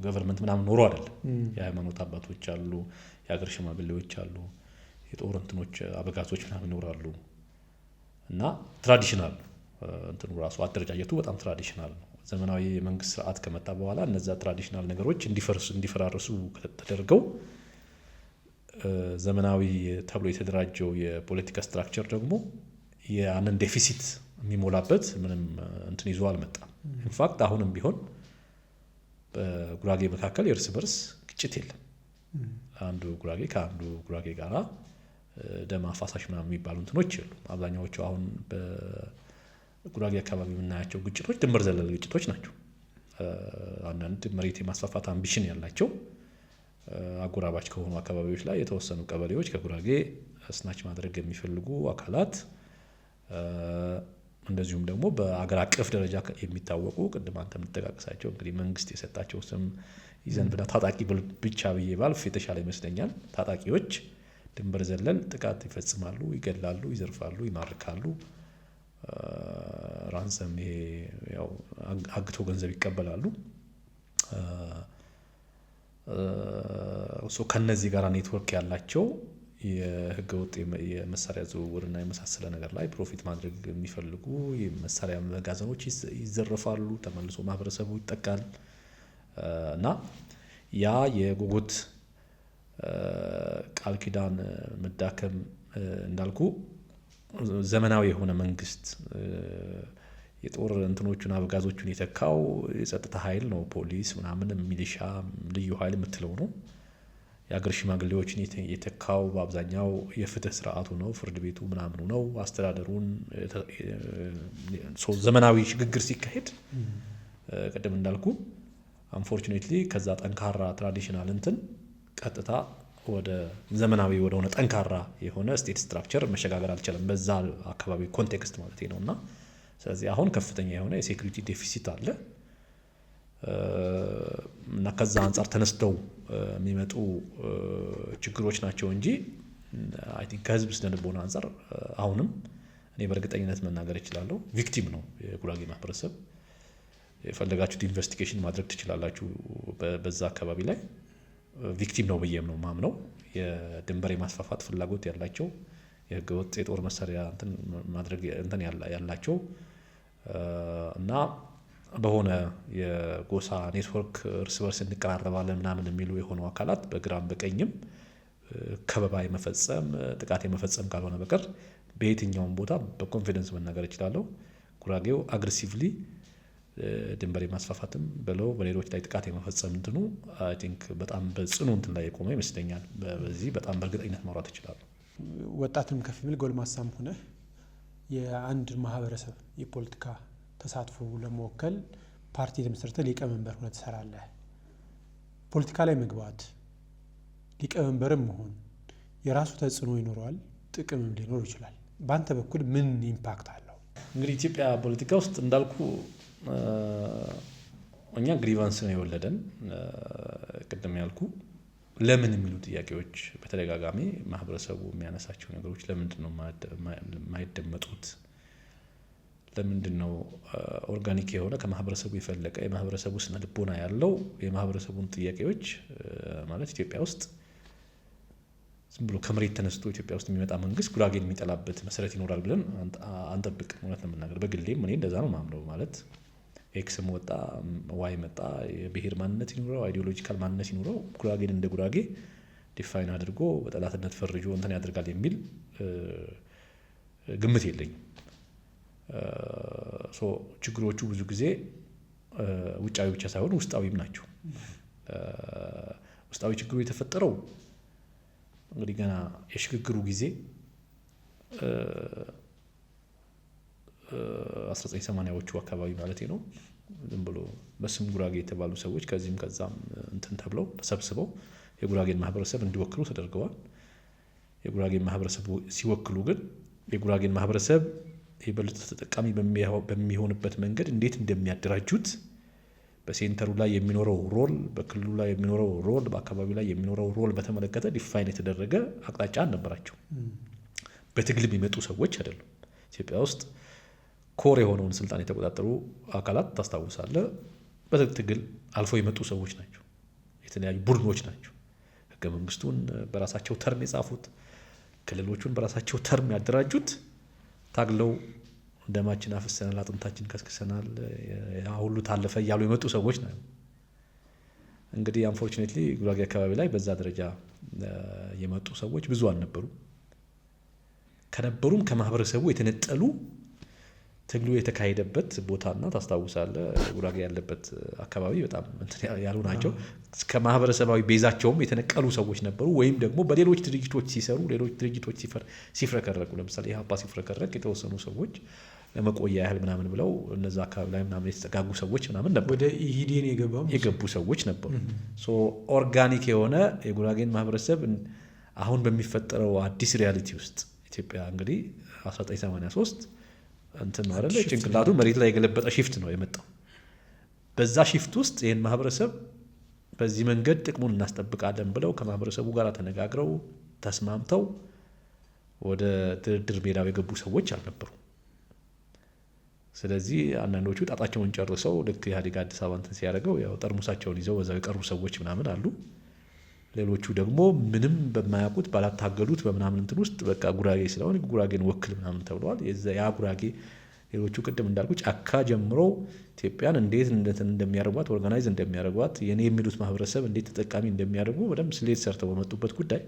ገቨርንመንት ምናምን ኖሮ አይደለም። የሃይማኖት አባቶች አሉ፣ የሀገር ሽማግሌዎች አሉ፣ የጦር እንትኖች አበጋዞች ምናምን ይኖራሉ እና ትራዲሽናል እንትኑ ራሱ አደረጃጀቱ በጣም ትራዲሽናል ነው። ዘመናዊ የመንግስት ስርዓት ከመጣ በኋላ እነዛ ትራዲሽናል ነገሮች እንዲፈራርሱ ተደርገው ዘመናዊ ተብሎ የተደራጀው የፖለቲካ ስትራክቸር ደግሞ ያንን ዴፊሲት የሚሞላበት ምንም እንትን ይዞ አልመጣም። ኢንፋክት አሁንም ቢሆን በጉራጌ መካከል የእርስ በርስ ግጭት የለም። አንዱ ጉራጌ ከአንዱ ጉራጌ ጋራ ደም አፋሳሽ ምናምን የሚባሉ እንትኖች የሉም። አብዛኛዎቹ አሁን በጉራጌ አካባቢ የምናያቸው ግጭቶች ድንበር ዘለል ግጭቶች ናቸው። አንዳንድ መሬት የማስፋፋት አምቢሽን ያላቸው አጎራባች ከሆኑ አካባቢዎች ላይ የተወሰኑ ቀበሌዎች ከጉራጌ ስናች ማድረግ የሚፈልጉ አካላት እንደዚሁም ደግሞ በአገር አቀፍ ደረጃ የሚታወቁ ቅድም አንተ የምትጠቃቀሳቸው እንግዲህ መንግስት የሰጣቸው ስም ይዘን ብላ ታጣቂ ብቻ ብዬ ባልፍ የተሻለ ይመስለኛል። ታጣቂዎች ድንበር ዘለል ጥቃት ይፈጽማሉ፣ ይገድላሉ፣ ይዘርፋሉ፣ ይማርካሉ። ራንሰም ይሄ ያው አግቶ ገንዘብ ይቀበላሉ። ከነዚህ ጋር ኔትወርክ ያላቸው የህገወጥ የመሳሪያ ዝውውርና የመሳሰለ ነገር ላይ ፕሮፊት ማድረግ የሚፈልጉ የመሳሪያ መጋዘኖች ይዘረፋሉ፣ ተመልሶ ማህበረሰቡ ይጠቃል እና ያ የጎጎት ቃል ኪዳን መዳከም እንዳልኩ ዘመናዊ የሆነ መንግስት የጦር እንትኖቹን አበጋዞቹን የተካው የጸጥታ ኃይል ነው። ፖሊስ ምናምን ሚሊሻ ልዩ ኃይል የምትለው ነው። የአገር ሽማግሌዎችን የተካው በአብዛኛው የፍትህ ስርዓቱ ነው፣ ፍርድ ቤቱ ምናምኑ ነው። አስተዳደሩን ዘመናዊ ሽግግር ሲካሄድ ቅድም እንዳልኩ አንፎርቹኔትሊ ከዛ ጠንካራ ትራዲሽናል እንትን ቀጥታ ወደ ዘመናዊ ወደሆነ ጠንካራ የሆነ ስቴት ስትራክቸር መሸጋገር አልቻለም፣ በዛ አካባቢ ኮንቴክስት ማለት ነውና ስለዚህ አሁን ከፍተኛ የሆነ የሴኩሪቲ ዴፊሲት አለ እና ከዛ አንጻር ተነስተው የሚመጡ ችግሮች ናቸው እንጂ አይ ቲንክ ከህዝብ ስነልቦና አንጻር አሁንም እኔ በእርግጠኝነት መናገር እችላለሁ ቪክቲም ነው የጉራጌ ማህበረሰብ። የፈለጋችሁት ኢንቨስቲጌሽን ማድረግ ትችላላችሁ። በዛ አካባቢ ላይ ቪክቲም ነው ብዬም ነው ማምነው። የድንበር የማስፋፋት ፍላጎት ያላቸው የህገወጥ የጦር መሳሪያ እንትን ማድረግ እንትን ያላቸው እና በሆነ የጎሳ ኔትወርክ እርስ በርስ እንቀራረባለን ምናምን የሚሉ የሆኑ አካላት በግራም በቀኝም ከበባ የመፈጸም ጥቃት የመፈጸም ካልሆነ በቀር በየትኛውም ቦታ በኮንፊደንስ መናገር እችላለሁ ጉራጌው አግሬሲቭሊ ድንበር የማስፋፋትም ብለው በሌሎች ላይ ጥቃት የመፈጸም እንትኑ አይ ቲንክ በጣም በጽኑ እንትን ላይ የቆመ ይመስለኛል። በዚህ በጣም በእርግጠኝነት ማውራት እችላለሁ።
ወጣትም ከፍ የሚል ጎልማሳም ሆነ የአንድ ማህበረሰብ የፖለቲካ ተሳትፎ ለመወከል ፓርቲ ለመስርተህ ሊቀመንበር ሆነህ ትሰራለህ። ፖለቲካ ላይ መግባት ሊቀመንበርም መሆን የራሱ ተጽዕኖ ይኖረዋል፣ ጥቅምም ሊኖር ይችላል። በአንተ በኩል ምን ኢምፓክት አለው?
እንግዲህ ኢትዮጵያ ፖለቲካ ውስጥ እንዳልኩ እኛ ግሪቫንስ ነው የወለደን። ቅድም ያልኩ ለምን የሚሉ ጥያቄዎች በተደጋጋሚ ማህበረሰቡ የሚያነሳቸው ነገሮች ለምንድን ነው የማይደመጡት? ለምንድን ነው ኦርጋኒክ የሆነ ከማህበረሰቡ የፈለቀ የማህበረሰቡ ስነ ልቦና ያለው የማህበረሰቡን ጥያቄዎች ማለት ኢትዮጵያ ውስጥ ዝም ብሎ ከመሬት ተነስቶ ኢትዮጵያ ውስጥ የሚመጣ መንግስት ጉራጌን የሚጠላበት መሰረት ይኖራል ብለን አንጠብቅ። እውነት ነው የምናገር። በግሌም እኔ እንደዛ ነው ማምነው። ማለት ኤክስም ወጣ ዋይ መጣ የብሔር ማንነት ይኖረው አይዲዮሎጂካል ማንነት ይኖረው ጉራጌን እንደ ጉራጌ ዲፋይን አድርጎ በጠላትነት ፈርጆ እንትን ያደርጋል የሚል ግምት የለኝም። ችግሮቹ ብዙ ጊዜ ውጫዊ ብቻ ሳይሆን ውስጣዊም ናቸው። ውስጣዊ ችግሩ የተፈጠረው እንግዲህ ገና የሽግግሩ ጊዜ 1980ዎቹ አካባቢ ማለት ነው። ዝም ብሎ በስም ጉራጌ የተባሉ ሰዎች ከዚህም ከዛም እንትን ተብለው ተሰብስበው የጉራጌን ማህበረሰብ እንዲወክሉ ተደርገዋል። የጉራጌን ማህበረሰብ ሲወክሉ ግን የጉራጌን ማህበረሰብ የበለጠ ተጠቃሚ በሚሆንበት መንገድ እንዴት እንደሚያደራጁት በሴንተሩ ላይ የሚኖረው ሮል፣ በክልሉ ላይ የሚኖረው ሮል፣ በአካባቢው ላይ የሚኖረው ሮል በተመለከተ ዲፋይን የተደረገ አቅጣጫ አልነበራቸው። በትግል የሚመጡ ሰዎች አይደሉም። ኢትዮጵያ ውስጥ ኮር የሆነውን ስልጣን የተቆጣጠሩ አካላት ታስታውሳለህ፣ በትግል አልፎ የመጡ ሰዎች ናቸው። የተለያዩ ቡድኖች ናቸው። ህገ መንግስቱን በራሳቸው ተርም የጻፉት፣ ክልሎቹን በራሳቸው ተርም ያደራጁት ታግለው ደማችን አፍሰናል፣ አጥንታችን ከስክሰናል፣ ሁሉ ታለፈ እያሉ የመጡ ሰዎች ናቸው። እንግዲህ አንፎርቹኔትሊ ጉራጌ አካባቢ ላይ በዛ ደረጃ የመጡ ሰዎች ብዙ አልነበሩ። ከነበሩም ከማህበረሰቡ የተነጠሉ ትግሉ የተካሄደበት ቦታና ታስታውሳለህ፣ ጉራጌ ያለበት አካባቢ በጣም ያሉ ናቸው። ከማህበረሰባዊ ቤዛቸውም የተነቀሉ ሰዎች ነበሩ። ወይም ደግሞ በሌሎች ድርጅቶች ሲሰሩ፣ ሌሎች ድርጅቶች ሲፍረከረቁ፣ ለምሳሌ ኢህአፓ ሲፍረከረቅ የተወሰኑ ሰዎች ለመቆያ ያህል ምናምን ብለው እነዛ አካባቢ ላይ ምናምን የተጠጋጉ ሰዎች ምናምን ነበሩ።
ወደ ኢህዴን
የገቡ ሰዎች ነበሩ። ኦርጋኒክ የሆነ የጉራጌን ማህበረሰብ አሁን በሚፈጠረው አዲስ ሪያሊቲ ውስጥ ኢትዮጵያ እንግዲህ 1983 እንትን ነው አይደለ፣ ጭንቅላቱ መሬት ላይ የገለበጠ ሺፍት ነው የመጣው። በዛ ሺፍት ውስጥ ይህን ማህበረሰብ በዚህ መንገድ ጥቅሙን እናስጠብቃለን ብለው ከማህበረሰቡ ጋር ተነጋግረው ተስማምተው ወደ ድርድር ሜዳው የገቡ ሰዎች አልነበሩ። ስለዚህ አንዳንዶቹ ጣጣቸውን ጨርሰው ልክ ኢህአዴግ አዲስ አበባ እንትን ሲያደርገው ያው ጠርሙሳቸውን ይዘው በዛው የቀሩ ሰዎች ምናምን አሉ። ሌሎቹ ደግሞ ምንም በማያውቁት ባላታገሉት በምናምን እንትን ውስጥ በቃ ጉራጌ ስለሆነ ጉራጌን ወክል ምናምን ተብለዋል። ያ ጉራጌ ሌሎቹ ቅድም እንዳልኩ ጫካ ጀምሮ ኢትዮጵያን እንዴት እንደሚያደርጓት ኦርጋናይዝ እንደሚያደርጓት የኔ የሚሉት ማህበረሰብ እንዴት ተጠቃሚ እንደሚያደርጉ በደንብ ስሌት ሰርተው በመጡበት ጉዳይ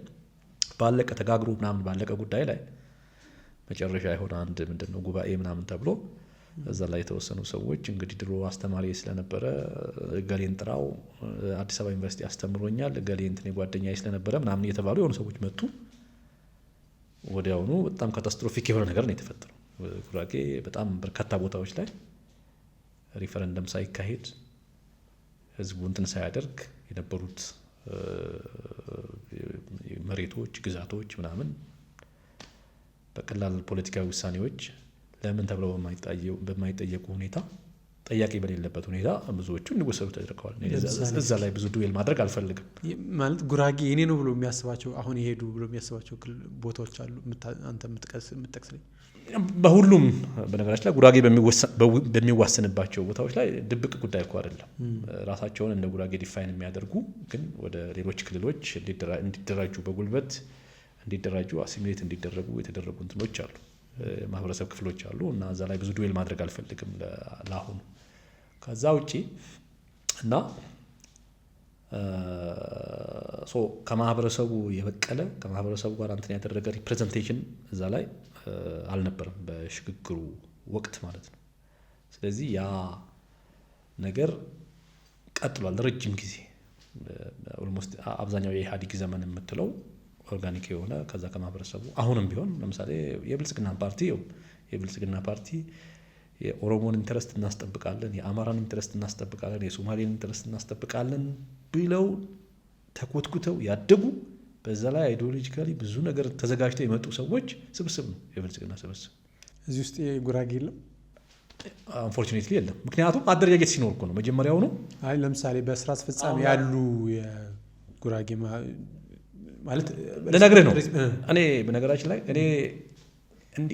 ባለቀ ተጋግሮ ምናምን ባለቀ ጉዳይ ላይ መጨረሻ የሆነ አንድ ምንድነው ጉባኤ ምናምን ተብሎ እዛ ላይ የተወሰኑ ሰዎች እንግዲህ ድሮ አስተማሪ ስለነበረ ገሌን ጥራው አዲስ አበባ ዩኒቨርሲቲ አስተምሮኛል ገሌ እንትን ጓደኛዬ ስለነበረ ምናምን እየተባሉ የሆኑ ሰዎች መጡ። ወዲያውኑ በጣም ካታስትሮፊክ የሆነ ነገር ነው የተፈጠረው። ጉራጌ በጣም በርካታ ቦታዎች ላይ ሪፈረንደም ሳይካሄድ ህዝቡ እንትን ሳያደርግ የነበሩት መሬቶች፣ ግዛቶች ምናምን በቀላል ፖለቲካዊ ውሳኔዎች ለምን ተብለው በማይጠየቁ ሁኔታ ጠያቂ በሌለበት ሁኔታ ብዙዎቹ እንዲወሰዱ ተደርገዋል። እዛ ላይ ብዙ ዱዌል ማድረግ አልፈልግም።
ማለት ጉራጌ የኔ ነው ብሎ የሚያስባቸው አሁን ይሄዱ ብሎ የሚያስባቸው ቦታዎች አሉ። አንተ የምትጠቅስልኝ?
በሁሉም በነገራችን ላይ ጉራጌ በሚዋሰንባቸው ቦታዎች ላይ ድብቅ ጉዳይ እኮ አይደለም። ራሳቸውን እንደ ጉራጌ ዲፋይን የሚያደርጉ ግን ወደ ሌሎች ክልሎች እንዲደራጁ በጉልበት እንዲደራጁ አሲሚሌት እንዲደረጉ የተደረጉ እንትኖች አሉ፣ ማህበረሰብ ክፍሎች አሉ። እና እዛ ላይ ብዙ ዱዌል ማድረግ አልፈልግም ለአሁኑ። ከዛ ውጪ እና ከማህበረሰቡ የበቀለ ከማህበረሰቡ ጋር እንትን ያደረገ ሪፕሬዘንቴሽን እዛ ላይ አልነበረም በሽግግሩ ወቅት ማለት ነው። ስለዚህ ያ ነገር ቀጥሏል ለረጅም ጊዜ። ኦልሞስት አብዛኛው የኢህአዴግ ዘመን የምትለው ኦርጋኒክ የሆነ ከዛ ከማህበረሰቡ አሁንም ቢሆን ለምሳሌ የብልጽግና ፓርቲ የኦሮሞን ኢንተረስት እናስጠብቃለን፣ የአማራን ኢንተረስት እናስጠብቃለን፣ የሶማሌን ኢንተረስት እናስጠብቃለን ብለው ተኮትኩተው ያደጉ በዛ ላይ አይዲዮሎጂካሊ ብዙ ነገር ተዘጋጅተው የመጡ ሰዎች ስብስብ ነው የብልጽግና ስብስብ።
እዚህ ውስጥ የጉራጌ የለም
አንፎርቹኔትሊ የለም። ምክንያቱም አደረጃጀት ሲኖር እኮ ነው መጀመሪያው ነው።
አይ ለምሳሌ በስራ አስፈጻሚ ያሉ የጉራጌ ማለት
ለነገር ነው። እኔ በነገራችን ላይ እኔ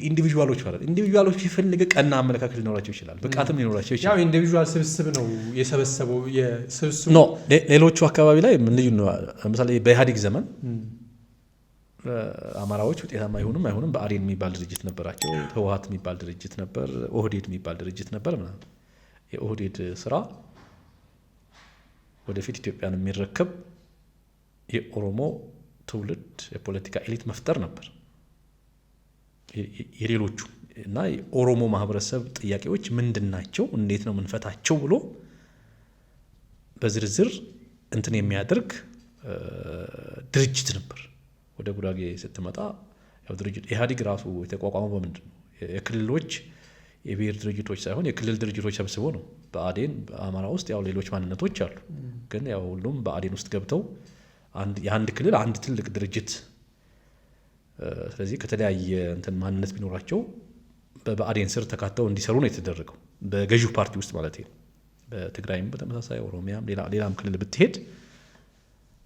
ኢንዲቪጁዋሎች ማለት ኢንዲቪጁዋሎች የፈለገ ቀና አመለካከት ሊኖራቸው ይችላል፣ ብቃትም ሊኖራቸው ይችላል።
ያው ኢንዲቪጁዋል ስብስብ ነው የሰበሰበው የስብስቡ
ነው። ሌሎቹ አካባቢ ላይ ምን ልዩ ነው? ለምሳሌ በኢህአዴግ ዘመን አማራዎች ውጤታማ አይሆኑም ብአዴን የሚባል ድርጅት ነበራቸው፣ ህወሓት የሚባል ድርጅት ነበር፣ ኦህዴድ የሚባል ድርጅት ነበር ምናምን። የኦህዴድ ስራ ወደፊት ኢትዮጵያን የሚረከብ የኦሮሞ ትውልድ የፖለቲካ ኤሊት መፍጠር ነበር። የሌሎቹ እና የኦሮሞ ማህበረሰብ ጥያቄዎች ምንድን ናቸው፣ እንዴት ነው ምንፈታቸው ብሎ በዝርዝር እንትን የሚያደርግ ድርጅት ነበር። ወደ ጉራጌ ስትመጣ ያው ድርጅት ኢህአዴግ ራሱ የተቋቋመው በምንድን ነው? የክልሎች የብሔር ድርጅቶች ሳይሆን የክልል ድርጅቶች ሰብስቦ ነው። ብአዴን በአማራ ውስጥ ያው ሌሎች ማንነቶች አሉ፣ ግን ያው ሁሉም ብአዴን ውስጥ ገብተው የአንድ ክልል አንድ ትልቅ ድርጅት። ስለዚህ ከተለያየ እንትን ማንነት ቢኖራቸው በብአዴን ስር ተካተው እንዲሰሩ ነው የተደረገው፣ በገዢው ፓርቲ ውስጥ ማለት ነው። በትግራይም በተመሳሳይ ኦሮሚያም ሌላም ክልል ብትሄድ።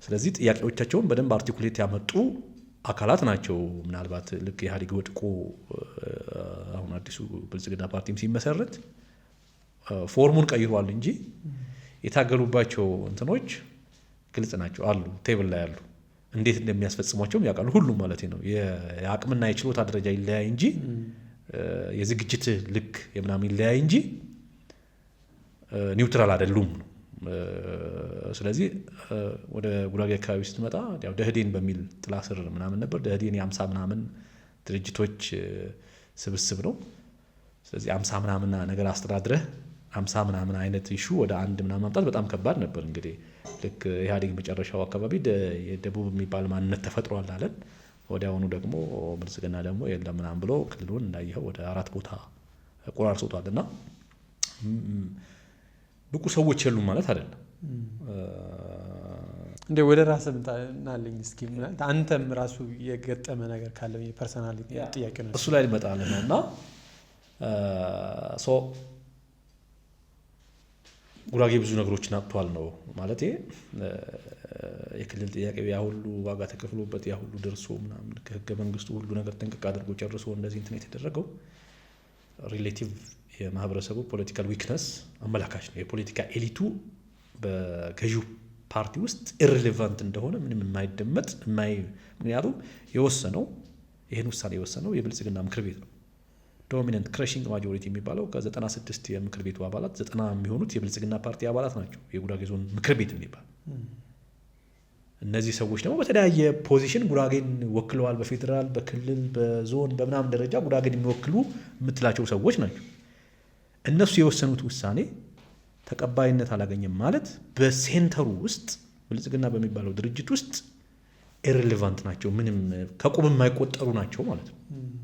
ስለዚህ ጥያቄዎቻቸውን በደንብ አርቲኩሌት ያመጡ አካላት ናቸው። ምናልባት ልክ ኢህአዴግ ወድቆ አሁን አዲሱ ብልጽግና ፓርቲም ሲመሰረት ፎርሙን ቀይሯል እንጂ የታገሉባቸው እንትኖች ግልጽ ናቸው አሉ፣ ቴብል ላይ አሉ። እንዴት እንደሚያስፈጽሟቸውም ያውቃሉ ሁሉም ማለት ነው። የአቅምና የችሎታ ደረጃ ይለያይ እንጂ የዝግጅት ልክ የምናምን ይለያይ እንጂ ኒውትራል አይደሉም ነው። ስለዚህ ወደ ጉራጌ አካባቢ ስትመጣ ያው ደህዴን በሚል ጥላ ስር ምናምን ነበር። ደህዴን የ50 ምናምን ድርጅቶች ስብስብ ነው። ስለዚህ 50 ምናምን ነገር አስተዳድረህ 50 ምናምን አይነት ኢሹ ወደ አንድ ምናምን ማምጣት በጣም ከባድ ነበር። እንግዲህ ልክ ኢህአዴግ መጨረሻው አካባቢ የደቡብ የሚባል ማንነት ተፈጥሯል አለን። ወዲያውኑ ደግሞ ብልጽግና ደግሞ የለም ምናምን ብሎ ክልሉን እንዳየኸው ወደ 4 ቦታ ቆራርሶታል። እና ብቁ ሰዎች የሉም ማለት አይደለም።
እንደ ወደ ራስህ ምጣናልኝ እስኪ አንተም ራሱ የገጠመ ነገር ካለ የፐርሰናሊቲ ጥያቄ ነው፣
እሱ ላይ ልመጣልህ ነው። እና ጉራጌ ብዙ ነገሮችን አጥቷል ነው ማለት። የክልል ጥያቄ ያ ሁሉ ዋጋ ተከፍሎበት ያ ሁሉ ደርሶ ምናምን ከህገ መንግስቱ ሁሉ ነገር ጠንቅቅ አድርጎ ጨርሶ እንደዚህ እንትን የተደረገው ሪሌቲቭ የማህበረሰቡ ፖለቲካል ዊክነስ አመላካች ነው። የፖለቲካ ኤሊቱ በገዢው ፓርቲ ውስጥ ኢሬሌቫንት እንደሆነ ምንም የማይደመጥ ምክንያቱም ይህን ውሳኔ የወሰነው የብልጽግና ምክር ቤት ነው። ዶሚናንት ክረሺንግ ማጆሪቲ የሚባለው ከ96 የምክር ቤቱ አባላት 90 የሚሆኑት የብልጽግና ፓርቲ አባላት ናቸው። የጉራጌ ዞን ምክር ቤት የሚባል እነዚህ ሰዎች ደግሞ በተለያየ ፖዚሽን ጉራጌን ወክለዋል። በፌዴራል፣ በክልል፣ በዞን በምናምን ደረጃ ጉራጌን የሚወክሉ የምትላቸው ሰዎች ናቸው። እነሱ የወሰኑት ውሳኔ ተቀባይነት አላገኘም ማለት በሴንተሩ ውስጥ ብልጽግና በሚባለው ድርጅት ውስጥ ኢሬሌቫንት ናቸው፣ ምንም ከቁብ የማይቆጠሩ ናቸው ማለት ነው።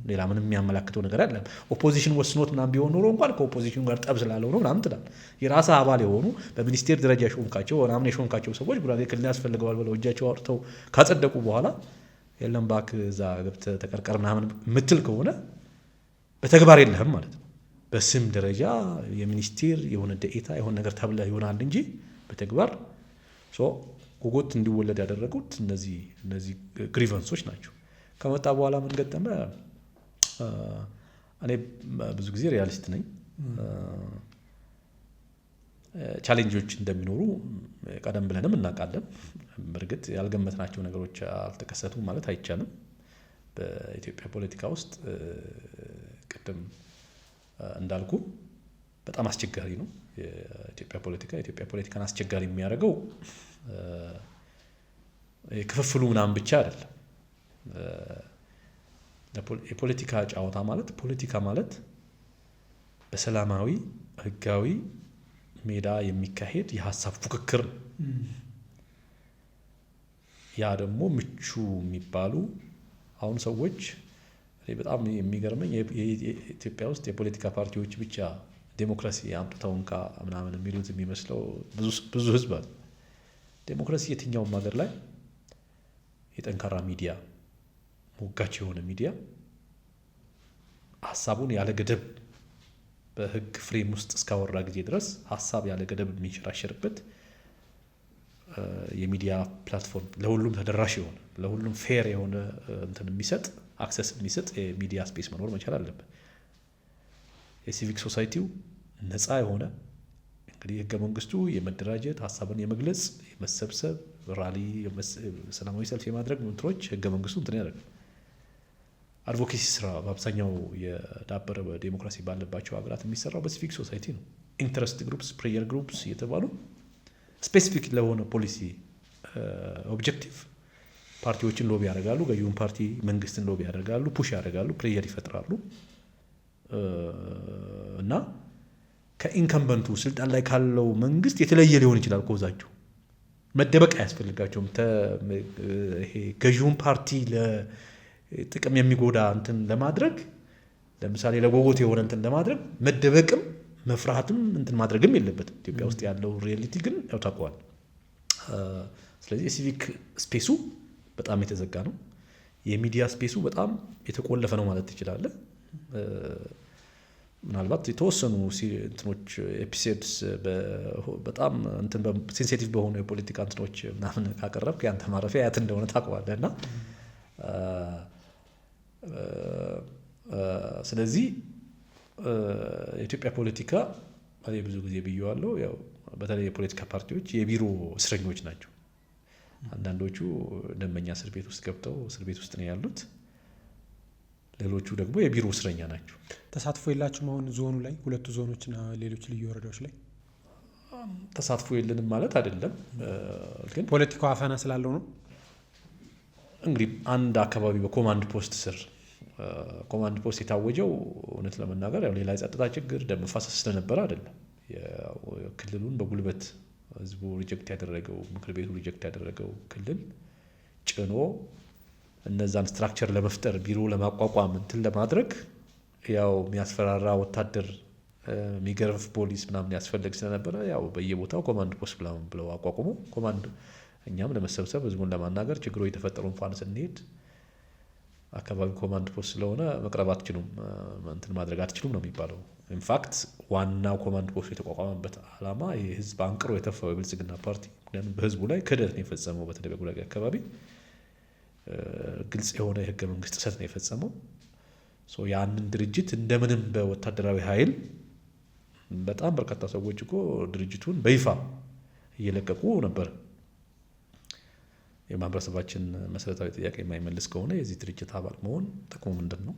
ሌላ ምንም የሚያመላክተው ነገር አይደለም። ኦፖዚሽን ወስኖት ምናምን ቢሆን ኖሮ እንኳን ከኦፖዚሽኑ ጋር ጠብ ስላለው ነው ምናምን ትላል። የራስህ አባል የሆኑ በሚኒስቴር ደረጃ የሾምካቸው ሰዎች ጉራጌ ክልል ያስፈልገዋል ብለው እጃቸው አውጥተው ካጸደቁ በኋላ የለም እባክህ እዛ ገብተህ ተቀርቀር ምናምን የምትል ከሆነ በተግባር የለህም ማለት ነው። በስም ደረጃ የሚኒስቴር የሆነ ደኤታ የሆነ ነገር ተብለህ ይሆናል እንጂ በተግባር ጉጎት እንዲወለድ ያደረጉት እነዚህ ግሪቨንሶች ናቸው። ከመጣ በኋላ ምን ገጠመ? እኔ ብዙ ጊዜ ሪያሊስት ነኝ። ቻሌንጆች እንደሚኖሩ ቀደም ብለንም እናውቃለን። በእርግጥ ያልገመትናቸው ነገሮች አልተከሰቱም ማለት አይቻልም። በኢትዮጵያ ፖለቲካ ውስጥ ቅድም እንዳልኩ በጣም አስቸጋሪ ነው የኢትዮጵያ ፖለቲካን አስቸጋሪ የሚያደርገው ክፍፍሉ ምናምን ብቻ አይደለም። የፖለቲካ ጨዋታ ማለት ፖለቲካ ማለት በሰላማዊ ህጋዊ ሜዳ የሚካሄድ የሀሳብ ፉክክር ነው። ያ ደግሞ ምቹ የሚባሉ አሁን ሰዎች በጣም የሚገርመኝ የኢትዮጵያ ውስጥ የፖለቲካ ፓርቲዎች ብቻ ዴሞክራሲ አምጥተው እንካ ምናምን የሚሉት የሚመስለው ብዙ ህዝብ አለ። ዴሞክራሲ የትኛውም ሀገር ላይ የጠንካራ ሚዲያ ሞጋች የሆነ ሚዲያ ሀሳቡን ያለ ገደብ በህግ ፍሬም ውስጥ እስካወራ ጊዜ ድረስ ሀሳብ ያለ ገደብ የሚንሸራሸርበት የሚዲያ ፕላትፎርም ለሁሉም ተደራሽ የሆነ ለሁሉም ፌር የሆነ እንትን የሚሰጥ አክሰስ የሚሰጥ የሚዲያ ስፔስ መኖር መቻል አለበት። የሲቪክ ሶሳይቲው ነፃ የሆነ እንግዲህ ህገ መንግስቱ የመደራጀት ሀሳብን የመግለጽ የመሰብሰብ ራሊ፣ ሰላማዊ ሰልፍ የማድረግ እንትኖች ህገ መንግስቱ እንትን ያደርጋል። አድቮኬሲ ስራ በአብዛኛው የዳበረ ዴሞክራሲ ባለባቸው ሀገራት የሚሰራው በሲቪክ ሶሳይቲ ነው። ኢንተረስት ግሩፕስ፣ ፕሬየር ግሩፕስ እየተባሉ ስፔሲፊክ ለሆነ ፖሊሲ ኦብጀክቲቭ ፓርቲዎችን ሎቢ ያደርጋሉ። ገዢውን ፓርቲ መንግስትን ሎቢ ያደርጋሉ፣ ፑሽ ያደርጋሉ፣ ፕሬየር ይፈጥራሉ እና ከኢንከምበንቱ ስልጣን ላይ ካለው መንግስት የተለየ ሊሆን ይችላል ኮዛቸው። መደበቅ አያስፈልጋቸውም። ይሄ ገዢውን ፓርቲ ለጥቅም የሚጎዳ እንትን ለማድረግ ለምሳሌ ለጎጎት የሆነ እንትን ለማድረግ መደበቅም መፍራትም እንትን ማድረግም የለበትም። ኢትዮጵያ ውስጥ ያለው ሪያሊቲ ግን ያው ታውቀዋል። ስለዚህ የሲቪክ ስፔሱ በጣም የተዘጋ ነው። የሚዲያ ስፔሱ በጣም የተቆለፈ ነው ማለት ትችላለህ። ምናልባት የተወሰኑ እንትኖች ኤፒሶድስ በጣም እንትን ሴንሲቲቭ በሆኑ የፖለቲካ እንትኖች ምናምን ካቀረብክ ያንተ ማረፊያ ያት እንደሆነ ታውቀዋለህ እና ስለዚህ የኢትዮጵያ ፖለቲካ ብዙ ጊዜ ብየዋለሁ፣ ያው በተለይ የፖለቲካ ፓርቲዎች የቢሮ እስረኞች ናቸው። አንዳንዶቹ ደንበኛ እስር ቤት ውስጥ ገብተው እስር ቤት ውስጥ ነው ያሉት። ሌሎቹ ደግሞ የቢሮ እስረኛ ናቸው።
ተሳትፎ የላችሁም? አሁን ዞኑ ላይ ሁለቱ ዞኖችና ሌሎች ልዩ ወረዳዎች ላይ
ተሳትፎ የለንም ማለት አይደለም፣ ግን
ፖለቲካው አፈና ስላለው ነው።
እንግዲህ አንድ አካባቢ በኮማንድ ፖስት ስር ኮማንድ ፖስት የታወጀው እውነት ለመናገር ያው ሌላ የጸጥታ ችግር ደም መፋሰስ ስለነበረ አይደለም። ክልሉን በጉልበት ህዝቡ ሪጀክት ያደረገው ምክር ቤቱ ሪጀክት ያደረገው ክልል ጭኖ እነዛን ስትራክቸር ለመፍጠር ቢሮ ለማቋቋም እንትን ለማድረግ ያው የሚያስፈራራ ወታደር የሚገርፍ ፖሊስ ምናምን ያስፈልግ ስለነበረ ያው በየቦታው ኮማንድ ፖስት ብለው አቋቁሞ ኮማንድ እኛም ለመሰብሰብ ህዝቡን ለማናገር ችግሩ የተፈጠሩ እንኳን ስንሄድ አካባቢ ኮማንድ ፖስት ስለሆነ መቅረብ አትችሉም፣ እንትን ማድረግ አትችሉም ነው የሚባለው። ኢንፋክት ዋናው ኮማንድ ፖስት የተቋቋመበት ዓላማ የህዝብ አንቅሮ የተፋው የብልጽግና ፓርቲ ምክንያቱም በህዝቡ ላይ ክህደት ነው የፈጸመው። በተለይ በጉራጌ አካባቢ ግልጽ የሆነ የህገ መንግስት ጥሰት ነው የፈጸመው። ያንን ድርጅት እንደምንም በወታደራዊ ኃይል በጣም በርካታ ሰዎች እኮ ድርጅቱን በይፋ እየለቀቁ ነበር። የማህበረሰባችን መሰረታዊ ጥያቄ የማይመልስ ከሆነ የዚህ ድርጅት አባል መሆን ጥቅሙ ምንድን ነው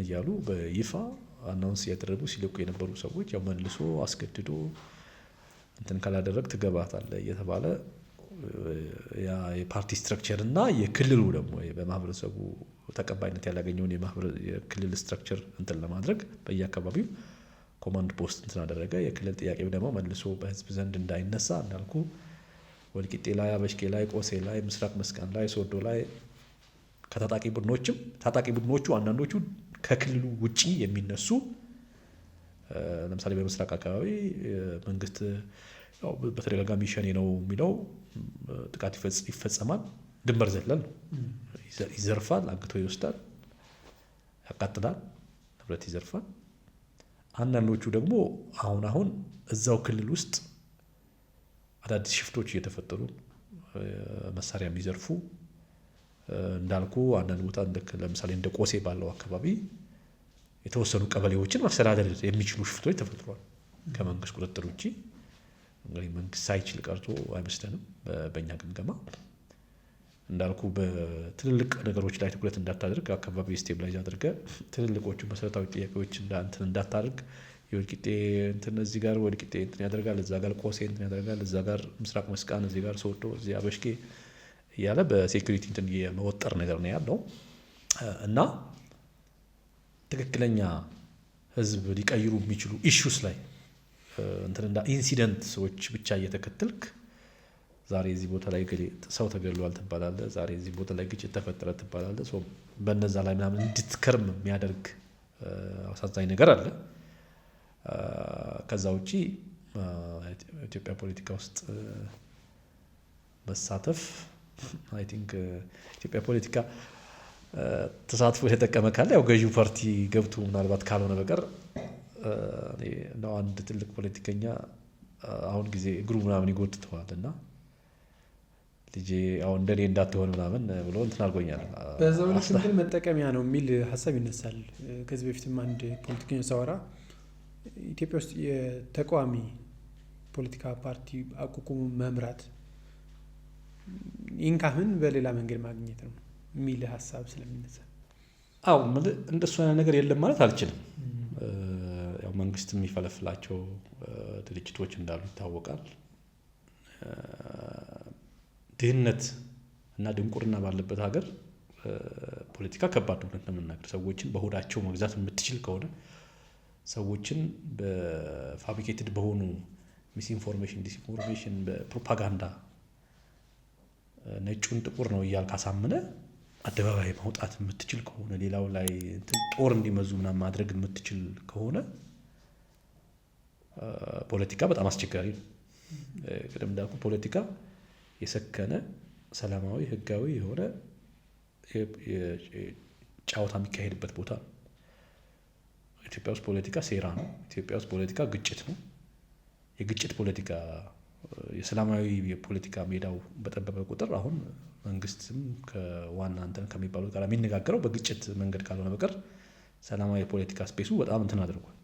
እያሉ በይፋ አናውንስ እያደረጉ ሲለቁ የነበሩ ሰዎች ያው መልሶ አስገድዶ እንትን ካላደረግ ትገባታለህ እየተባለ ያ የፓርቲ ስትራክቸር እና የክልሉ ደግሞ በማህበረሰቡ ተቀባይነት ያላገኘውን የክልል ስትራክቸር እንትን ለማድረግ በየአካባቢው ኮማንድ ፖስት እንትን አደረገ። የክልል ጥያቄው ደግሞ መልሶ በህዝብ ዘንድ እንዳይነሳ እንዳልኩ ወልቂጤ ላይ፣ አበሽቄ ላይ፣ ቆሴ ላይ፣ ምስራቅ መስቃን ላይ፣ ሶዶ ላይ ከታጣቂ ቡድኖቹ አንዳንዶቹ ከክልሉ ውጪ የሚነሱ ለምሳሌ በምስራቅ አካባቢ መንግስት ያው በተደጋጋሚ ሸኔ ነው የሚለው ጥቃት ይፈጸማል። ድንበር ዘለል ነው፣ ይዘርፋል፣ አግቶ ይወስዳል፣ ያቃጥላል፣ ንብረት ይዘርፋል። አንዳንዶቹ ደግሞ አሁን እዛው ክልል ውስጥ አዳዲስ ሽፍቶች እየተፈጠሩ መሳሪያ የሚዘርፉ እንዳልኩ አንዳንድ ቦታ ለምሳሌ እንደ ቆሴ ባለው አካባቢ የተወሰኑ ቀበሌዎችን ማስተዳደር የሚችሉ ሽፍቶች ተፈጥሯል ከመንግስት ቁጥጥር ውጪ። እንግዲህ መንግስት ሳይችል ቀርቶ አይመስለንም። በእኛ ግምገማ እንዳልኩ በትልልቅ ነገሮች ላይ ትኩረት እንዳታደርግ፣ አካባቢ ስቴብላይዝ አድርገ ትልልቆቹ መሰረታዊ ጥያቄዎች እንዳታደርግ የወልቂጤ እንትን እዚህ ጋር ወልቂጤ እንትን ያደርጋል፣ እዛ ጋር ቆሴ እንትን ያደርጋል፣ እዛ ጋር ምስራቅ መስቃን፣ እዚህ ጋር ሶዶ፣ እዚህ አበሽቄ እያለ በሴኩሪቲ እንትን የመወጠር ነገር ነው ያለው እና ትክክለኛ ህዝብ ሊቀይሩ የሚችሉ ኢሹስ ላይ እንትን እንዳ ኢንሲደንት ሰዎች ብቻ እየተከተልክ ዛሬ እዚህ ቦታ ላይ ሰው ተገድሏል ትባላለህ፣ ዛሬ እዚህ ቦታ ላይ ግጭት ተፈጠረ ትባላለህ። በነዛ ላይ ምናምን እንድትከርም የሚያደርግ አሳዛኝ ነገር አለ። ከዛ ውጪ ኢትዮጵያ ፖለቲካ ውስጥ መሳተፍ አይ ቲንክ ኢትዮጵያ ፖለቲካ ተሳትፎ የተጠቀመ ካለ ያው ገዢው ፓርቲ ገብቶ ምናልባት ካልሆነ በቀር ነው አንድ ትልቅ ፖለቲከኛ አሁን ጊዜ እግሩ ምናምን ይጎትተዋል እና ልጄ አሁን እንደኔ እንዳትሆን ምናምን ብሎ እንትን አድርጎኛል።
በዛው ልክ እንትን መጠቀሚያ ነው የሚል ሀሳብ ይነሳል። ከዚህ በፊትም አንድ ፖለቲከኛ ሳወራ ኢትዮጵያ ውስጥ የተቃዋሚ ፖለቲካ ፓርቲ አቋቁሞ መምራት ኢንካምን በሌላ መንገድ ማግኘት ነው የሚል ሀሳብ ስለሚነሳ
አዎ እንደሱ አይነት ነገር የለም ማለት አልችልም። ያው መንግስት የሚፈለፍላቸው ድርጅቶች እንዳሉ ይታወቃል። ድህነት እና ድንቁርና ባለበት ሀገር ፖለቲካ ከባድ ነው ለመናገር። ሰዎችን በሆዳቸው መግዛት የምትችል ከሆነ ሰዎችን በፋብሪኬትድ በሆኑ ሚስኢንፎርሜሽን፣ ዲስኢንፎርሜሽን፣ በፕሮፓጋንዳ ነጩን ጥቁር ነው እያልክ አሳምነ አደባባይ ማውጣት የምትችል ከሆነ ሌላው ላይ ጦር እንዲመዙ ምናምን ማድረግ የምትችል ከሆነ ፖለቲካ በጣም አስቸጋሪ ነው። ቅድም እንዳልኩ ፖለቲካ የሰከነ ሰላማዊ ህጋዊ የሆነ ጨዋታ የሚካሄድበት ቦታ ነው። ኢትዮጵያ ውስጥ ፖለቲካ ሴራ ነው። ኢትዮጵያ ውስጥ ፖለቲካ ግጭት ነው። የግጭት ፖለቲካ የሰላማዊ የፖለቲካ ሜዳው በጠበበ ቁጥር አሁን መንግስትም ከዋና እንትን ከሚባሉት ጋር የሚነጋገረው በግጭት መንገድ ካልሆነ በቀር ሰላማዊ የፖለቲካ ስፔሱ በጣም እንትን አድርጓል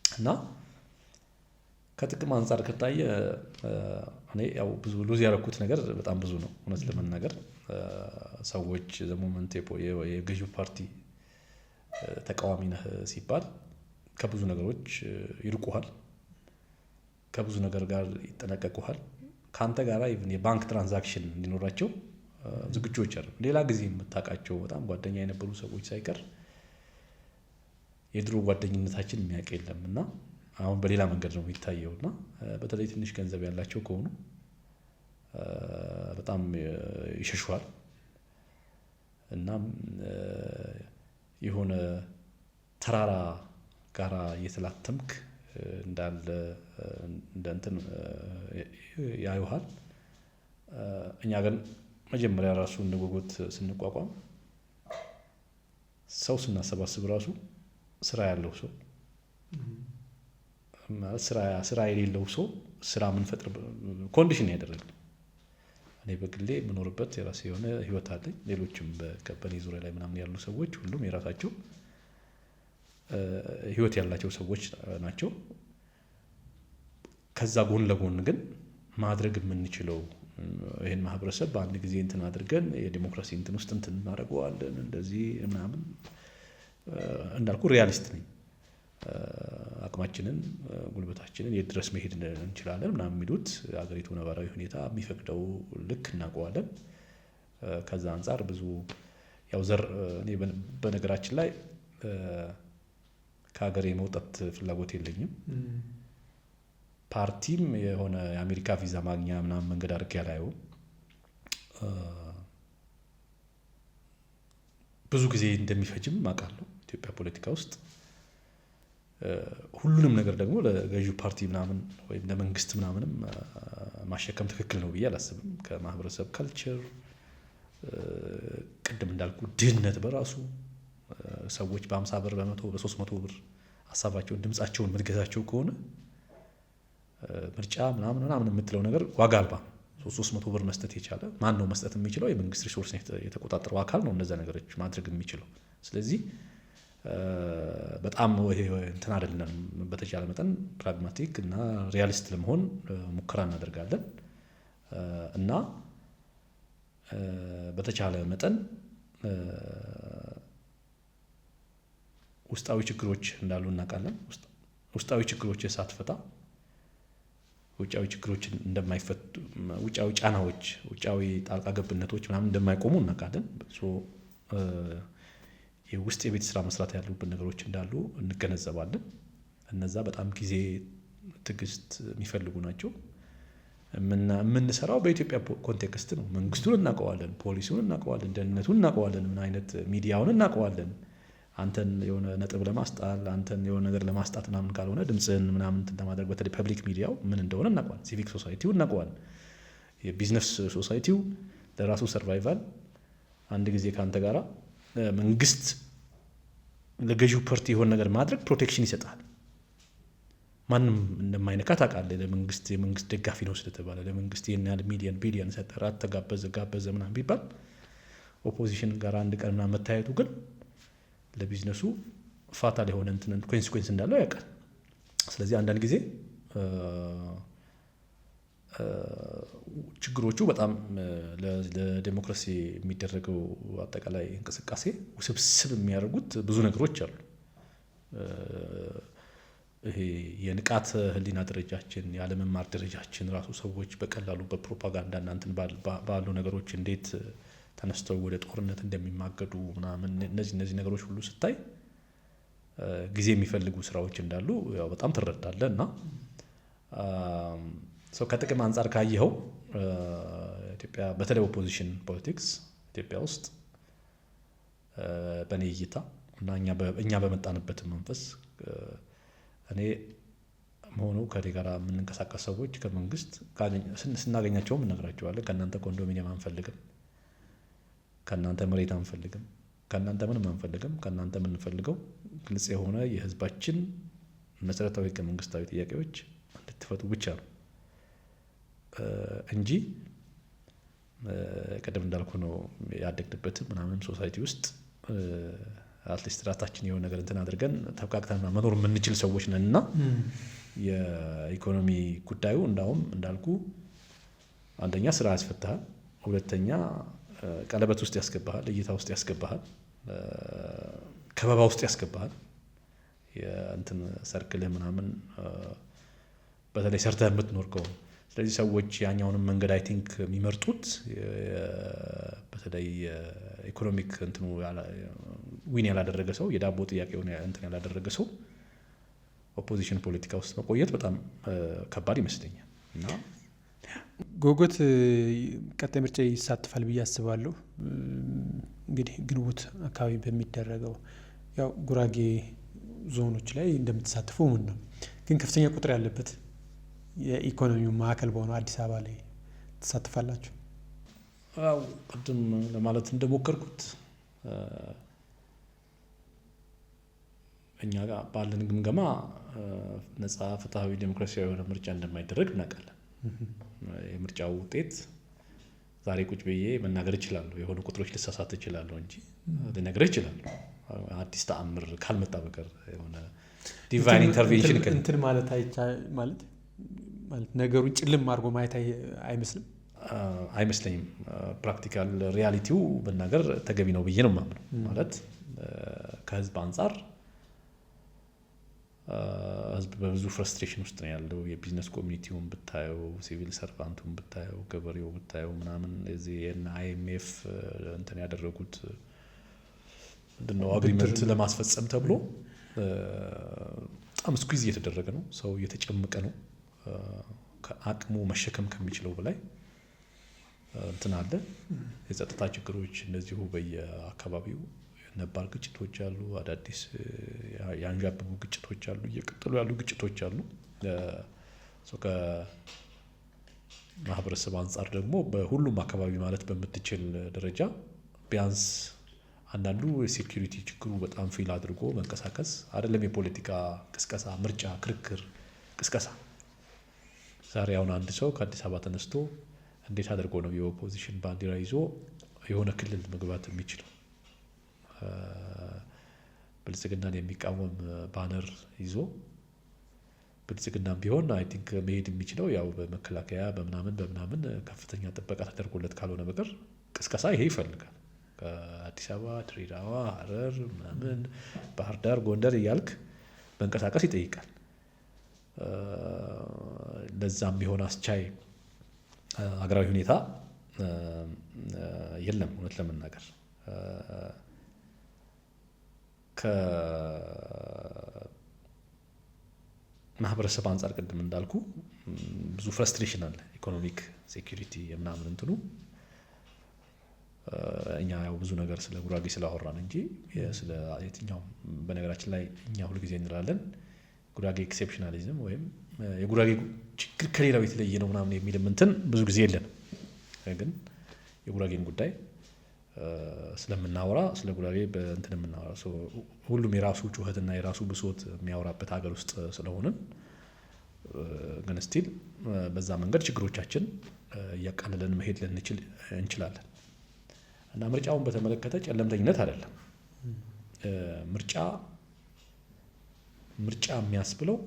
እና ከጥቅም አንጻር ከታየ እኔ ያው ብዙ ሉዝ ያደረኩት ነገር በጣም ብዙ ነው። እውነት ለመናገር ሰዎች ዘሞመንት የገዢው ፓርቲ ተቃዋሚ ነህ ሲባል ከብዙ ነገሮች ይርቁሃል፣ ከብዙ ነገር ጋር ይጠነቀቁሃል። ከአንተ ጋር ኢቭን የባንክ ትራንዛክሽን እንዲኖራቸው ዝግጁዎች አሉ። ሌላ ጊዜ የምታውቃቸው በጣም ጓደኛ የነበሩ ሰዎች ሳይቀር የድሮ ጓደኝነታችን የሚያውቅ የለም እና አሁን በሌላ መንገድ ነው የሚታየው እና በተለይ ትንሽ ገንዘብ ያላቸው ከሆኑ በጣም ይሸሹሃል እና የሆነ ተራራ ጋራ እየተላተምክ እንዳለ እንደ እንትን ያዩሃል። እኛ ግን መጀመሪያ ራሱ እንደጎጎት ስንቋቋም ሰው ስናሰባስብ ራሱ ስራ ያለው ሰው ማለት ስራ የሌለው ሰው ስራ የምንፈጥር ኮንዲሽን ያደረግን። እኔ በግሌ የምኖርበት የራሴ የሆነ ህይወት አለኝ። ሌሎችም በኔ ዙሪያ ላይ ምናምን ያሉ ሰዎች ሁሉም የራሳቸው ህይወት ያላቸው ሰዎች ናቸው። ከዛ ጎን ለጎን ግን ማድረግ የምንችለው ይህን ማህበረሰብ በአንድ ጊዜ እንትን አድርገን የዲሞክራሲ እንትን ውስጥ እንትን እናደርገዋለን እንደዚህ ምናምን እንዳልኩ ሪያሊስት ነኝ። አቅማችንን ጉልበታችንን የት ድረስ መሄድ እንችላለን ምናምን የሚሉት አገሪቱ ነባራዊ ሁኔታ የሚፈቅደው ልክ እናውቀዋለን። ከዛ አንጻር ብዙ ያው እኔ በነገራችን ላይ ከሀገር የመውጣት ፍላጎት የለኝም። ፓርቲም የሆነ የአሜሪካ ቪዛ ማግኛ ምናምን መንገድ አድርጌ ያላየውም። ብዙ ጊዜ እንደሚፈጅም አውቃለሁ ኢትዮጵያ ፖለቲካ ውስጥ። ሁሉንም ነገር ደግሞ ለገዢው ፓርቲ ምናምን ወይም ለመንግስት ምናምንም ማሸከም ትክክል ነው ብዬ አላስብም። ከማህበረሰብ ካልቸር ቅድም እንዳልኩ ድህነት በራሱ ሰዎች በ50 ብር በ100 በ300 ብር ሀሳባቸውን ድምጻቸውን መድገዛቸው ከሆነ ምርጫ ምናምን የምትለው ነገር ዋጋ አልባ 300 ብር መስጠት የቻለ ማን ነው መስጠት የሚችለው? የመንግስት ሪሶርስ የተቆጣጠረው አካል ነው እነዛ ነገሮች ማድረግ የሚችለው። ስለዚህ በጣም እንትን አይደለም። በተቻለ መጠን ፕራግማቲክ እና ሪያሊስት ለመሆን ሙከራ እናደርጋለን እና በተቻለ መጠን ውስጣዊ ችግሮች እንዳሉ እናውቃለን። ውስጣዊ ችግሮች ሳትፈታ ውጫዊ ችግሮችን እንደማይፈቱ፣ ውጫዊ ጫናዎች፣ ውጫዊ ጣልቃ ገብነቶች ምናምን እንደማይቆሙ እናውቃለን። የውስጥ የቤት ስራ መስራት ያሉብን ነገሮች እንዳሉ እንገነዘባለን። እነዛ በጣም ጊዜ፣ ትዕግስት የሚፈልጉ ናቸው። የምንሰራው በኢትዮጵያ ኮንቴክስት ነው። መንግስቱን እናውቀዋለን፣ ፖሊሲውን እናውቀዋለን፣ ደህንነቱን እናውቀዋለን፣ ምን አይነት ሚዲያውን እናውቀዋለን። አንተን የሆነ ነጥብ ለማስጣል አንተን የሆነ ነገር ለማስጣት ምናምን ካልሆነ ድምፅህን ምናምን ለማድረግ በተለይ ፐብሊክ ሚዲያው ምን እንደሆነ እናውቀዋለን። ሲቪክ ሶሳይቲው እናውቀዋለን። የቢዝነስ ሶሳይቲው ለራሱ ሰርቫይቫል አንድ ጊዜ ከአንተ ጋራ መንግስት ለገዢው ፓርቲ የሆነ ነገር ማድረግ ፕሮቴክሽን ይሰጣል። ማንም እንደማይነካ ታውቃለህ። የመንግስት ደጋፊ ነው ስለተባለ ለመንግስት ይሄን ያህል ሚሊዮን ቢሊዮን ሰጠ፣ ራት ተጋበዘ ምናምን ቢባል ኦፖዚሽን ጋር አንድ ቀን ምናምን መታየቱ ግን ለቢዝነሱ ፋታል የሆነ እንትን ኮንሲኩዌንስ እንዳለው ያውቃል። ስለዚህ አንዳንድ ጊዜ ችግሮቹ በጣም ለዲሞክራሲ የሚደረገው አጠቃላይ እንቅስቃሴ ውስብስብ የሚያደርጉት ብዙ ነገሮች አሉ። ይሄ የንቃት ህሊና ደረጃችን ያለመማር ደረጃችን ራሱ ሰዎች በቀላሉ በፕሮፓጋንዳ እናንተን ባሉ ነገሮች እንዴት ተነስተው ወደ ጦርነት እንደሚማገዱ ምናምን እነዚህ ነገሮች ሁሉ ስታይ ጊዜ የሚፈልጉ ስራዎች እንዳሉ ያው በጣም ትረዳለህ። እና ሰው ከጥቅም አንጻር ካየኸው ኢትዮጵያ በተለይ ኦፖዚሽን ፖለቲክስ ኢትዮጵያ ውስጥ በእኔ እይታ እና እኛ በመጣንበት መንፈስ እኔ መሆኑ ከኔ ጋር የምንንቀሳቀስ ሰዎች ከመንግስት ስናገኛቸውም እነግራቸዋለን። ከእናንተ ኮንዶሚኒየም አንፈልግም፣ ከእናንተ መሬት አንፈልግም፣ ከእናንተ ምንም አንፈልግም። ከእናንተ የምንፈልገው ግልጽ የሆነ የህዝባችን መሰረታዊ ህገ መንግስታዊ ጥያቄዎች እንድትፈቱ ብቻ ነው እንጂ ቀደም እንዳልኩ ነው ያደግንበትም ምናምን ሶሳይቲ ውስጥ አትሊስት ራሳችን የሆነ ነገር እንትን አድርገን ተብቃቅተን መኖር የምንችል ሰዎች ነን። እና የኢኮኖሚ ጉዳዩ እንዳውም እንዳልኩ አንደኛ ስራ ያስፈታሃል፣ ሁለተኛ ቀለበት ውስጥ ያስገባሃል፣ እይታ ውስጥ ያስገባሃል፣ ከበባ ውስጥ ያስገባሃል። የእንትን ሰርክልህ ምናምን በተለይ ሰርተህ የምትኖር ከሆነ ስለዚህ ሰዎች ያኛውንም መንገድ አይ ቲንክ የሚመርጡት በተለይ ኢኮኖሚክ እንትኑ ዊን ያላደረገ ሰው የዳቦ ጥያቄውን እንትን ያላደረገ ሰው ኦፖዚሽን ፖለቲካ ውስጥ መቆየት በጣም ከባድ ይመስለኛል። እና
ጎጎት ቀጣይ ምርጫ ይሳተፋል ብዬ አስባለሁ። እንግዲህ ግንቦት አካባቢ በሚደረገው ያው ጉራጌ ዞኖች ላይ እንደምትሳተፉ ምን ነው ግን ከፍተኛ ቁጥር ያለበት የኢኮኖሚው ማዕከል በሆነው አዲስ አበባ ላይ ትሳተፋላችሁ?
አዎ ቅድም ለማለት እንደሞከርኩት እኛ ጋር ባለን ግምገማ ነፃ ፍትሃዊ ዲሞክራሲያዊ የሆነ ምርጫ እንደማይደረግ እናውቃለን። የምርጫው ውጤት ዛሬ ቁጭ ብዬ መናገር እችላለሁ፣ የሆኑ ቁጥሮች ልሳሳት እችላለሁ እንጂ ልነግርህ እችላለሁ አዲስ ተአምር ካልመጣ በቀር የሆነ ዲቫይን ኢንተርቬንሽን
እንትን ማለት ማለት ነገሩን ጭልም አድርጎ ማየት
አይመስለኝም። ፕራክቲካል ሪያሊቲው መናገር ተገቢ ነው ብዬ ነው የማምነው። ማለት ከህዝብ አንጻር ህዝብ በብዙ ፍረስትሬሽን ውስጥ ነው ያለው። የቢዝነስ ኮሚኒቲውን ብታየው፣ ሲቪል ሰርቫንቱን ብታየው፣ ገበሬው ብታየው ምናምን እዚህ አይኤምኤፍ እንትን ያደረጉት ምንድነው አግሪመንት ለማስፈጸም ተብሎ በጣም ስኩዝ እየተደረገ ነው። ሰው እየተጨመቀ ነው። ከአቅሙ መሸከም ከሚችለው በላይ እንትን አለ። የጸጥታ ችግሮች እነዚሁ በየአካባቢው ነባር ግጭቶች አሉ፣ አዳዲስ ያንዣበቡ ግጭቶች አሉ፣ እየቀጠሉ ያሉ ግጭቶች አሉ። ከማህበረሰብ አንጻር ደግሞ በሁሉም አካባቢ ማለት በምትችል ደረጃ ቢያንስ አንዳንዱ የሴኩሪቲ ችግሩ በጣም ፊል አድርጎ መንቀሳቀስ አይደለም የፖለቲካ ቅስቀሳ፣ ምርጫ፣ ክርክር፣ ቅስቀሳ። ዛሬ አሁን አንድ ሰው ከአዲስ አበባ ተነስቶ እንዴት አድርጎ ነው የኦፖዚሽን ባንዲራ ይዞ የሆነ ክልል መግባት የሚችለው? ብልጽግናን የሚቃወም ባነር ይዞ ብልጽግናም ቢሆን አይ ቲንክ መሄድ የሚችለው ያው በመከላከያ በምናምን ከፍተኛ ጥበቃ ተደርጎለት ካልሆነ በቀር ቅስቀሳ ይሄ ይፈልጋል። ከአዲስ አበባ፣ ድሬዳዋ፣ ሐረር ምናምን፣ ባህር ዳር፣ ጎንደር እያልክ መንቀሳቀስ ይጠይቃል። ለዛም ቢሆን አስቻይ ሀገራዊ ሁኔታ የለም። እውነት ለመናገር ከማህበረሰብ አንጻር ቅድም እንዳልኩ ብዙ ፍረስትሬሽን አለ። ኢኮኖሚክ ሴኩሪቲ የምናምን እንትኑ እኛ ያው ብዙ ነገር ስለ ጉራጌ ስላወራን እንጂ ስለ የትኛው በነገራችን ላይ እኛ ሁሉ ጊዜ እንላለን ጉራጌ ኤክሴፕሽናሊዝም ወይም የጉራጌ ችግር ከሌላው የተለየ ነው ምናምን የሚል እንትን ብዙ ጊዜ የለን። ግን የጉራጌን ጉዳይ ስለምናወራ ስለ ጉራጌ በእንትን የምናወራ ሁሉም የራሱ ጩኸትና የራሱ ብሶት የሚያወራበት ሀገር ውስጥ ስለሆነን ግን ስቲል በዛ መንገድ ችግሮቻችን እያቃለለን መሄድ ልንችል እንችላለን። እና ምርጫውን በተመለከተ ጨለምተኝነት አይደለም። ምርጫ የሚያስብለው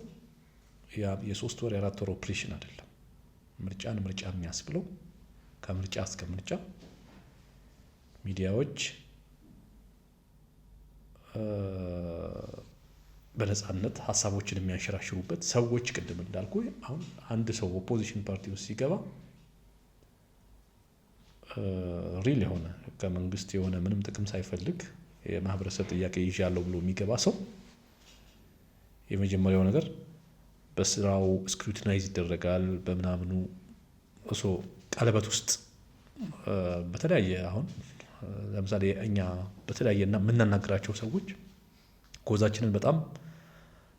የ3 ወር የ4 ወር ኦፕሬሽን አይደለም። ምርጫን ምርጫ የሚያስብለው ከምርጫ እስከ ምርጫ ሚዲያዎች በነጻነት ሀሳቦችን የሚያንሸራሽሩበት ሰዎች ቅድም እንዳልኩ አሁን አንድ ሰው ኦፖዚሽን ፓርቲ ውስጥ ሲገባ ሪል የሆነ ከመንግስት የሆነ ምንም ጥቅም ሳይፈልግ የማህበረሰብ ጥያቄ ይዣለሁ ብሎ የሚገባ ሰው የመጀመሪያው ነገር በስራው ስክሩቲናይዝ ይደረጋል። በምናምኑ እሱ ቀለበት ውስጥ በተለያየ አሁን ለምሳሌ እኛ በተለያየ የምናናግራቸው ሰዎች ኮዛችንን በጣም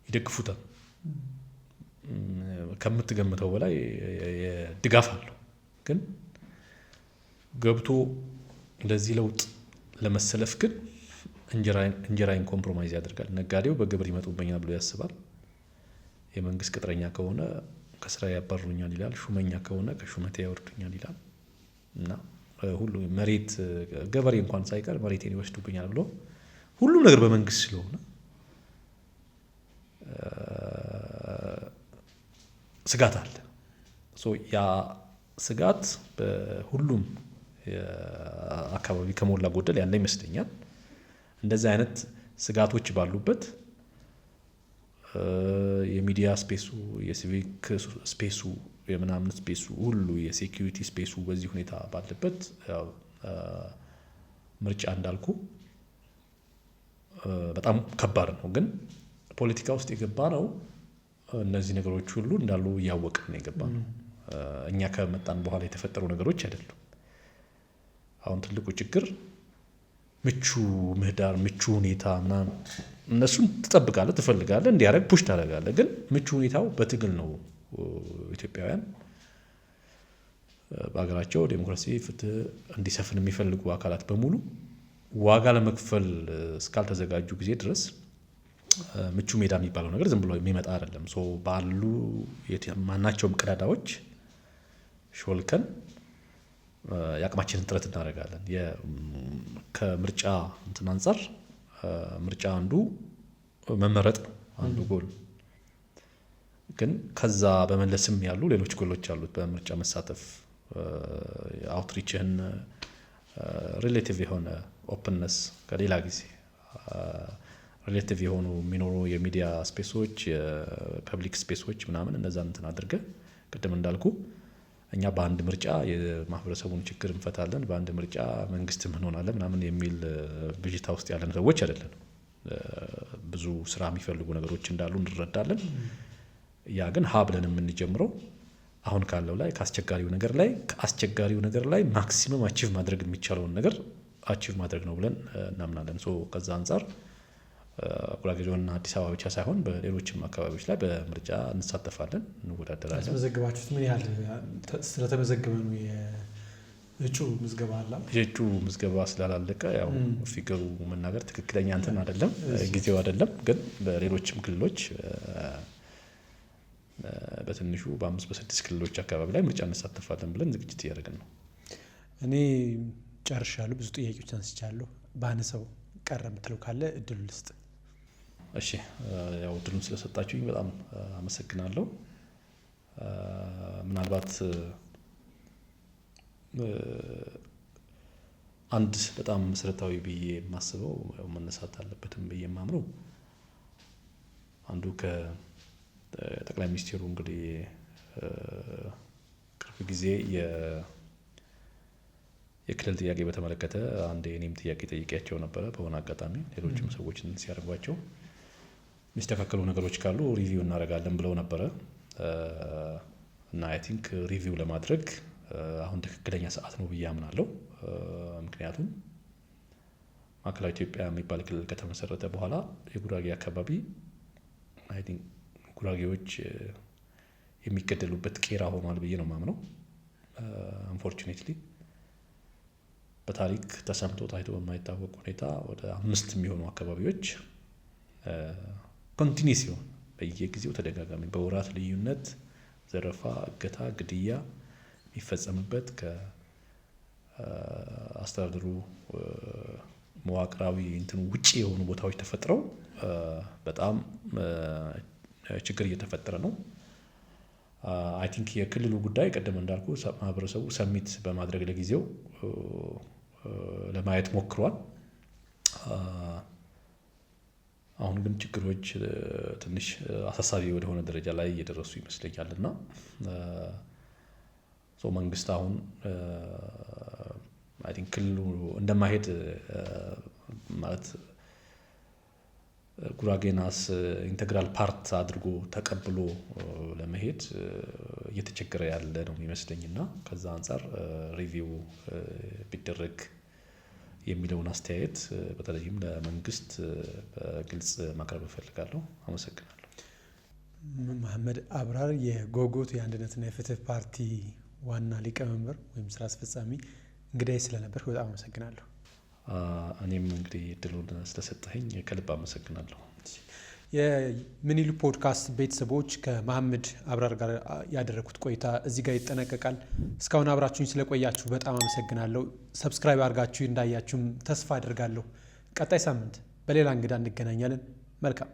ይደግፉታል። ከምትገምተው በላይ ድጋፍ አለው። ግን ገብቶ ለዚህ ለውጥ ለመሰለፍ ግን እንጀራይን ኮምፕሮማይዝ ያደርጋል። ነጋዴው በግብር ይመጡብኛል ብሎ ያስባል። የመንግስት ቅጥረኛ ከሆነ ከስራ ያባሩኛል ይላል። ሹመኛ ከሆነ ከሹመቴ ያወርዱኛል ይላል። እና ሁሉ መሬት ገበሬ እንኳን ሳይቀር መሬቴን ይወስዱብኛል ብሎ ሁሉም ነገር በመንግስት ስለሆነ ስጋት አለ። ያ ስጋት በሁሉም አካባቢ ከሞላ ጎደል ያለ ይመስለኛል። እንደዚህ አይነት ስጋቶች ባሉበት የሚዲያ ስፔሱ፣ የሲቪክ ስፔሱ፣ የምናምን ስፔሱ ሁሉ የሴኪሪቲ ስፔሱ በዚህ ሁኔታ ባለበት ምርጫ እንዳልኩ በጣም ከባድ ነው። ግን ፖለቲካ ውስጥ የገባ ነው እነዚህ ነገሮች ሁሉ እንዳሉ እያወቅን ነው የገባ ነው። እኛ ከመጣን በኋላ የተፈጠሩ ነገሮች አይደሉም። አሁን ትልቁ ችግር ምቹ ምህዳር፣ ምቹ ሁኔታ ምናምን እነሱን ትጠብቃለህ፣ ትፈልጋለህ፣ እንዲያደርግ ፑሽ ታደርጋለህ። ግን ምቹ ሁኔታው በትግል ነው። ኢትዮጵያውያን በሀገራቸው ዴሞክራሲ፣ ፍትህ እንዲሰፍን የሚፈልጉ አካላት በሙሉ ዋጋ ለመክፈል እስካልተዘጋጁ ጊዜ ድረስ ምቹ ሜዳ የሚባለው ነገር ዝም ብሎ የሚመጣ አይደለም። ባሉ ማናቸውም ቀዳዳዎች ሾልከን የአቅማችንን ጥረት እናደርጋለን። ከምርጫ እንትን አንጻር ምርጫ አንዱ መመረጥ ነው፣ አንዱ ጎል። ግን ከዛ በመለስም ያሉ ሌሎች ጎሎች አሉት። በምርጫ መሳተፍ አውትሪችህን ሪሌቲቭ የሆነ ኦፕንነስ ከሌላ ጊዜ ሪሌቲቭ የሆኑ የሚኖሩ የሚዲያ ስፔሶች፣ የፐብሊክ ስፔሶች ምናምን እነዛን እንትን አድርገህ ቅድም እንዳልኩ እኛ በአንድ ምርጫ የማህበረሰቡን ችግር እንፈታለን፣ በአንድ ምርጫ መንግስትም እንሆናለን ምናምን የሚል ብዥታ ውስጥ ያለን ሰዎች አይደለን። ብዙ ስራ የሚፈልጉ ነገሮች እንዳሉ እንረዳለን። ያ ግን ሀ ብለን የምንጀምረው አሁን ካለው ላይ ከአስቸጋሪው ነገር ላይ ማክሲመም አቺቭ ማድረግ የሚቻለውን ነገር አቺቭ ማድረግ ነው ብለን እናምናለን። ከዛ አንጻር ጉራጌ ዞንና አዲስ አበባ ብቻ ሳይሆን በሌሎችም አካባቢዎች ላይ በምርጫ እንሳተፋለን፣ እንወዳደራለን።
ተመዘግባችሁት ምን ያህል ስለተመዘገበ ነው? የእጩ ምዝገባ አለ?
የእጩ ምዝገባ ስላላለቀ ያው ፊገሩ መናገር ትክክለኛ እንትን አይደለም፣ ጊዜው አይደለም። ግን በሌሎችም ክልሎች በትንሹ በ5-6 ክልሎች አካባቢ ላይ ምርጫ እንሳተፋለን ብለን ዝግጅት እያደረግን ነው።
እኔ ጨርሻለሁ። ብዙ ጥያቄዎች አንስቻለሁ። ባነሰው ቀረ የምትለው ካለ እድሉ ልስጥ።
እሺ፣ ያው እድሉን ስለሰጣችሁኝ በጣም አመሰግናለሁ። ምናልባት አንድ በጣም መሰረታዊ ብዬ የማስበው መነሳት አለበትም ብዬ የማምነው አንዱ ከጠቅላይ ሚኒስትሩ እንግዲህ ቅርብ ጊዜ የክልል ጥያቄ በተመለከተ አንድ የኔም ጥያቄ ጠይቄያቸው ነበረ። በሆነ አጋጣሚ ሌሎችም ሰዎች ሲያደርጓቸው የሚስተካከሉ ነገሮች ካሉ ሪቪው እናደርጋለን ብለው ነበረ እና አይ ቲንክ ሪቪው ለማድረግ አሁን ትክክለኛ ሰዓት ነው ብዬ አምናለሁ። ምክንያቱም ማዕከላዊ ኢትዮጵያ የሚባል ክልል ከተመሰረተ በኋላ የጉራጌ አካባቢ አይ ቲንክ ጉራጌዎች የሚገደሉበት ቄራ ሆኗል ብዬ ነው የማምነው። አንፎርቹኔትሊ በታሪክ ተሰምቶ ታይቶ በማይታወቅ ሁኔታ ወደ 5 የሚሆኑ አካባቢዎች ኮንቲኒስ ሲሆን በየጊዜው ተደጋጋሚ በወራት ልዩነት ዘረፋ፣ እገታ፣ ግድያ የሚፈጸምበት ከአስተዳደሩ መዋቅራዊ እንትን ውጪ የሆኑ ቦታዎች ተፈጥረው በጣም ችግር እየተፈጠረ ነው። አይ ቲንክ የክልሉ ጉዳይ ቀደም እንዳልኩ ማህበረሰቡ ሰሚት በማድረግ ለጊዜው ለማየት ሞክሯል። አሁን ግን ችግሮች ትንሽ አሳሳቢ ወደሆነ ደረጃ ላይ እየደረሱ ይመስለኛል እና መንግስት አሁን አይ ቲንክ ክልሉ እንደማይሄድ ማለት ጉራጌናስ ኢንተግራል ፓርት አድርጎ ተቀብሎ ለመሄድ እየተቸገረ ያለ ነው የሚመስለኝና ከዛ አንጻር ሪቪው ቢደረግ የሚለውን አስተያየት በተለይም ለመንግስት በግልጽ ማቅረብ እፈልጋለሁ። አመሰግናለሁ።
መሐመድ አብራር የጎጎት የአንድነትና የፍትህ ፓርቲ ዋና ሊቀመንበር ወይም ስራ አስፈጻሚ እንግዲህ ስለነበር በጣም አመሰግናለሁ።
እኔም እንግዲህ እድሉን ስለሰጠኸኝ ከልብ አመሰግናለሁ።
የምን ይሉ ፖድካስት ቤተሰቦች ከመሐመድ አብራር ጋር ያደረኩት ቆይታ እዚህ ጋር ይጠናቀቃል። እስካሁን አብራችሁኝ ስለቆያችሁ በጣም አመሰግናለሁ። ሰብስክራይብ አድርጋችሁ እንዳያችሁም ተስፋ አድርጋለሁ። ቀጣይ ሳምንት በሌላ እንግዳ እንገናኛለን። መልካም